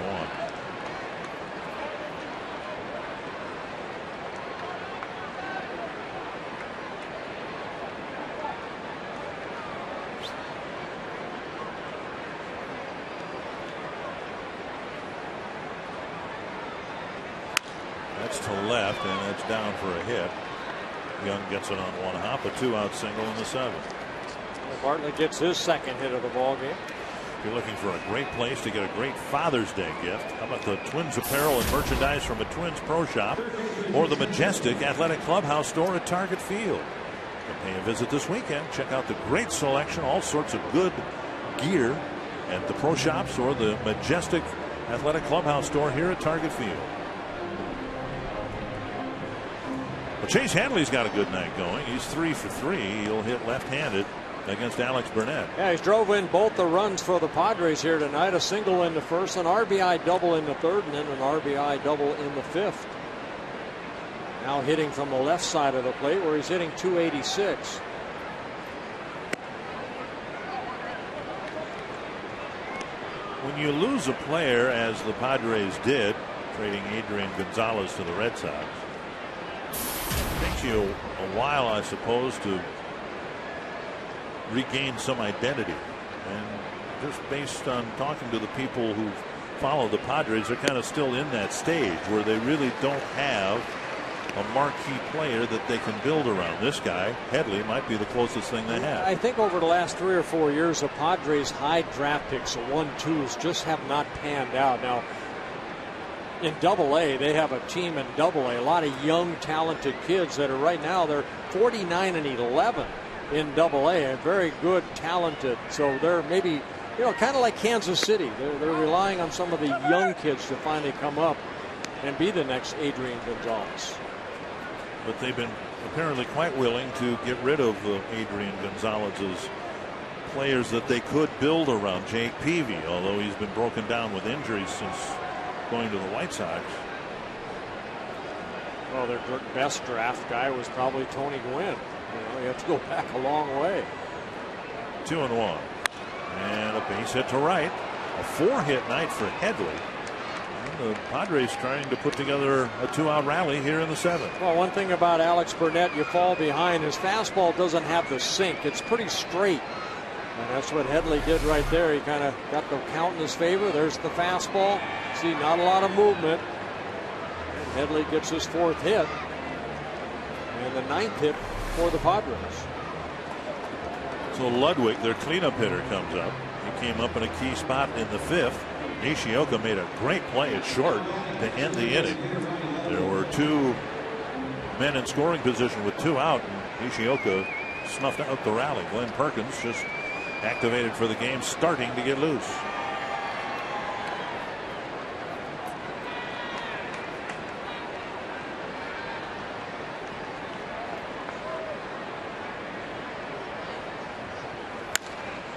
That's to left, and that's down for a hit. Young gets it on one hop, a 2-out single in the 7th. Bartlett gets his 2nd hit of the ball game. If you're looking for a great place to get a great Father's Day gift, how about the Twins apparel and merchandise from a Twins Pro Shop or the Majestic Athletic Clubhouse store at Target Field? Come pay a visit this weekend. Check out the great selection, all sorts of good gear at the Pro Shops or the Majestic Athletic Clubhouse store here at Target Field. Well, Chase Hadley's got a good night going. He's 3 for 3. He'll hit left-handed against Alex Burnett. Yeah, he's drove in both the runs for the Padres here tonight. A single in the first, an RBI double in the third, and then an RBI double in the fifth. Now hitting from the left side of the plate where he's hitting .286. When you lose a player, as the Padres did, trading Adrian Gonzalez to the Red Sox, it takes you a while, I suppose, to regain some identity. And just based on talking to the people who follow the Padres, they're kind of still in that stage where they really don't have a marquee player that they can build around. This guy, Headley, might be the closest thing they have. I think over the last 3 or 4 years, the Padres' high draft picks, the 1-2s, just have not panned out. Now, in AA, they have a team in AA, a lot of young, talented kids that are right now, they're 49 and 11 in AA, and very good, talented. So they're maybe, kind of like Kansas City. They're relying on some of the young kids to finally come up and be the next Adrian Gonzalez. But they've been apparently quite willing to get rid of Adrian Gonzalez's players that they could build around. Jake Peavy, although he's been broken down with injuries since going to the White Sox. Well, their best draft guy was probably Tony Gwynn. You have to go back a long way. 2-1. And a base hit to right. A 4-hit night for Headley. And the Padres trying to put together a 2-out rally here in the 7th. Well, one thing about Alex Burnett, you fall behind. His fastball doesn't have the sink. It's pretty straight. And that's what Headley did right there. He kind of got the count in his favor. There's the fastball. See, not a lot of movement. And Headley gets his 4th hit. And the 9th hit for the Padres. So Ludwig, their cleanup hitter, comes up. He came up in a key spot in the 5th. Nishioka made a great play at short to end the inning. There were 2 men in scoring position with 2 out, and Nishioka snuffed out the rally. Glenn Perkins just activated for the game, starting to get loose.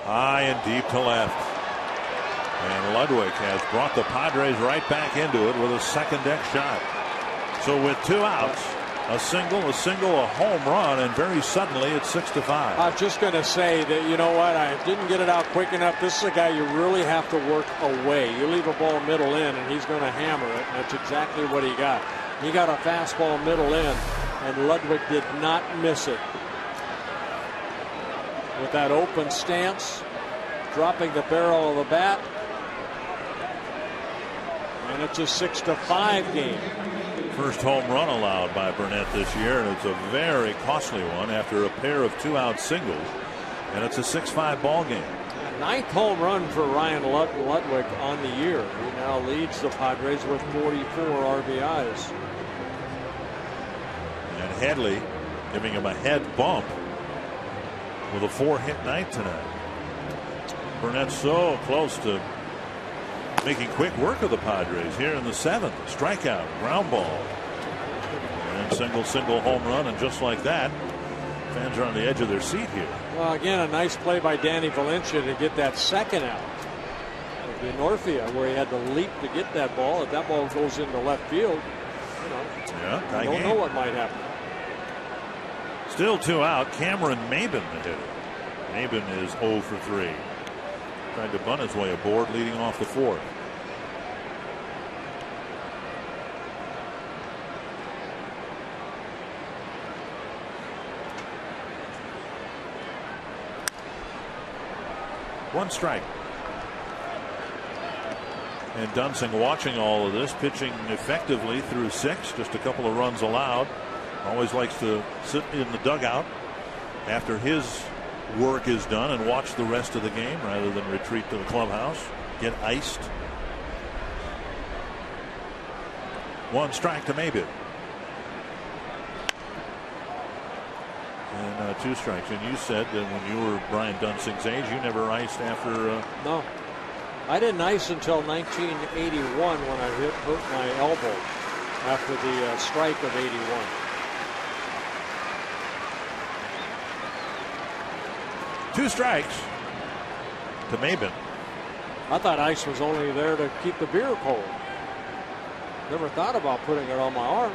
High and deep to left. And Ludwig has brought the Padres right back into it with a second deck shot. So with 2 outs, a single, a home run, and very suddenly it's 6-5. I was just going to say that, you know what, I didn't get it out quick enough. This is a guy you really have to work away. You leave a ball middle in, and he's going to hammer it. And that's exactly what he got. He got a fastball middle in, and Ludwig did not miss it. With that open stance, dropping the barrel of the bat. And it's a 6-5 game. First home run allowed by Burnett this year, and it's a very costly one after a pair of 2-out singles. And it's a 6-5 ball game. 9th home run for Ryan Ludwig on the year. He now leads the Padres with 44 RBIs. And Headley giving him a head bump with a 4-hit night tonight. Burnett so close to making quick work of the Padres here in the 7th. Strikeout, ground ball, and single home run, and just like that, fans are on the edge of their seat here. Well, again, a nice play by Danny Valencia to get that second out of the Northia, where he had to leap to get that ball. If that ball goes into left field, you don't know what might happen. Still 2 out. Cameron Maben the hitter. Maben is 0 for 3. Tried to bunt his way aboard, leading off the 4th. One strike. And Dunsing watching all of this, pitching effectively through 6, just a couple of runs allowed. Always likes to sit in the dugout after his work is done and watch the rest of the game rather than retreat to the clubhouse, get iced. 1 strike to Maybin. And 2 strikes. And you said that when you were Brian Dunsing's age, you never iced after. No, I didn't ice until 1981 when I hurt my elbow after the strike of '81. Two strikes to Maybin. I thought ice was only there to keep the beer cold. Never thought about putting it on my arm.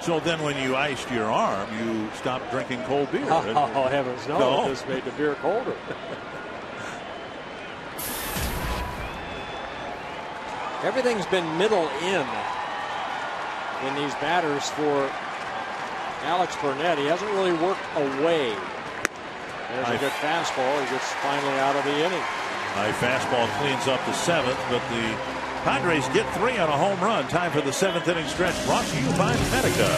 So then when you iced your arm, you stopped drinking cold beer. Oh, heavens no. No. This made the beer colder. Everything's been middle in these batters for Alex Burnett. He hasn't really worked away. There's a good fastball. He gets finally out of the inning. High fastball cleans up the 7th, but the Padres get 3 on a home run. Time for the 7th inning stretch, brought to you by Medica.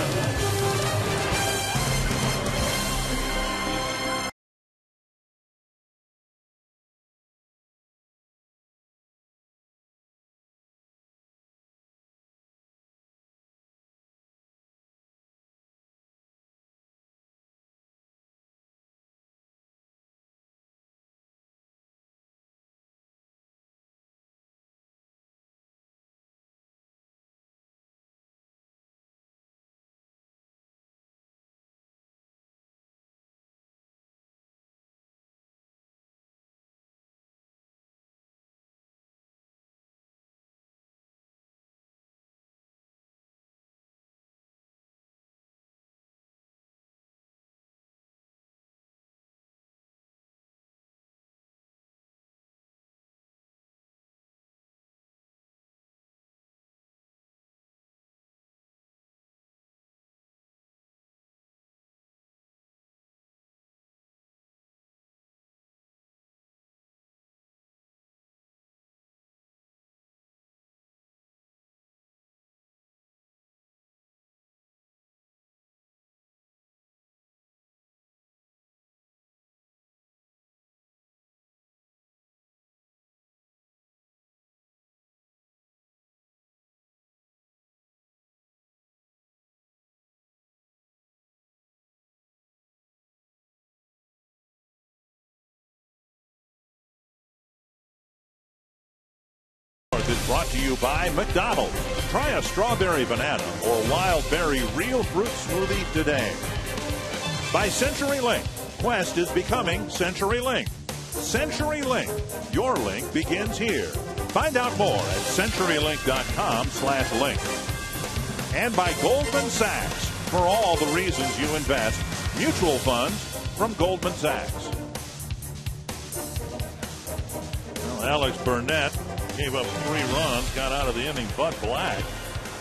Is brought to you by McDonald's. Try a strawberry banana or wild berry real fruit smoothie today. By CenturyLink. Quest is becoming CenturyLink. CenturyLink. Your link begins here. Find out more at CenturyLink.com/link. And by Goldman Sachs. For all the reasons you invest. Mutual funds from Goldman Sachs. Well, Alex Burnett gave up 3 runs, got out of the inning but black.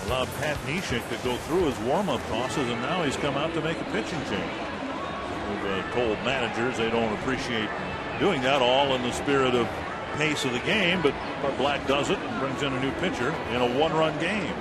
Allowed Pat Neshek to go through his warm-up tosses, and now he's come out to make a pitching change. We've told managers they don't appreciate doing that, all in the spirit of pace of the game, but Black does it and brings in a new pitcher in a 1-run game.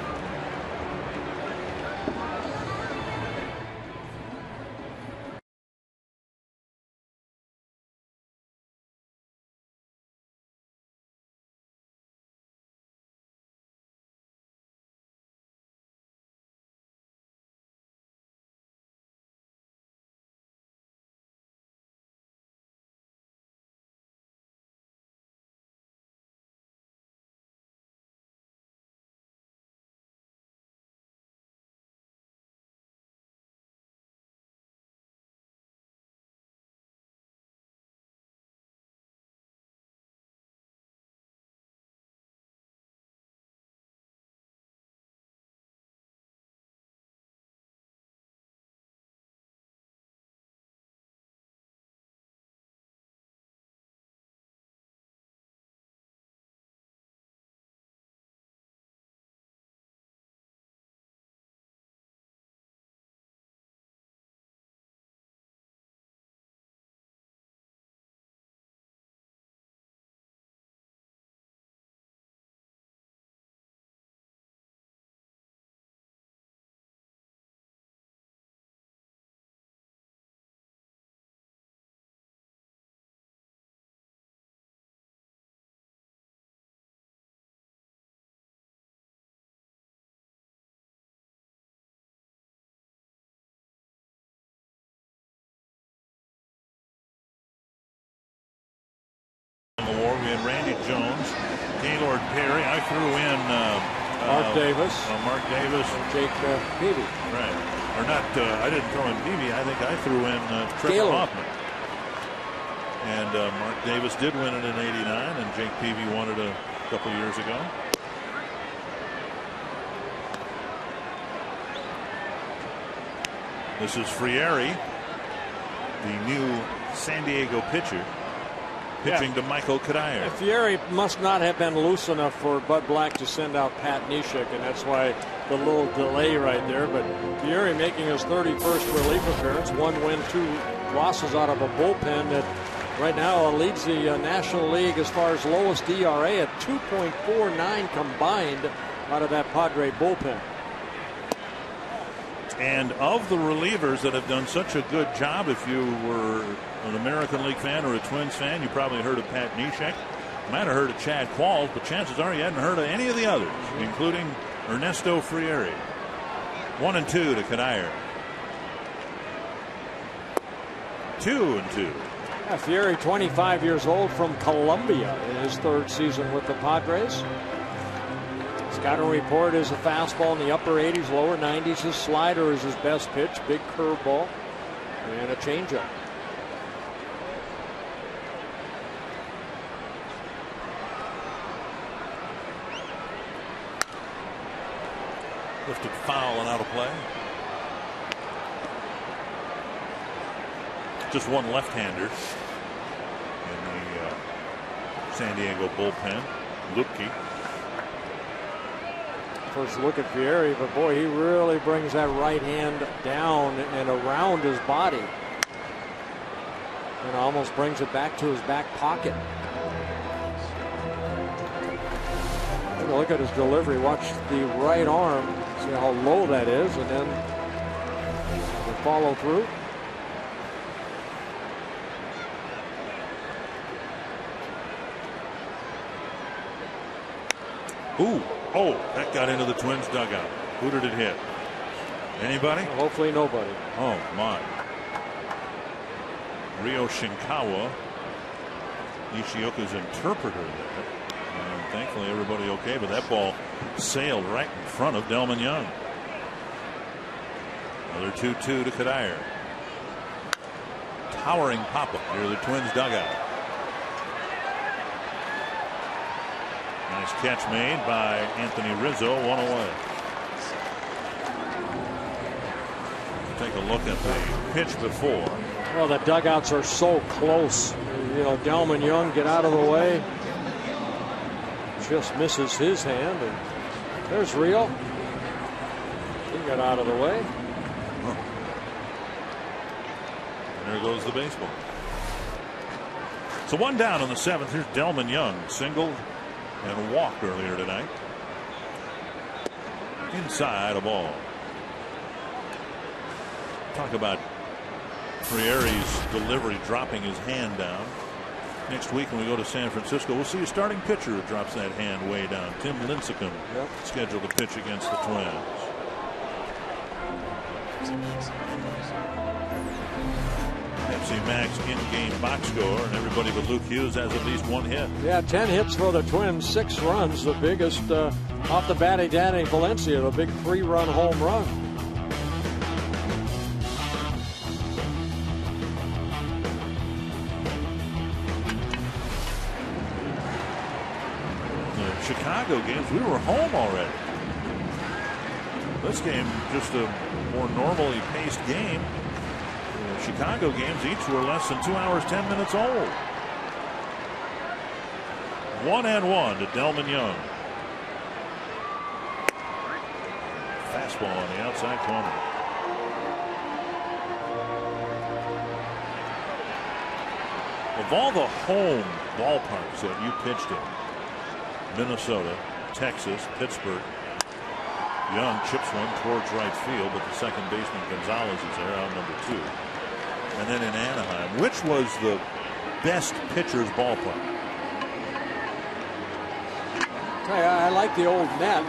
We had Randy Jones, Gaylord Perry. I threw in Mark Davis. Mark Davis. And Jake Peavy. Right. Or not, I didn't throw in Peavy. I think I threw in Trevor Hoffman. And Mark Davis did win it in '89, and Jake Peavy won it a couple years ago. This is Frieri, the new San Diego pitcher, pitching to Michael Kadire. Frieri must not have been loose enough for Bud Black to send out Pat Neshek, and that's why the little delay right there. But Frieri making his 31st relief appearance, 1 win, 2 losses out of a bullpen that right now leads the National League as far as lowest ERA at 2.49 combined out of that Padre bullpen. And of the relievers that have done such a good job, if you were an American League fan or a Twins fan, you probably heard of Pat Neshek. Might have heard of Chad Qualls, but chances are you hadn't heard of any of the others, including Ernesto Frieri. 1-2 to Kadire. 2-2. Yeah, Frieri, 25 years old, from Colombia in his 3rd season with the Padres. Scouting report is a fastball in the upper 80s, lower 90s. His slider is his best pitch, big curveball, and a changeup. Lifted foul and out of play. Just one left-hander in the San Diego bullpen, Lupke. First look at Frieri, but boy, he really brings that right hand down and around his body. And almost brings it back to his back pocket. Take a look at his delivery. Watch the right arm. See how low that is, and then the follow through. Ooh. Oh, that got into the Twins dugout. Who did it hit? Anybody? Hopefully nobody. Oh, my. Ryo Shinkawa, Nishioka's interpreter there. And thankfully everybody okay, but that ball sailed right in front of Delman Young. Another 2-2 to Kadire. Towering pop-up near the Twins dugout. Nice catch made by Anthony Rizzo, 1 away. Take a look at the pitch before. Well, the dugouts are so close. You know, Delman Young, get out of the way. Just misses his hand, and there's Rio. He got out of the way. And there goes the baseball. So 1 down in the 7th. Here's Delman Young, singled and walked earlier tonight. Inside a ball. Talk about Frieri's delivery, dropping his hand down. Next week when we go to San Francisco, we'll see a starting pitcher who drops that hand way down. Tim Lincecum, scheduled to pitch against the Twins. FC Max in-game box score, and everybody but Luke Hughes has at least 1 hit. Yeah, 10 hits for the Twins, 6 runs, the biggest off the bat of Danny Valencia, the big 3-run home run. The Chicago games, we were home already. This game, just a more normally paced game. Chicago games each were less than 2 hours, 10 minutes old. 1-1 to Delman Young. Fastball on the outside corner. Of all the home ballparks that you pitched in, Minnesota, Texas, Pittsburgh, Young chips one towards right field, but the second baseman Gonzalez is there, out number 2. And then in Anaheim, which was the best pitcher's ballpark? I like the old Met.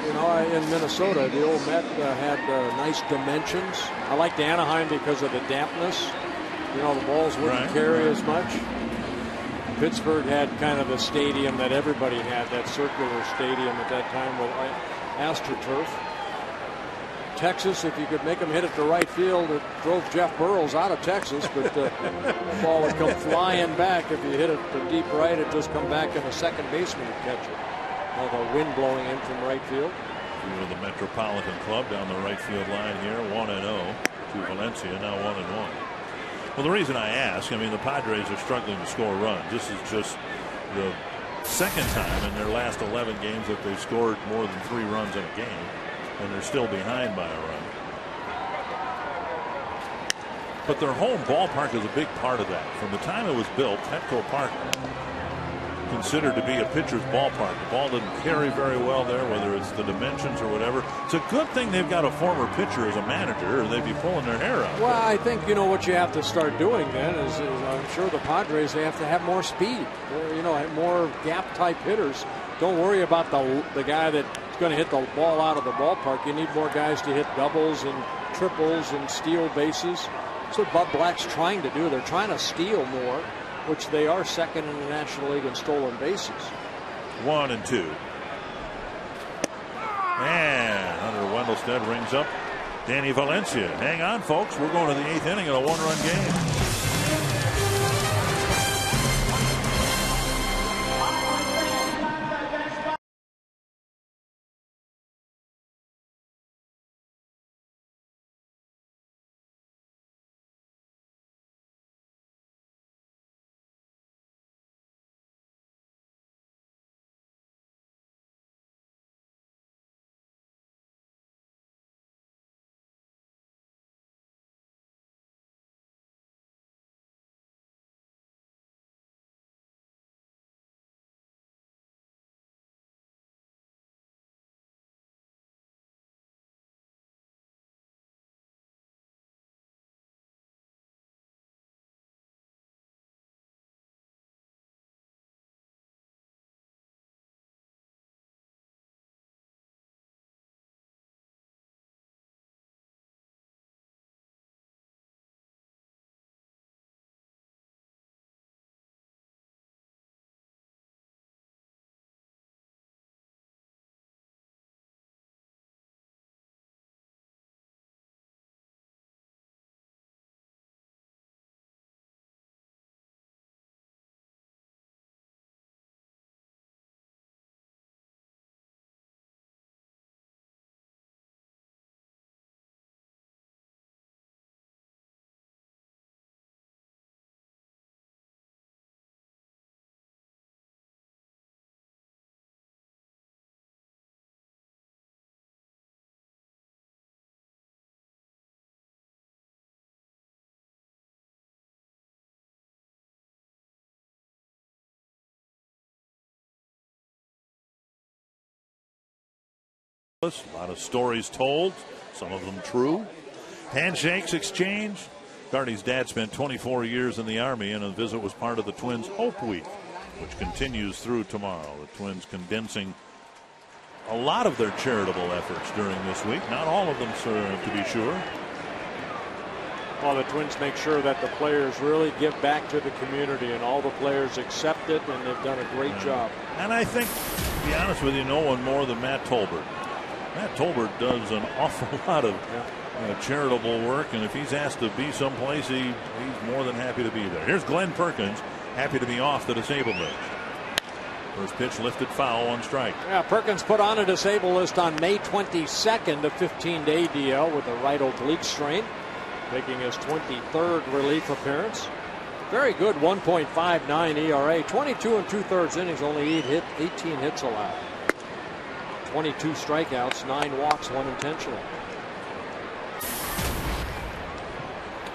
You know, in Minnesota, the old Met had nice dimensions. I like the Anaheim because of the dampness. You know, the balls wouldn't carry as much. Pittsburgh had kind of the stadium that everybody had, that circular stadium at that time with AstroTurf. Texas, if you could make them hit it to right field, it drove Jeff Burrows out of Texas, but the ball would come flying back. If you hit it to deep right, it just come back and the second baseman would catch it. The wind blowing in from right field. With the Metropolitan Club down the right field line here, 1-0 to Valencia, now 1-1. Well, the reason I ask, I mean, the Padres are struggling to score runs. This is just the second time in their last 11 games that they've scored more than 3 runs in a game, and they're still behind by a run. But their home ballpark is a big part of that. From the time it was built, Petco Park, considered to be a pitcher's ballpark. The ball doesn't carry very well there, whether it's the dimensions or whatever. It's a good thing they've got a former pitcher as a manager, or they'd be pulling their hair out. Well, I think what you have to start doing then is I'm sure the Padres, they have to have more speed, more gap type hitters. Don't worry about the guy that's going to hit the ball out of the ballpark. You need more guys to hit doubles and triples and steal bases. That's what Bud Black's trying to do. They're trying to steal more, which they are second in the National League in stolen bases. 1-2. And Hunter Wendelstedt rings up Danny Valencia. Hang on, folks. We're going to the 8th inning of a 1-run game. A lot of stories told, some of them true. Handshakes exchanged. Gardy's dad spent 24 years in the Army, and a visit was part of the Twins' Hope Week, which continues through tomorrow. The Twins condensing a lot of their charitable efforts during this week. Not all of them, to be sure. Well, the Twins make sure that the players really give back to the community, and all the players accept it, and they've done a great job. And I think, to be honest with you, no one more than Matt Tolbert. Matt Tolbert does an awful lot of charitable work, and if he's asked to be someplace, he's more than happy to be there. Here's Glenn Perkins, happy to be off the disabled list. First pitch lifted foul, 1 strike. Yeah, Perkins put on a disabled list on May 22nd, a 15-day DL with a right oblique strain, making his 23rd relief appearance. Very good 1.59 ERA, 22 2/3 innings, only 18 hits allowed. 22 strikeouts, 9 walks, 1 intentional.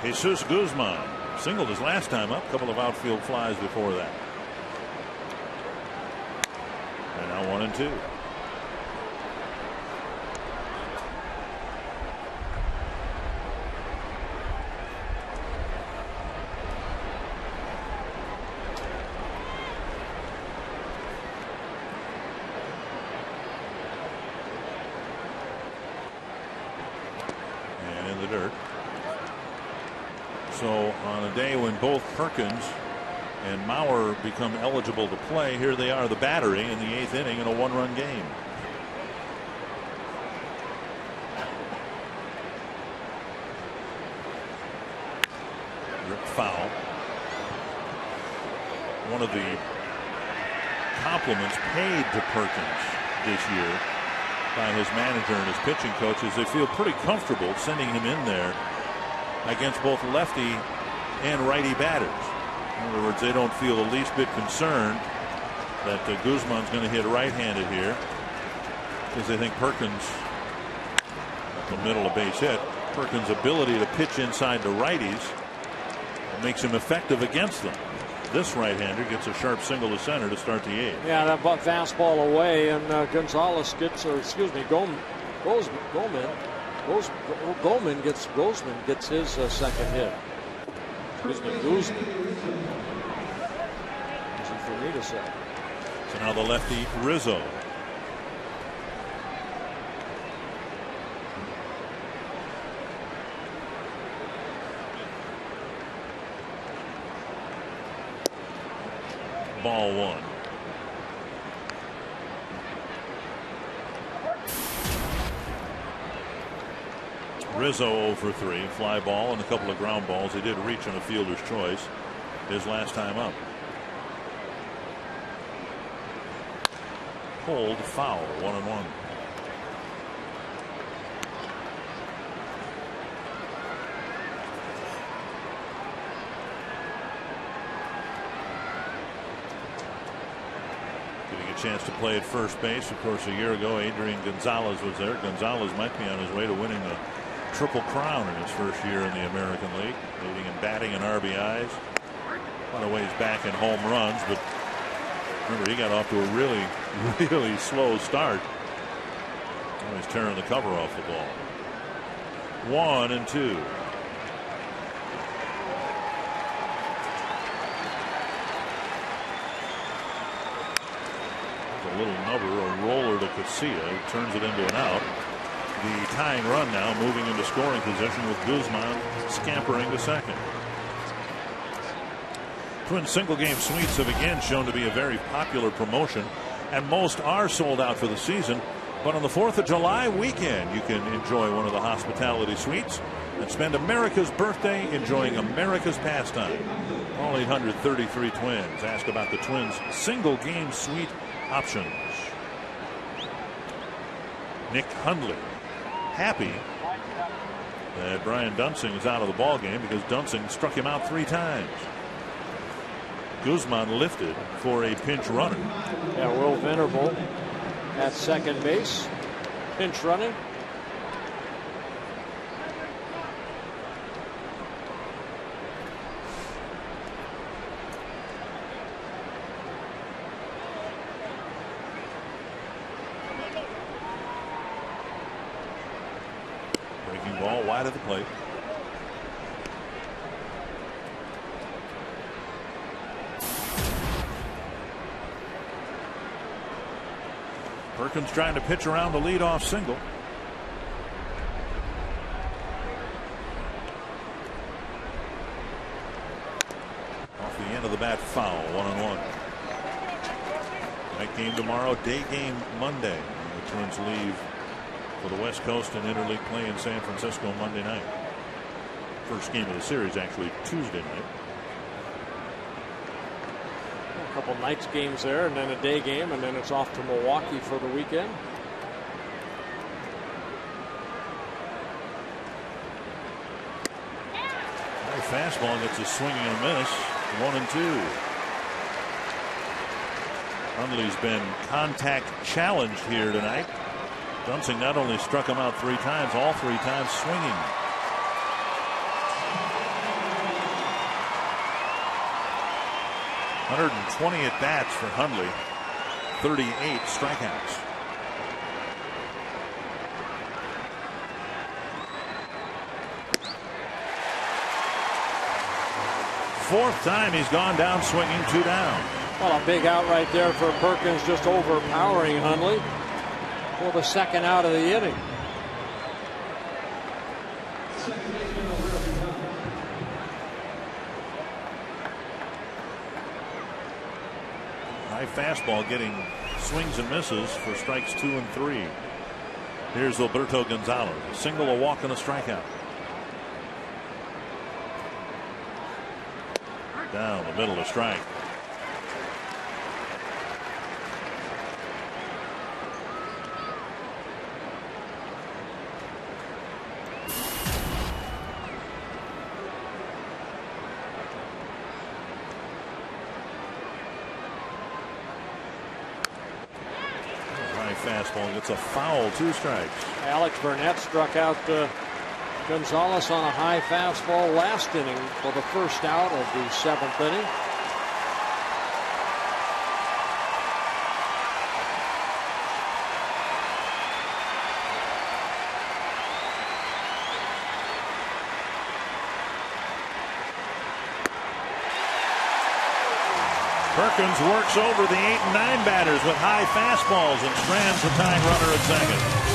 Jesus Guzman singled his last time up, a couple of outfield flies before that. And now 1-2. So on a day when both Perkins and Mauer become eligible to play. Here they are, the battery, in the 8th inning in a 1-run game. Ripped foul. One of the compliments paid to Perkins this year by his manager and his pitching coach is they feel pretty comfortable sending him in there against both lefty and righty batters. In other words, they don't feel the least bit concerned that Guzman's going to hit right-handed here, because they think Perkins, the middle, a base hit. Perkins' ability to pitch inside the righties makes him effective against them. This right-hander gets a sharp single to center to start the 8th. Yeah, that fastball away, and Gonzalez gets, Guzman gets his second hit. Guzman. Easy for me to say. So now the lefty Rizzo. Ball 1. Rizzo 0 for 3. Fly ball and a couple of ground balls. He did reach on a fielder's choice his last time up. Pulled foul. 1-1. Chance to play at first base. Of course, a year ago, Adrian Gonzalez was there. Gonzalez might be on his way to winning the Triple Crown in his first year in the American League, leading in batting and RBIs. A lot of ways back in home runs, but remember, he got off to a really slow start. Now he's tearing the cover off the ball. 1-2. A little nubber, a roller to Casilla, turns it into an out. The tying run now moving into scoring position with Guzman scampering to second. Twin single game suites have again shown to be a very popular promotion, and most are sold out for the season. But on the 4th of July weekend, you can enjoy one of the hospitality suites and spend America's birthday enjoying America's pastime. All 833 Twins. Ask about the Twins single game suite options. Nick Hundley happy that Brian Dunsing is out of the ball game because Dunsing struck him out 3 times. Guzman lifted for a pinch runner. Yeah, Will Venable at second base, pinch running. Ball wide of the plate. Perkins trying to pitch around the leadoff single. Off the end of the bat, foul. 1-1. Night game tomorrow, day game Monday. The Twins leave for the West Coast and interleague play in San Francisco Monday night. First game of the series actually Tuesday night. A couple nights games there, and then a day game, and then it's off to Milwaukee for the weekend. Fastball gets a swing and a miss. 1-2. Hundley's been contact challenged here tonight. Dunsing not only struck him out 3 times, all 3 times swinging. .120 at bats for Hundley, 38 strikeouts. Fourth time he's gone down swinging, 2 down. Well, a big out right there for Perkins, just overpowering Hundley for the second out of the inning. High fastball getting swings and misses for strikes 2 and 3. Here's Alberto Gonzalez. A single, a walk, and a strikeout. Down the middle, a strike. Fastball gets a foul, 2 strikes. Alex Burnett struck out Gonzalez on a high fastball last inning for the first out of the 7th inning. Perkins works over the 8 and 9 batters with high fastballs and strands the tying runner at second.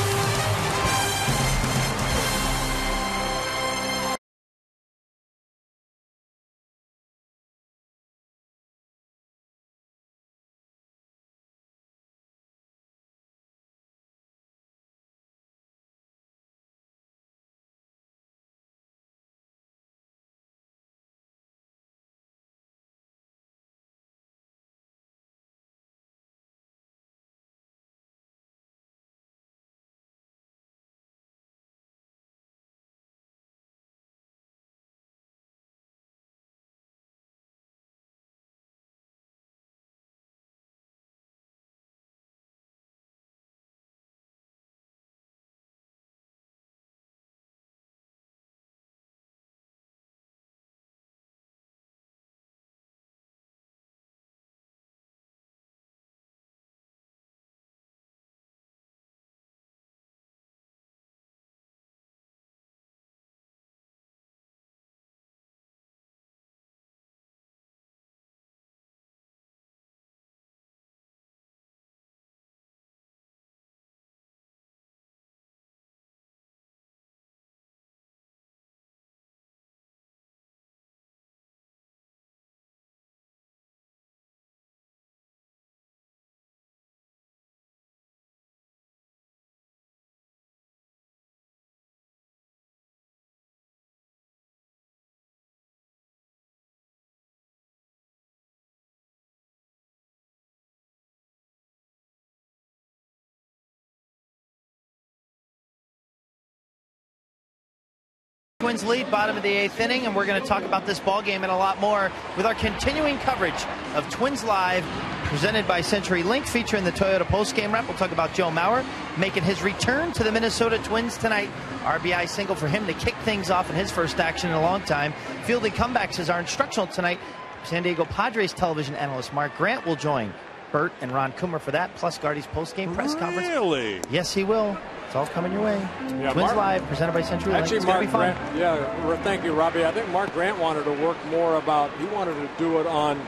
Twins lead, bottom of the 8th inning, and we're going to talk about this ball game and a lot more with our continuing coverage of Twins Live, presented by CenturyLink, featuring the Toyota postgame rep. We'll talk about Joe Mauer making his return to the Minnesota Twins tonight. RBI single for him to kick things off in his first action in a long time. Fielding comebacks is our instructional tonight. San Diego Padres television analyst Mark Grant will join Bert and Ron Coomer for that, plus Gardy's postgame press conference. Really? Yes, he will. It's all coming your way. Yeah, Twins Live, presented by CenturyLink. Actually, it's going to be fun. Grant, thank you, Robbie. I think Mark Grant wanted to work more about, he wanted to do it on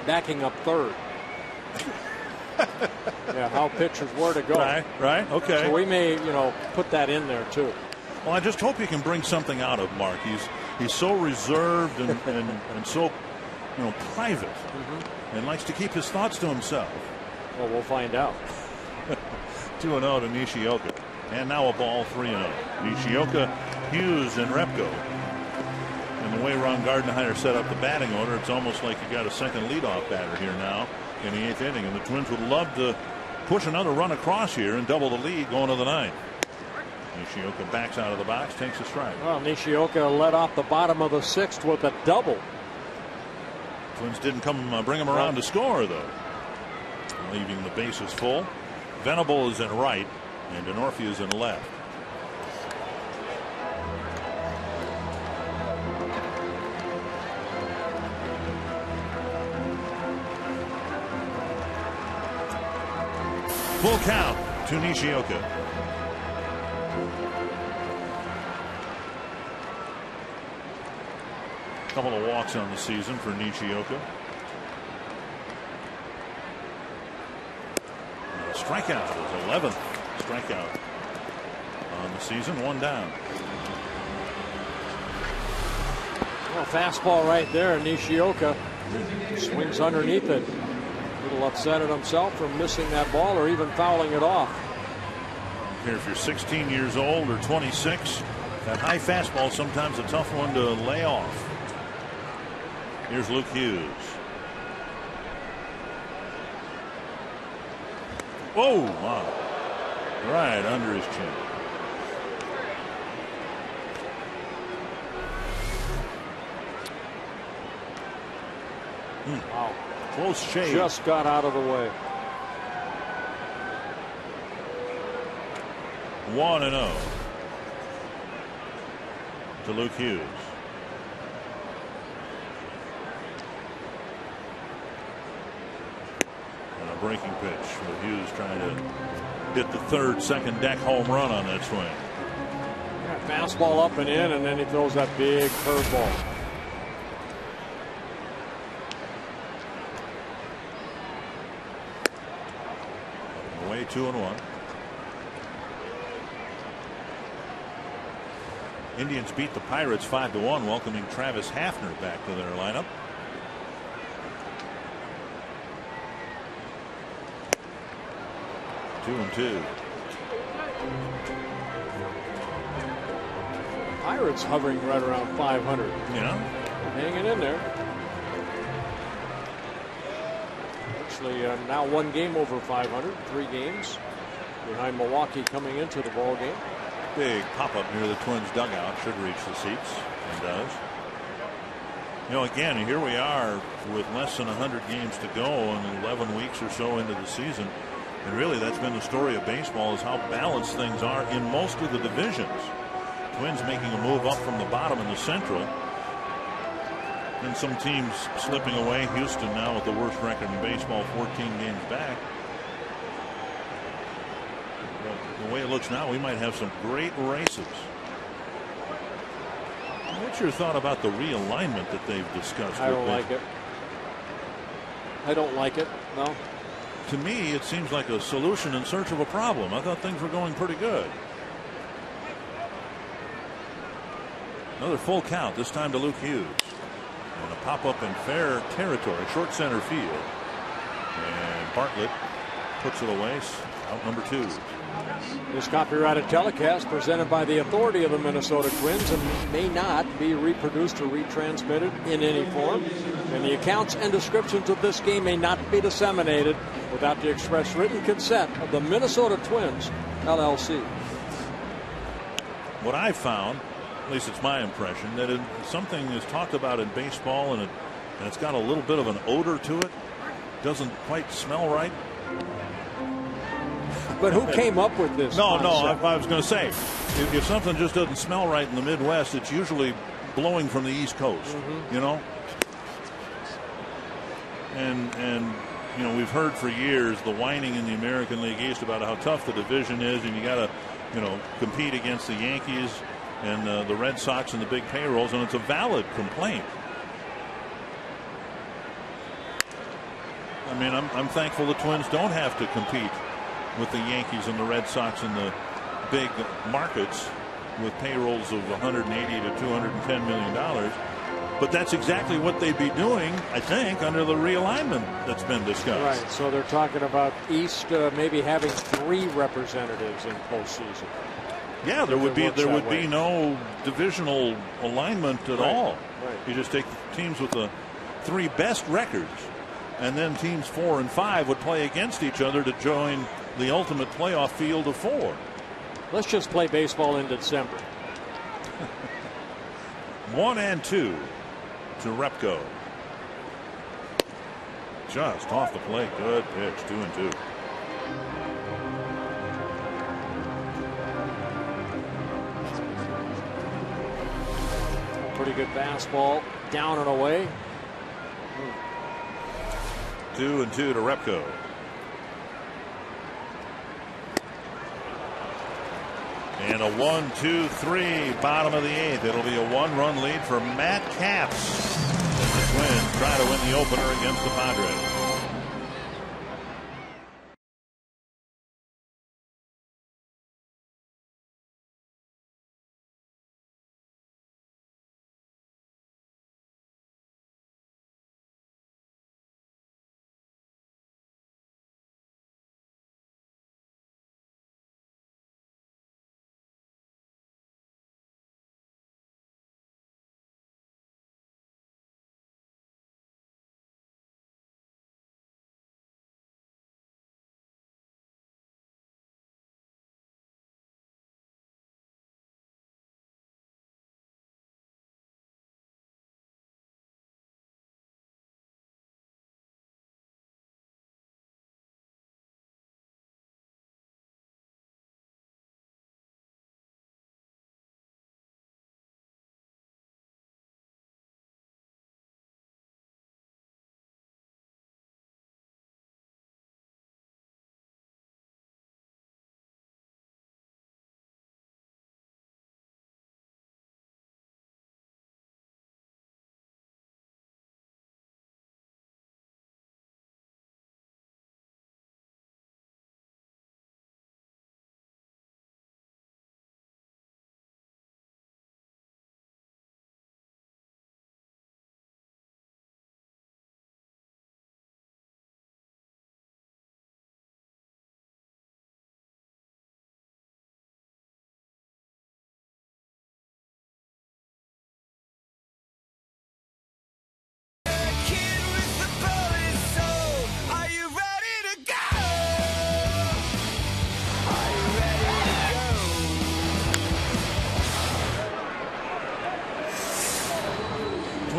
backing up third. Yeah, how pitchers were to go. Right, okay. So we may, put that in there, too. Well, I just hope you can bring something out of Mark. He's so reserved and so, private, and likes to keep his thoughts to himself. Well, we'll find out. 2-0 to Nishioka. And now a ball, 3-0. Nishioka, Hughes, and Repko. And the way Ron Gardenhire set up the batting order, it's almost like you got a second leadoff batter here now in the 8th inning. And the Twins would love to push another run across here and double the lead going to the 9th. Nishioka backs out of the box, takes a strike. Well, Nishioka led off the bottom of the 6th with a double. Twins didn't bring him around to score, though. Leaving the bases full. Venable is in right, and Denorfia is in left. Full count to Nishioka. Couple of walks on the season for Nishioka. Strikeout, his 11th strikeout on the season, 1 down. Well, fastball right there. Nishioka swings underneath it. little upset at himself for missing that ball or even fouling it off. Here, if you're 16 years old or 26, that high fastball is sometimes a tough one to lay off. Here's Luke Hughes. Whoa, wow. Right under his chin. Wow. Close shave. Just got out of the way. 1-0 to Luke Hughes. And a breaking pitch with Hughes trying to hit the third second deck home run on that swing. Yeah, fastball up and in, and then he throws that big curveball. Away 2-1. Indians beat the Pirates 5-1, welcoming Travis Hafner back to their lineup. Two and two. Pirates hovering right around 500. Yeah. Hanging in there. Actually, now one game over 500, 3 games behind Milwaukee coming into the ball game. Big pop-up near the Twins dugout, should reach the seats, and does. You know, again, here we are with less than 100 games to go and 11 weeks or so into the season. And really, that's been the story of baseball, is how balanced things are in most of the divisions. Twins making a move up from the bottom in the Central. And some teams slipping away. Houston now with the worst record in baseball, 14 games back. The way it looks now, we might have some great races. What's your thought about the realignment that they've discussed? I don't like it. I don't like it. No. To me, it seems like a solution in search of a problem. I thought things were going pretty good. Another full count, this time to Luke Hughes. And a pop-up in fair territory, short center field. And Bartlett puts it away. Out number 2. This copyrighted telecast presented by the authority of the Minnesota Twins and may not be reproduced or retransmitted in any form. And the accounts and descriptions of this game may not be disseminated without the express written consent of the Minnesota Twins, LLC. What I found, at least it's my impression, that something is talked about in baseball and it's got a little bit of an odor to it. Doesn't quite smell right. But who came up with this? No, I was going to say, if something just doesn't smell right in the Midwest, it's usually blowing from the East Coast, you know? And you know, we've heard for years the whining in the American League East about how tough the division is, and you got to, you know, compete against the Yankees and the Red Sox and the big payrolls, and it's a valid complaint. I mean, I'm thankful the Twins don't have to compete with the Yankees and the Red Sox in the big markets with payrolls of $180 to $210 million. But that's exactly what they'd be doing, I think, under the realignment that's been discussed. Right. So they're talking about East maybe having 3 representatives in postseason. Yeah, there would be no divisional alignment at all. Right. You just take teams with the 3 best records, and then teams 4 and 5 would play against each other to join the ultimate playoff field of 4. Let's just play baseball in December. 1-2 to Repko. Just off the plate. Good pitch. 2-2. Pretty good fastball. Down and away. 2-2 to Repko. And a 1-2-3 bottom of the 8th. It'll be a 1-run lead for Matt Capps as the Twins try to win the opener against the Padres.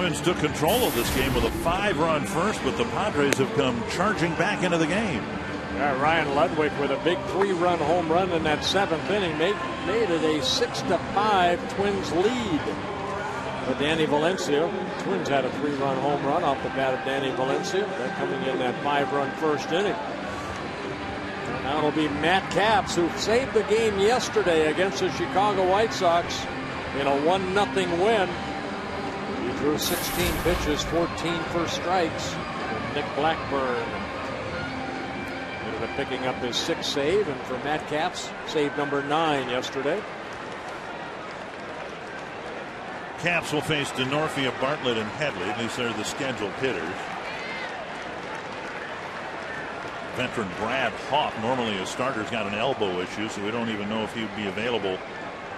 Twins took control of this game with a 5-run first, but the Padres have come charging back into the game. Yeah, Ryan Ludwig with a big 3-run home run in that 7th inning made it a 6-5 Twins lead. But Danny Valencia, Twins had a 3-run home run off the bat of Danny Valencia. They're coming in that 5-run first inning. And now it'll be Matt Capps, who saved the game yesterday against the Chicago White Sox in a 1-0 win. He threw 16 pitches, 14 first strikes. And Nick Blackburn ended up picking up his 6th save, and for Matt Capps, save number 9 yesterday. Capps will face DeNorfia, Bartlett, and Headley. These are the scheduled hitters. Veteran Brad Hawk, normally a starter's got an elbow issue, so we don't even know if he would be available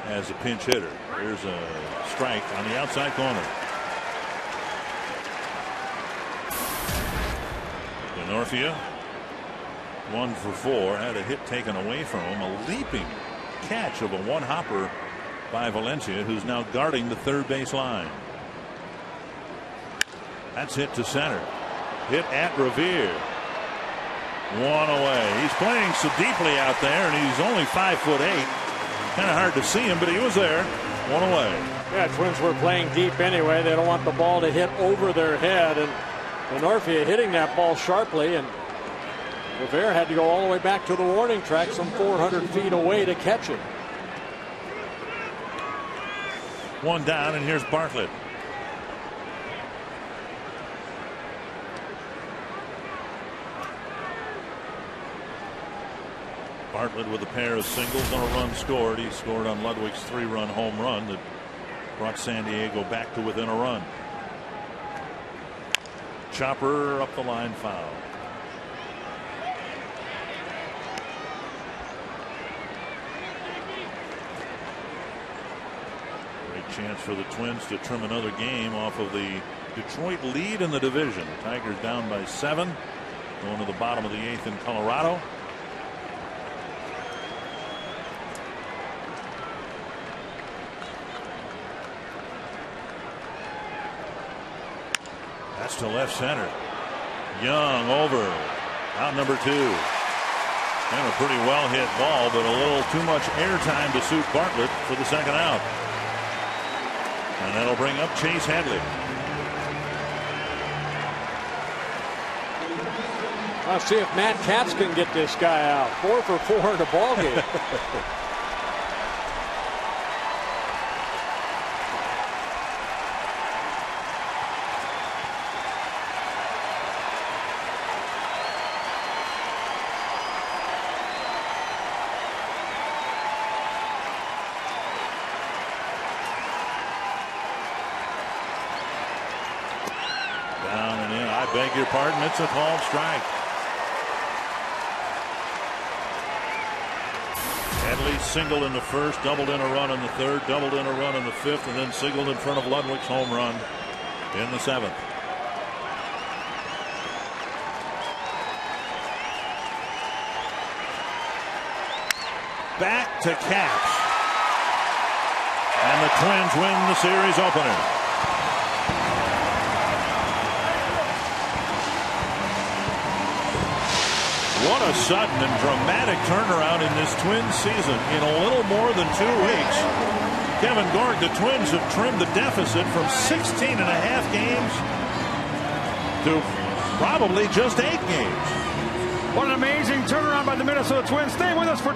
as a pinch hitter. There's a strike on the outside corner. DeNorfia, 1 for 4, had a hit taken away from him. A leaping catch of a one-hopper by Valencia, who's now guarding the third base line. That's hit to center. Hit at Revere. 1 away. He's playing so deeply out there, and he's only 5'8". Kind of hard to see him, but he was there. 1 away. Yeah, Twins were playing deep anyway. They don't want the ball to hit over their head, and DeNorfia hitting that ball sharply, and Revere had to go all the way back to the warning track, some 400 feet away, to catch it. 1 down, and here's Bartlett. Bartlett with a pair of singles on a run scored. He scored on Ludwig's 3-run home run that brought San Diego back to within a run. Chopper up the line, foul. Chance for the Twins to trim another game off of the Detroit lead in the division. The Tigers down by 7, going to the bottom of the 8th in Colorado. That's to left center. Young over, out number 2. And a pretty well hit ball, but a little too much airtime to suit Bartlett for the second out. And that'll bring up Chase Headley. I'll see if Matt Capps can get this guy out. 4 for 4 in a ball game. Beg your pardon, it's a called strike. Headley singled in the first, doubled in a run in the third, doubled in a run in the fifth, and then singled in front of Ludwig's home run in the 7th. Back to Capps. And the Twins win the series opener. What a sudden and dramatic turnaround in this Twins season in a little more than 2 weeks. Kevin Gorg, the Twins have trimmed the deficit from 16.5 games to probably just 8 games. What an amazing turnaround by the Minnesota Twins. Stay with us for